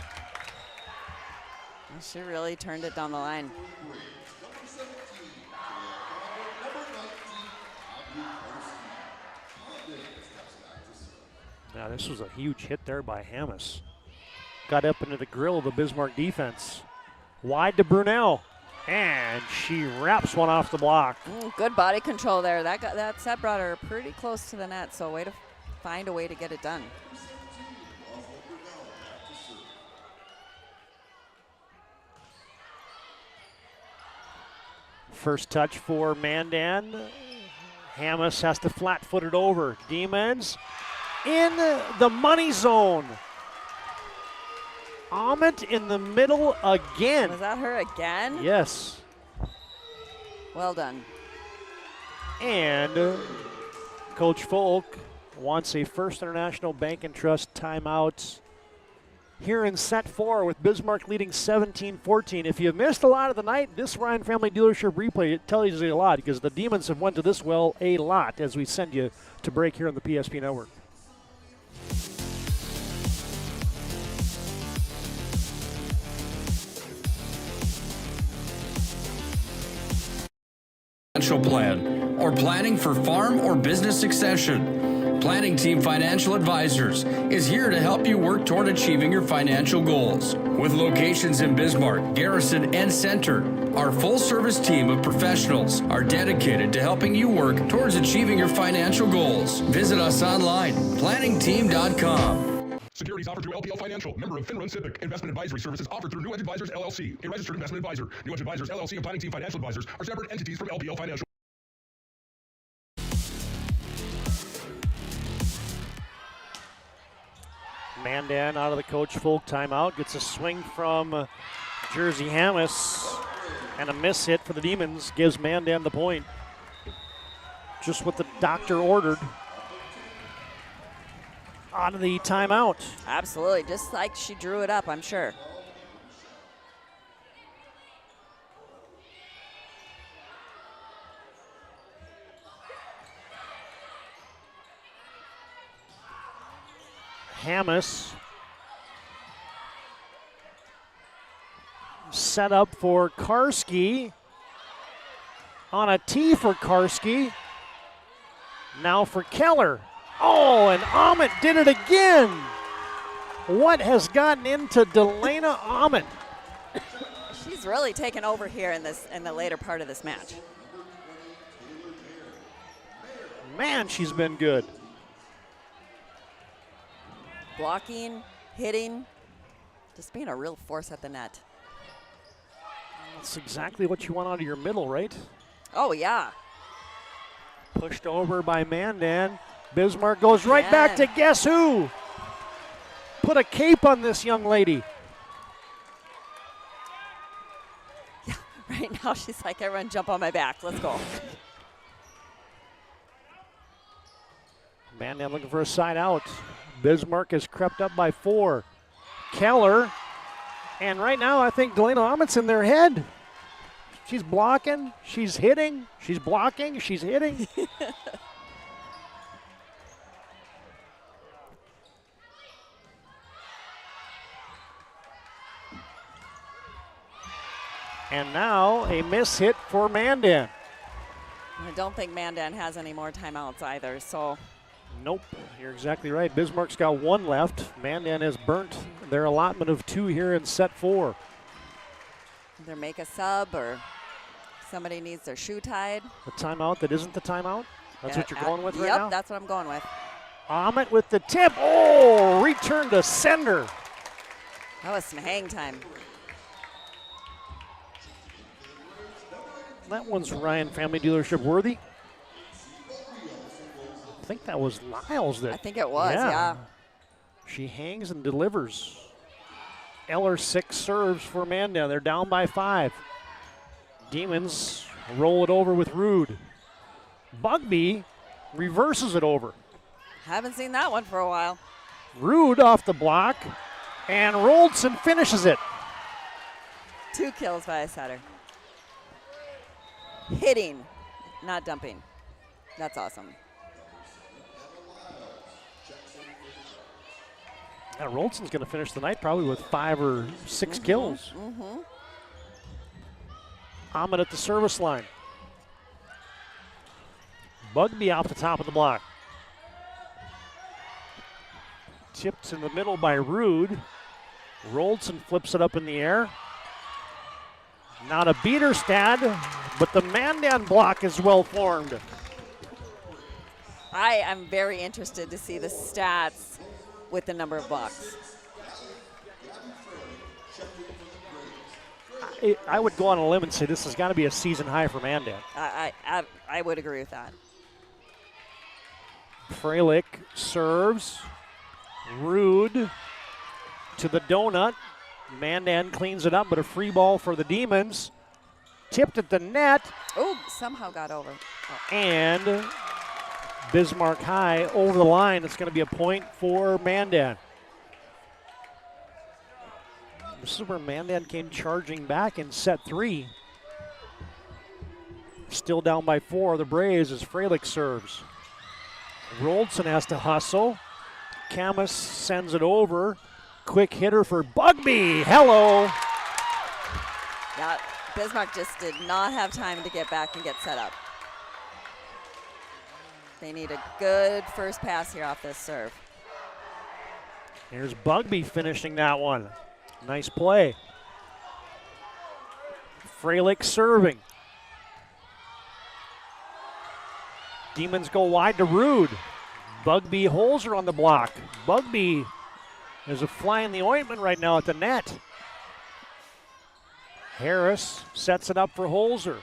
She really turned it down the line. Now this was a huge hit there by Hamas. Got up into the grill of the Bismarck defense. Wide to Brunel. And she wraps one off the block. Good body control there. That set brought her pretty close to the net, so way to find a way to get it done. First touch for Mandan. Hamas has to flat-foot it over. Demons in the money zone. Ahmet in the middle again. Was that her again? Yes. Well done. And Coach Folk wants a First International Bank and Trust timeout here in set 4 with Bismarck leading 17-14. If you've missed a lot of the night, this Ryan Family Dealership replay, it tells you a lot because the Demons have went to this well a lot as we send you to break here on the PSP Network. Financial plan or planning for farm or business succession. Planning Team Financial Advisors is here to help you work toward achieving your financial goals. With locations in Bismarck, Garrison, and Center, our full-service team of professionals are dedicated to helping you work towards achieving your financial goals. Visit us online, planningteam.com. Securities offered through LPL Financial, member of Finland Civic. Investment advisory services offered through New Edge Advisors LLC, a registered investment advisor. New Edge Advisors LLC and Planning Team Financial Advisors are separate entities from LPL Financial. Mandan out of the Coach Folk timeout. Gets a swing from Jersey Hammis. And a miss hit for the Demons gives Mandan the point. Just what the doctor ordered. Out of the timeout. Absolutely, just like she drew it up, I'm sure. Hammis set up for Karski. On a tee for Karski. Now for Keller. Oh, and Ahmet did it again. What has gotten into Delana Ahmet? She's really taken over here in the later part of this match. Man, she's been good. Blocking, hitting, just being a real force at the net. That's exactly what you want out of your middle, right? Oh, yeah. Pushed over by Mandan. Bismarck goes right back to guess who? Put a cape on this young lady. Yeah, right now she's like, everyone jump on my back. Let's go. Mandan looking for a side out. Bismarck has crept up by 4. Keller. And right now I think Delana Ahmet's in their head. She's blocking, she's hitting, she's blocking, she's hitting. And now a miss hit for Mandan. I don't think Mandan has any more timeouts either, so. Nope, you're exactly right. Bismarck's got 1 left. Mandan has burnt their allotment of 2 here in set 4. Either make a sub or somebody needs their shoe tied. A timeout that isn't the timeout? That's what you're going with right now? Yep, that's what I'm going with. Ahmet with the tip. Oh, return to sender. That was some hang time. That one's Ryan Family Dealership worthy. I think that was Lyles that. I think it was, yeah. She hangs and delivers. Eller 6 serves for Mandan. They're down by 5. Demons roll it over with Rude. Bugby reverses it over. Haven't seen that one for a while. Rude off the block, and Roldson finishes it. 2 kills by a setter. Hitting, not dumping. That's awesome. Yeah, Roldson's going to finish the night probably with 5 or 6 kills. Ahmet at the service line. Bugby off the top of the block. Tipped in the middle by Rude. Roldson flips it up in the air. Not a Bieterstad, but the Mandan block is well formed. I am very interested to see the stats with the number of blocks. I would go on a limb and say this has got to be a season high for Mandan. I would agree with that. Freilich serves. Rude to the donut. Mandan cleans it up, but a free ball for the Demons. Tipped at the net. Oh, somehow got over. And Bismarck High over the line. It's going to be a point for Mandan. This is where Mandan came charging back in set 3. Still down by 4. The Braves as Freilich serves. Roldson has to hustle. Camus sends it over. Quick hitter for Bugby. Hello. Yeah, Bismarck just did not have time to get back and get set up. They need a good first pass here off this serve. Here's Bugby finishing that one. Nice play. Freilich serving. Demons go wide to Rude. Bugby holds her on the block. Bugby is a fly in the ointment right now at the net. Harris sets it up for Holzer.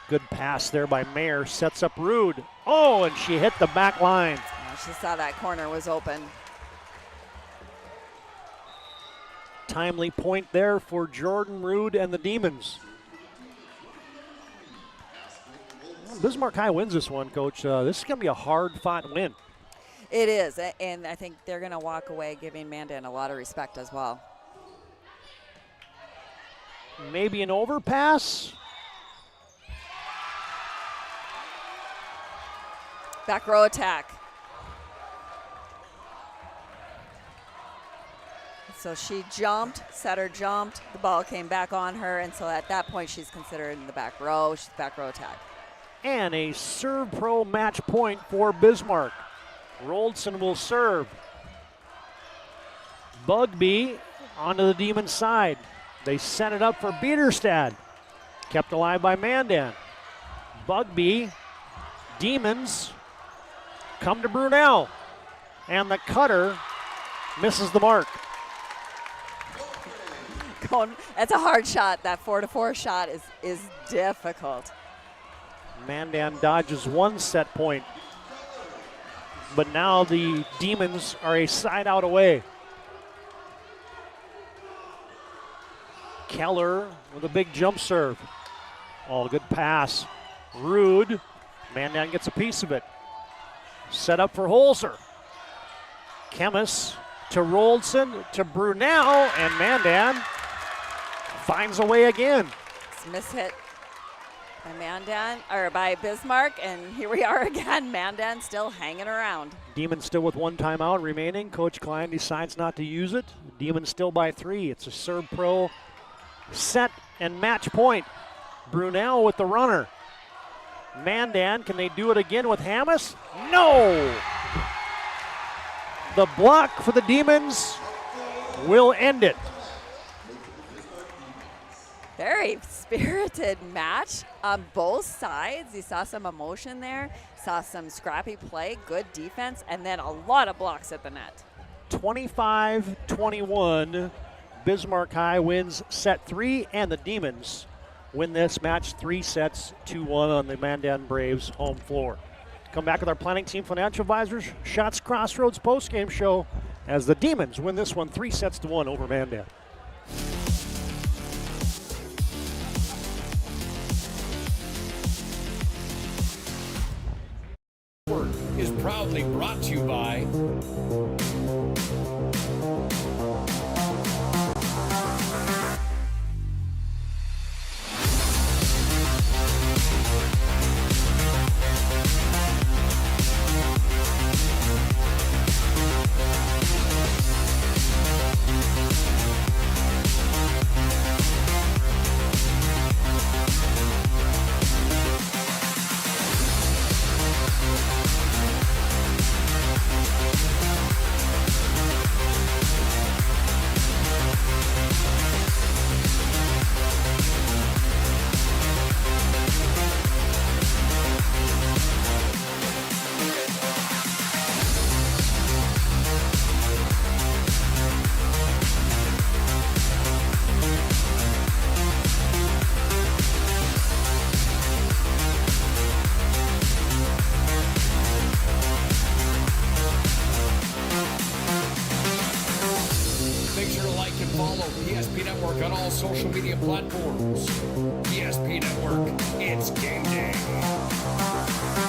Good pass there by Mayer. Sets up Rude. Oh, and she hit the back line. She saw that corner was open. Timely point there for Jordan Rude and the Demons. Bismarck High wins this one, Coach. This is going to be a hard-fought win. It is, and I think they're going to walk away giving Mandan a lot of respect as well. Maybe an overpass. Back row attack. So she jumped, setter jumped, the ball came back on her, and so at that point she's considered in the back row. She's back row attack. And a serve pro match point for Bismarck. Roldson will serve. Bugby onto the Demon side. They sent it up for Biederstad. Kept alive by Mandan. Bugby, Demons come to Brunel. And the cutter misses the mark. That's a hard shot. That 4-4 shot is difficult. Mandan dodges one set point. But now the Demons are a side out away. Keller with a big jump serve. Oh, good pass. Rude. Mandan gets a piece of it. Set up for Holzer. Chemis to Roldson to Brunel, and Mandan finds a way again. It's mishit by Mandan, or by Bismarck, and here we are again. Mandan still hanging around. Demons still with one timeout remaining. Coach Klein decides not to use it. Demons still by 3. It's a serve pro set and match point. Brunel with the runner. Mandan, can they do it again with Hammes? No! The block for the Demons will end it. Very spirited match on both sides. You saw some emotion there, saw some scrappy play, good defense, and then a lot of blocks at the net. 25-21, Bismarck High wins set 3, and the Demons win this match 3-1 on the Mandan Braves home floor. Come back with our planning team financial advisors, Shots Crossroads postgame show as the Demons win this one 3-1 over Mandan. Is proudly brought to you by social media platforms. PSP Network, it's game day.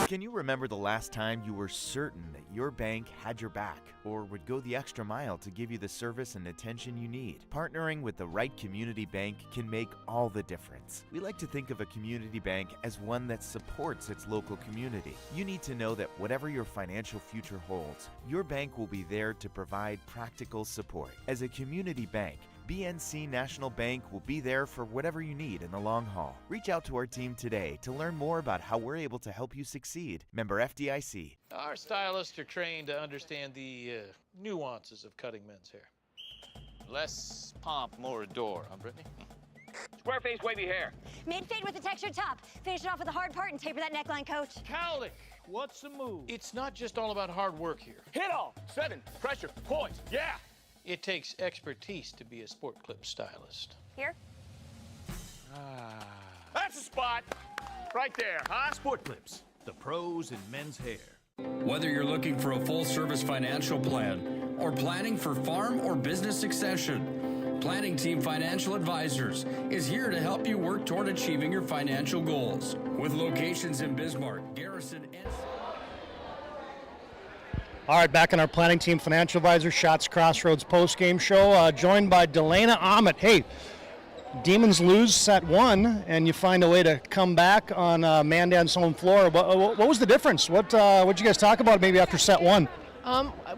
Can you remember the last time you were certain that your bank had your back or would go the extra mile to give you the service and attention you need? Partnering with the right community bank can make all the difference. We like to think of a community bank as one that supports its local community. You need to know that whatever your financial future holds, your bank will be there to provide practical support. As a community bank, BNC National Bank will be there for whatever you need in the long haul. Reach out to our team today to learn more about how we're able to help you succeed. Member FDIC. Our stylists are trained to understand the nuances of cutting men's hair. Less pomp, more adore, huh, Brittany? Square face, wavy hair. Mid-fade with a textured top. Finish it off with a hard part and taper that neckline, Coach. Cowlick, what's the move? It's not just all about hard work here. Hit all. 7, pressure, points, yeah. It takes expertise to be a sport clip stylist. Here? That's a spot. Right there, huh? Sport Clips, the pros in men's hair. Whether you're looking for a full-service financial plan or planning for farm or business succession, Planning Team Financial Advisors is here to help you work toward achieving your financial goals. With locations in Bismarck, Garrison, and... All right, back in our Planning Team Financial Advisor Shots Crossroads postgame show, joined by Delana Ahmet. Hey, Demons lose set one, and you find a way to come back on Mandan's home floor. What was the difference? What'd you guys talk about maybe after set one?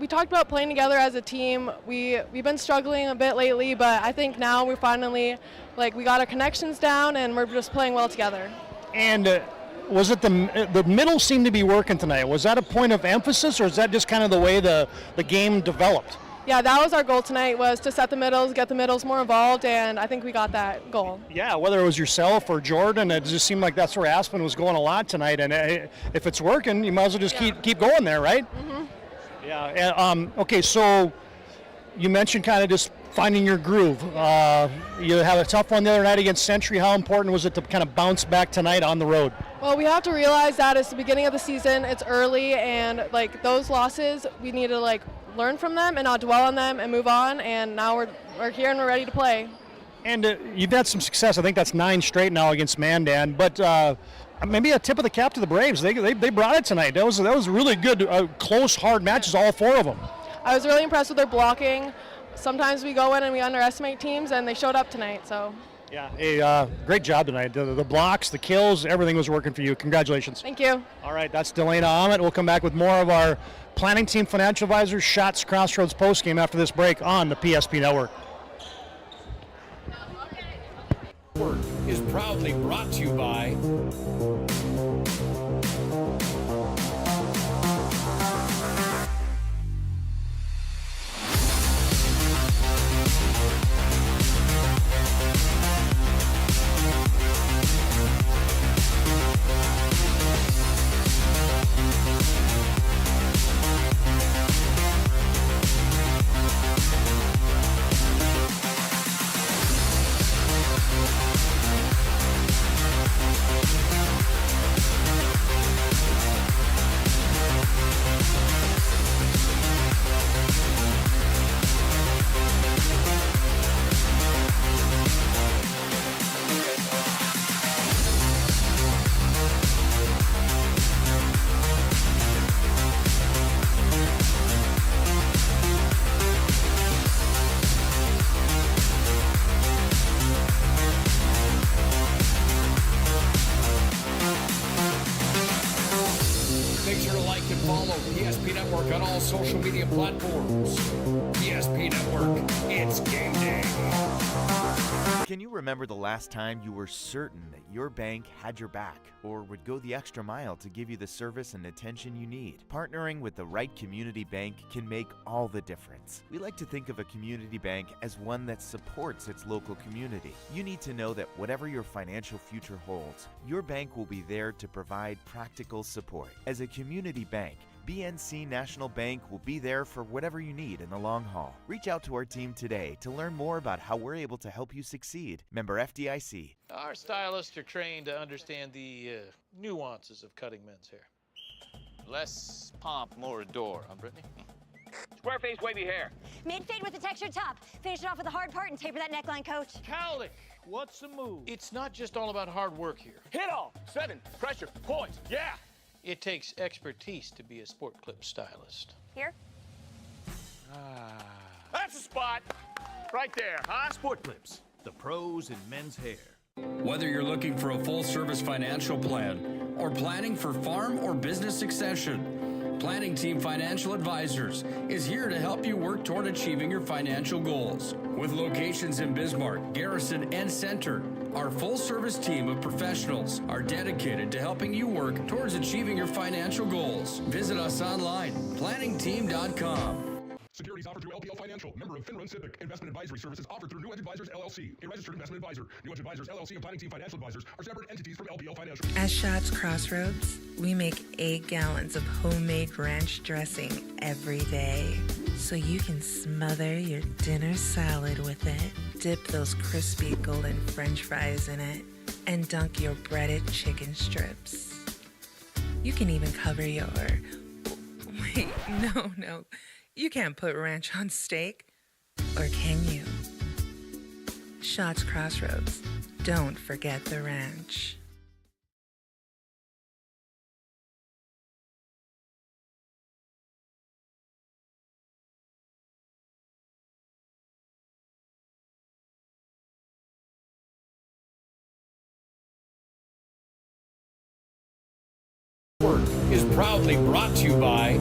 We talked about playing together as a team. We've been struggling a bit lately, but I think now we're finally, we got our connections down, and we're just playing well together. And was it the middle seemed to be working tonight? Was that a point of emphasis, or is that just kind of the way the game developed? Yeah, that was our goal tonight, was to set the middles, get the middles more involved, and I think we got that goal. Yeah, whether it was yourself or Jordan, it just seemed like that's where Aspen was going a lot tonight. And if it's working, you might as well just keep going there, right? Mm-hmm. Yeah. And, okay, so you mentioned kind of just finding your groove. You have a tough one the other night against Century. How important was it to kind of bounce back tonight on the road? Well, we have to realize that it's the beginning of the season. It's early, and those losses, we need to learn from them and not dwell on them and move on. And now we're here and we're ready to play. And you've had some success. I think that's 9 straight now against Mandan. But maybe a tip of the cap to the Braves. They brought it tonight. That was really good, close, hard matches, all 4 of them. I was really impressed with their blocking. Sometimes we go in and we underestimate teams, and they showed up tonight. So. Yeah, hey, great job tonight. The blocks, the kills, everything was working for you. Congratulations. Thank you. All right, that's Delana Ahmet. We'll come back with more of our Planning Team Financial Advisors Shots Crossroads postgame after this break on the PSP Network. Is proudly brought to you by PSP Network on all social media platforms. PSP Network, it's game day. Can you remember the last time you were certain that your bank had your back or would go the extra mile to give you the service and attention you need? Partnering with the right community bank can make all the difference. We like to think of a community bank as one that supports its local community. You need to know that whatever your financial future holds, your bank will be there to provide practical support. As a community bank, BNC National Bank will be there for whatever you need in the long haul. Reach out to our team today to learn more about how we're able to help you succeed. Member FDIC. Our stylists are trained to understand the nuances of cutting men's hair. Less pomp, more adore, huh, Brittany? Square face, wavy hair. Mid-fade with a textured top. Finish it off with the hard part and taper that neckline, coach. Cowlick, what's the move? It's not just all about hard work here. Hit all. 7, pressure, point, yeah. It takes expertise to be a sport clip stylist. Here? That's a spot. Right there, huh? Sport Clips, the pros in men's hair. Whether you're looking for a full-service financial plan or planning for farm or business succession, Planning Team Financial Advisors is here to help you work toward achieving your financial goals. With locations in Bismarck, Garrison, and Center, our full-service team of professionals are dedicated to helping you work towards achieving your financial goals. Visit us online, planningteam.com. Securities offered through LPL Financial, member of FinRun SIPC. Investment advisory services offered through New Edge Advisors LLC, a registered investment advisor. New Edge Advisors LLC and Planning Team Financial Advisors are separate entities from LPL Financial. At Shots Crossroads, we make 8 gallons of homemade ranch dressing every day, so you can smother your dinner salad with it, dip those crispy golden French fries in it, and dunk your breaded chicken strips. You can even cover your... Wait, no. You can't put ranch on steak, or can you? Shots Crossroads. Don't forget the ranch. Is proudly brought to you by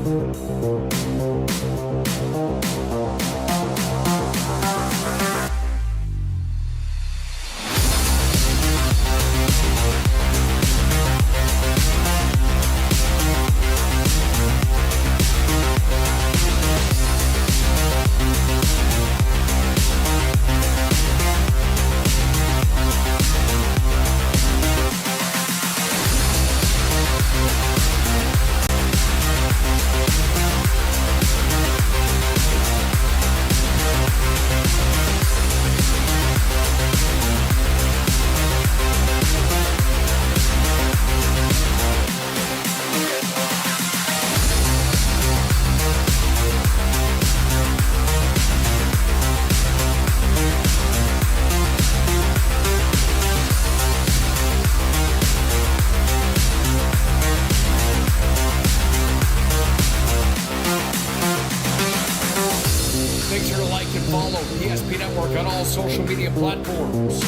PSP Network on all social media platforms.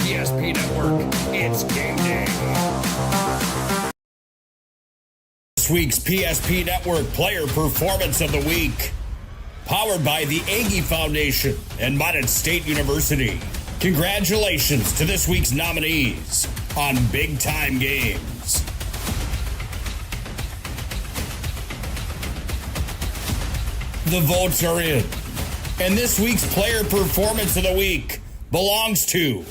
PSP Network, it's game day. This week's PSP Network Player Performance of the Week, powered by the Aggie Foundation and Mandan State University. Congratulations to this week's nominees on Big Time Games. The votes are in. And this week's Player Performance of the Week belongs to... 4th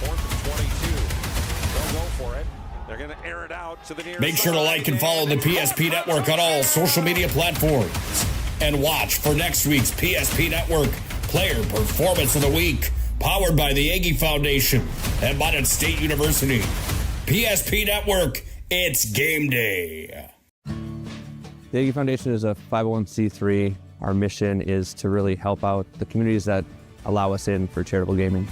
and 22. They'll go for it. They're going to air it out to the near Make sure to like and follow the PSP Network on all social media platforms. And watch for next week's PSP Network Player Performance of the Week, powered by the Aggie Foundation and Mandan State University. PSP Network, it's game day. The Aggie Foundation is a 501c3. Our mission is to really help out the communities that allow us in for charitable gaming.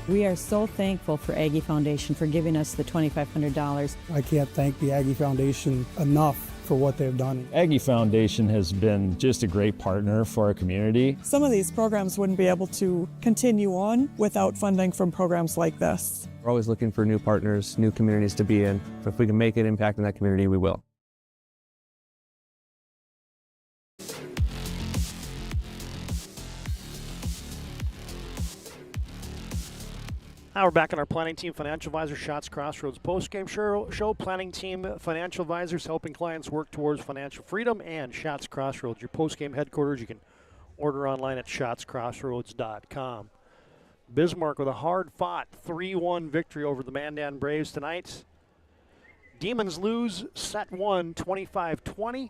We are so thankful for Aggie Foundation for giving us the $2,500. I can't thank the Aggie Foundation enough for what they've done. Aggie Foundation has been just a great partner for our community. Some of these programs wouldn't be able to continue on without funding from programs like this. We're always looking for new partners, new communities to be in. So if we can make an impact in that community, we will. Now we're back on our Planning Team Financial Advisor Shots Crossroads Postgame show. Planning Team Financial Advisors helping clients work towards financial freedom, and Shots Crossroads, your postgame headquarters. You can order online at shotscrossroads.com. Bismarck with a hard-fought 3-1 victory over the Mandan Braves tonight. Demons lose set 1, 25-20.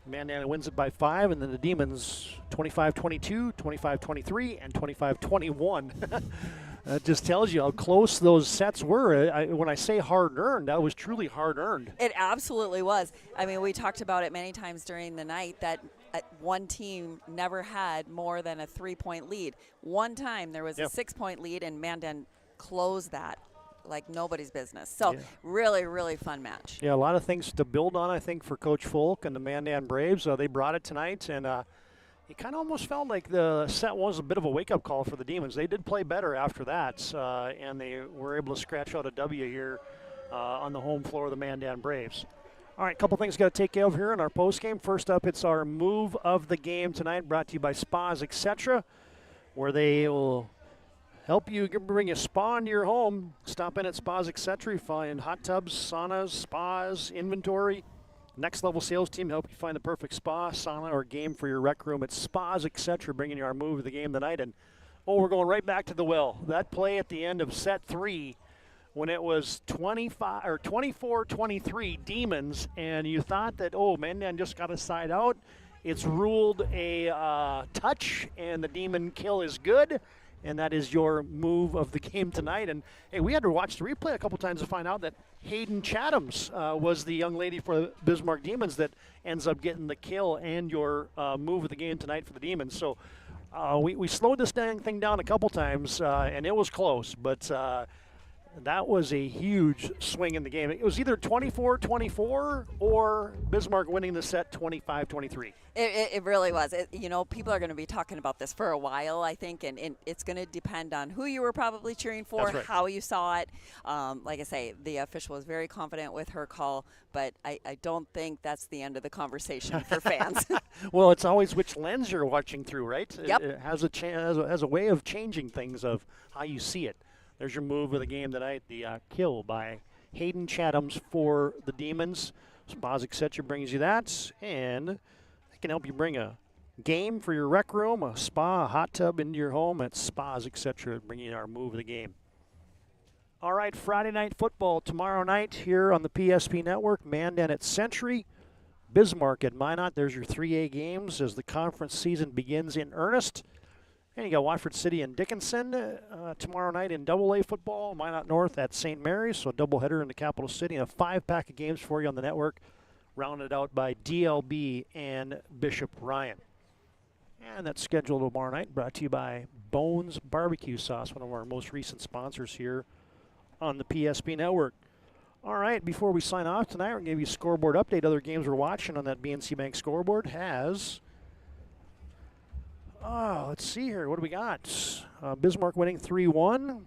Mandan wins it by 5, and then the Demons 25-22, 25-23, and 25-21. That just tells you how close those sets were. When I say hard-earned, that was truly hard-earned. It absolutely was. I mean, we talked about it many times during the night that one team never had more than a 3-point lead. One time there was a 6-point lead, and Mandan closed that like nobody's business. So really, really fun match. Yeah, a lot of things to build on, I think, for Coach Folk and the Mandan Braves. They brought it tonight, and it kind of almost felt like the set was a bit of a wake-up call for the Demons. They did play better after that, and they were able to scratch out a W here on the home floor of the Mandan Braves. All right, a couple things got to take care of here in our postgame. First up, it's our move of the game tonight, brought to you by Spas, etc., where they will help you bring a spa into your home. Stop in at Spas, etc. You find hot tubs, saunas, spas, inventory. Next Level Sales Team help you find the perfect spa, sauna, or game for your rec room. It's Spas, etc., bringing you our move of the game tonight. And, we're going right back to the well. That play at the end of set 3 when it was 24-23 Demons, and you thought that, Mandan just got a side out. It's ruled a touch, and the Demon kill is good. and that is your move of the game tonight. And hey, we had to watch the replay a couple times to find out that Hayden Chathams was the young lady for the Bismarck Demons that ends up getting the kill and your move of the game tonight for the Demons. So we slowed this thing down a couple times, and it was close, but that was a huge swing in the game. It was either 24-24 or Bismarck winning the set 25-23. It really was. People are going to be talking about this for a while, I think, and it's going to depend on who you were probably cheering for, That's right. how you saw it. Like I say, the official was very confident with her call, but I don't think that's the end of the conversation for fans. Well, it's always which lens you're watching through, right? Yep. It has a way of changing things of how you see it. There's your move of the game tonight, the kill by Hayden Chathams for the Demons. Spas Etc. brings you that, and they can help you bring a game for your rec room, a spa, a hot tub into your home at Spas Etc. bringing you our move of the game. All right, Friday night football tomorrow night here on the PSP Network. Mandan at Century, Bismarck at Minot. There's your 3A games as the conference season begins in earnest. And you got Watford City and Dickinson tomorrow night in AA football. Minot North at St. Mary's, so a doubleheader in the capital city. And a 5-pack of games for you on the network, rounded out by DLB and Bishop Ryan. And that's scheduled tomorrow night, brought to you by Bones Barbecue Sauce, one of our most recent sponsors here on the PSP Network. All right, before we sign off tonight, we're going to give you a scoreboard update. Other games we're watching on that BNC Bank scoreboard has... let's see here. What do we got? Bismarck winning 3-1.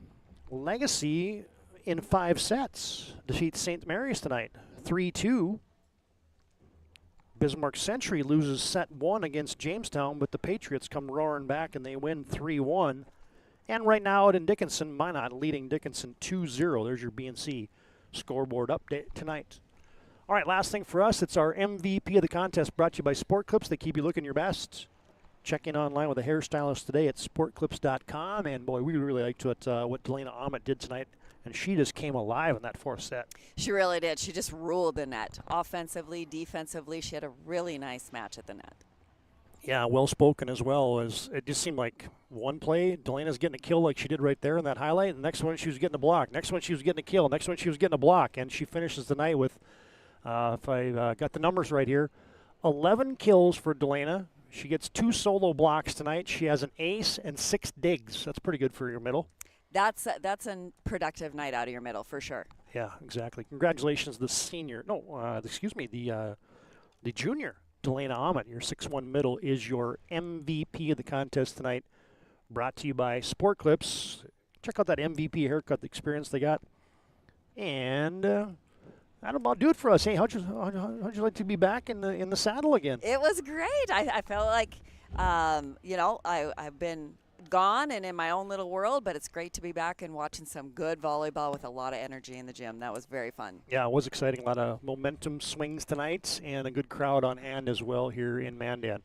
Legacy in 5 sets defeats St. Mary's tonight 3-2. Bismarck Century loses set 1 against Jamestown, but the Patriots come roaring back and they win 3-1. And right now out in Dickinson, Minot leading Dickinson 2-0. There's your BNC scoreboard update tonight. All right, last thing for us, it's our MVP of the contest brought to you by Sport Clips. They keep you looking your best. Check in online with a hairstylist today at sportclips.com. And, boy, we really liked what Delana Ahmet did tonight. And she just came alive in that 4th set. She really did. She just ruled the net. Offensively, defensively, she had a really nice match at the net. Yeah, well-spoken as well. It just seemed like one play, Delana's getting a kill like she did right there in that highlight. And the next one, she was getting a block. Next one, she was getting a kill. Next one, she was getting a block. And she finishes the night with, if I got the numbers right here, 11 kills for Delana. She gets 2 solo blocks tonight. She has an ace and 6 digs. That's pretty good for your middle. That's a productive night out of your middle for sure. Yeah, exactly. Congratulations, the senior. No, excuse me, the junior, Delana Ahmet. Your 6'1" middle is your MVP of the contest tonight. Brought to you by Sport Clips. Check out that MVP haircut experience they got. And that'll about do it for us. Hey, how'd you like to be back in the saddle again? It was great. I felt like, I've been gone and in my own little world, but it's great to be back and watching some good volleyball with a lot of energy in the gym. That was very fun. Yeah, it was exciting. A lot of momentum swings tonight and a good crowd on hand as well here in Mandan.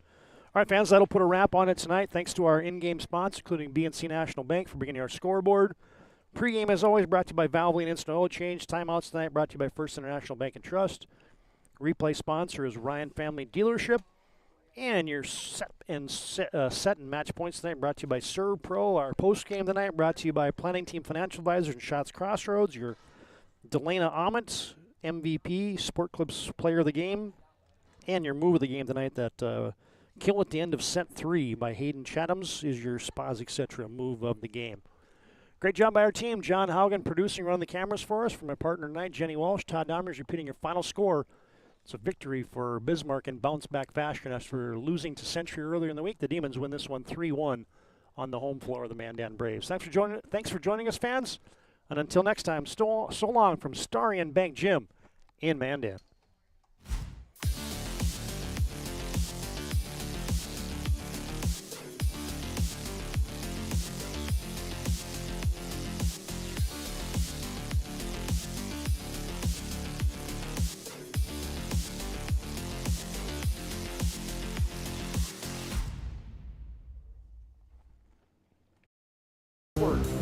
All right, fans, that'll put a wrap on it tonight. Thanks to our in-game sponsors, including BNC National Bank, for bringing our scoreboard. Pregame, as always, brought to you by Valvoline Instant Oil Change. Timeouts tonight brought to you by First International Bank and Trust. Replay sponsor is Ryan Family Dealership. And your set and match points tonight brought to you by Serve Pro. Our postgame tonight brought to you by Planning Team Financial Advisors and Shots Crossroads. Your Delana Ahmet, MVP, Sport Clips Player of the Game. And your move of the game tonight, that kill at the end of set 3 by Hayden Chathams, is your Spas Etc. move of the game. Great job by our team. John Haugen producing, running the cameras for us. For my partner tonight, Jenny Walsh. Todd Dahmers repeating your final score. It's a victory for Bismarck in bounce-back fashion after losing to Century earlier in the week. The Demons win this one 3-1 on the home floor of the Mandan Braves. Thanks for joining us, fans. And until next time, so long from Starion Bank Gym in Mandan.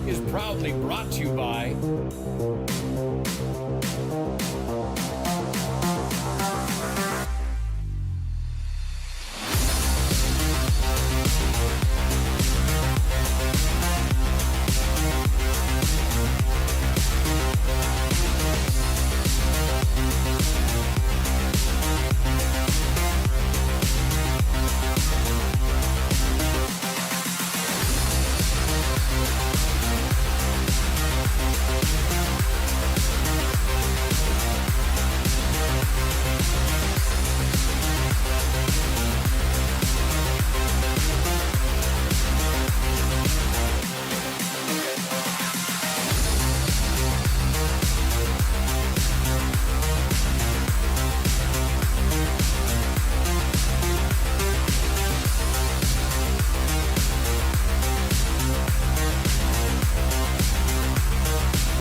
Is proudly brought to you by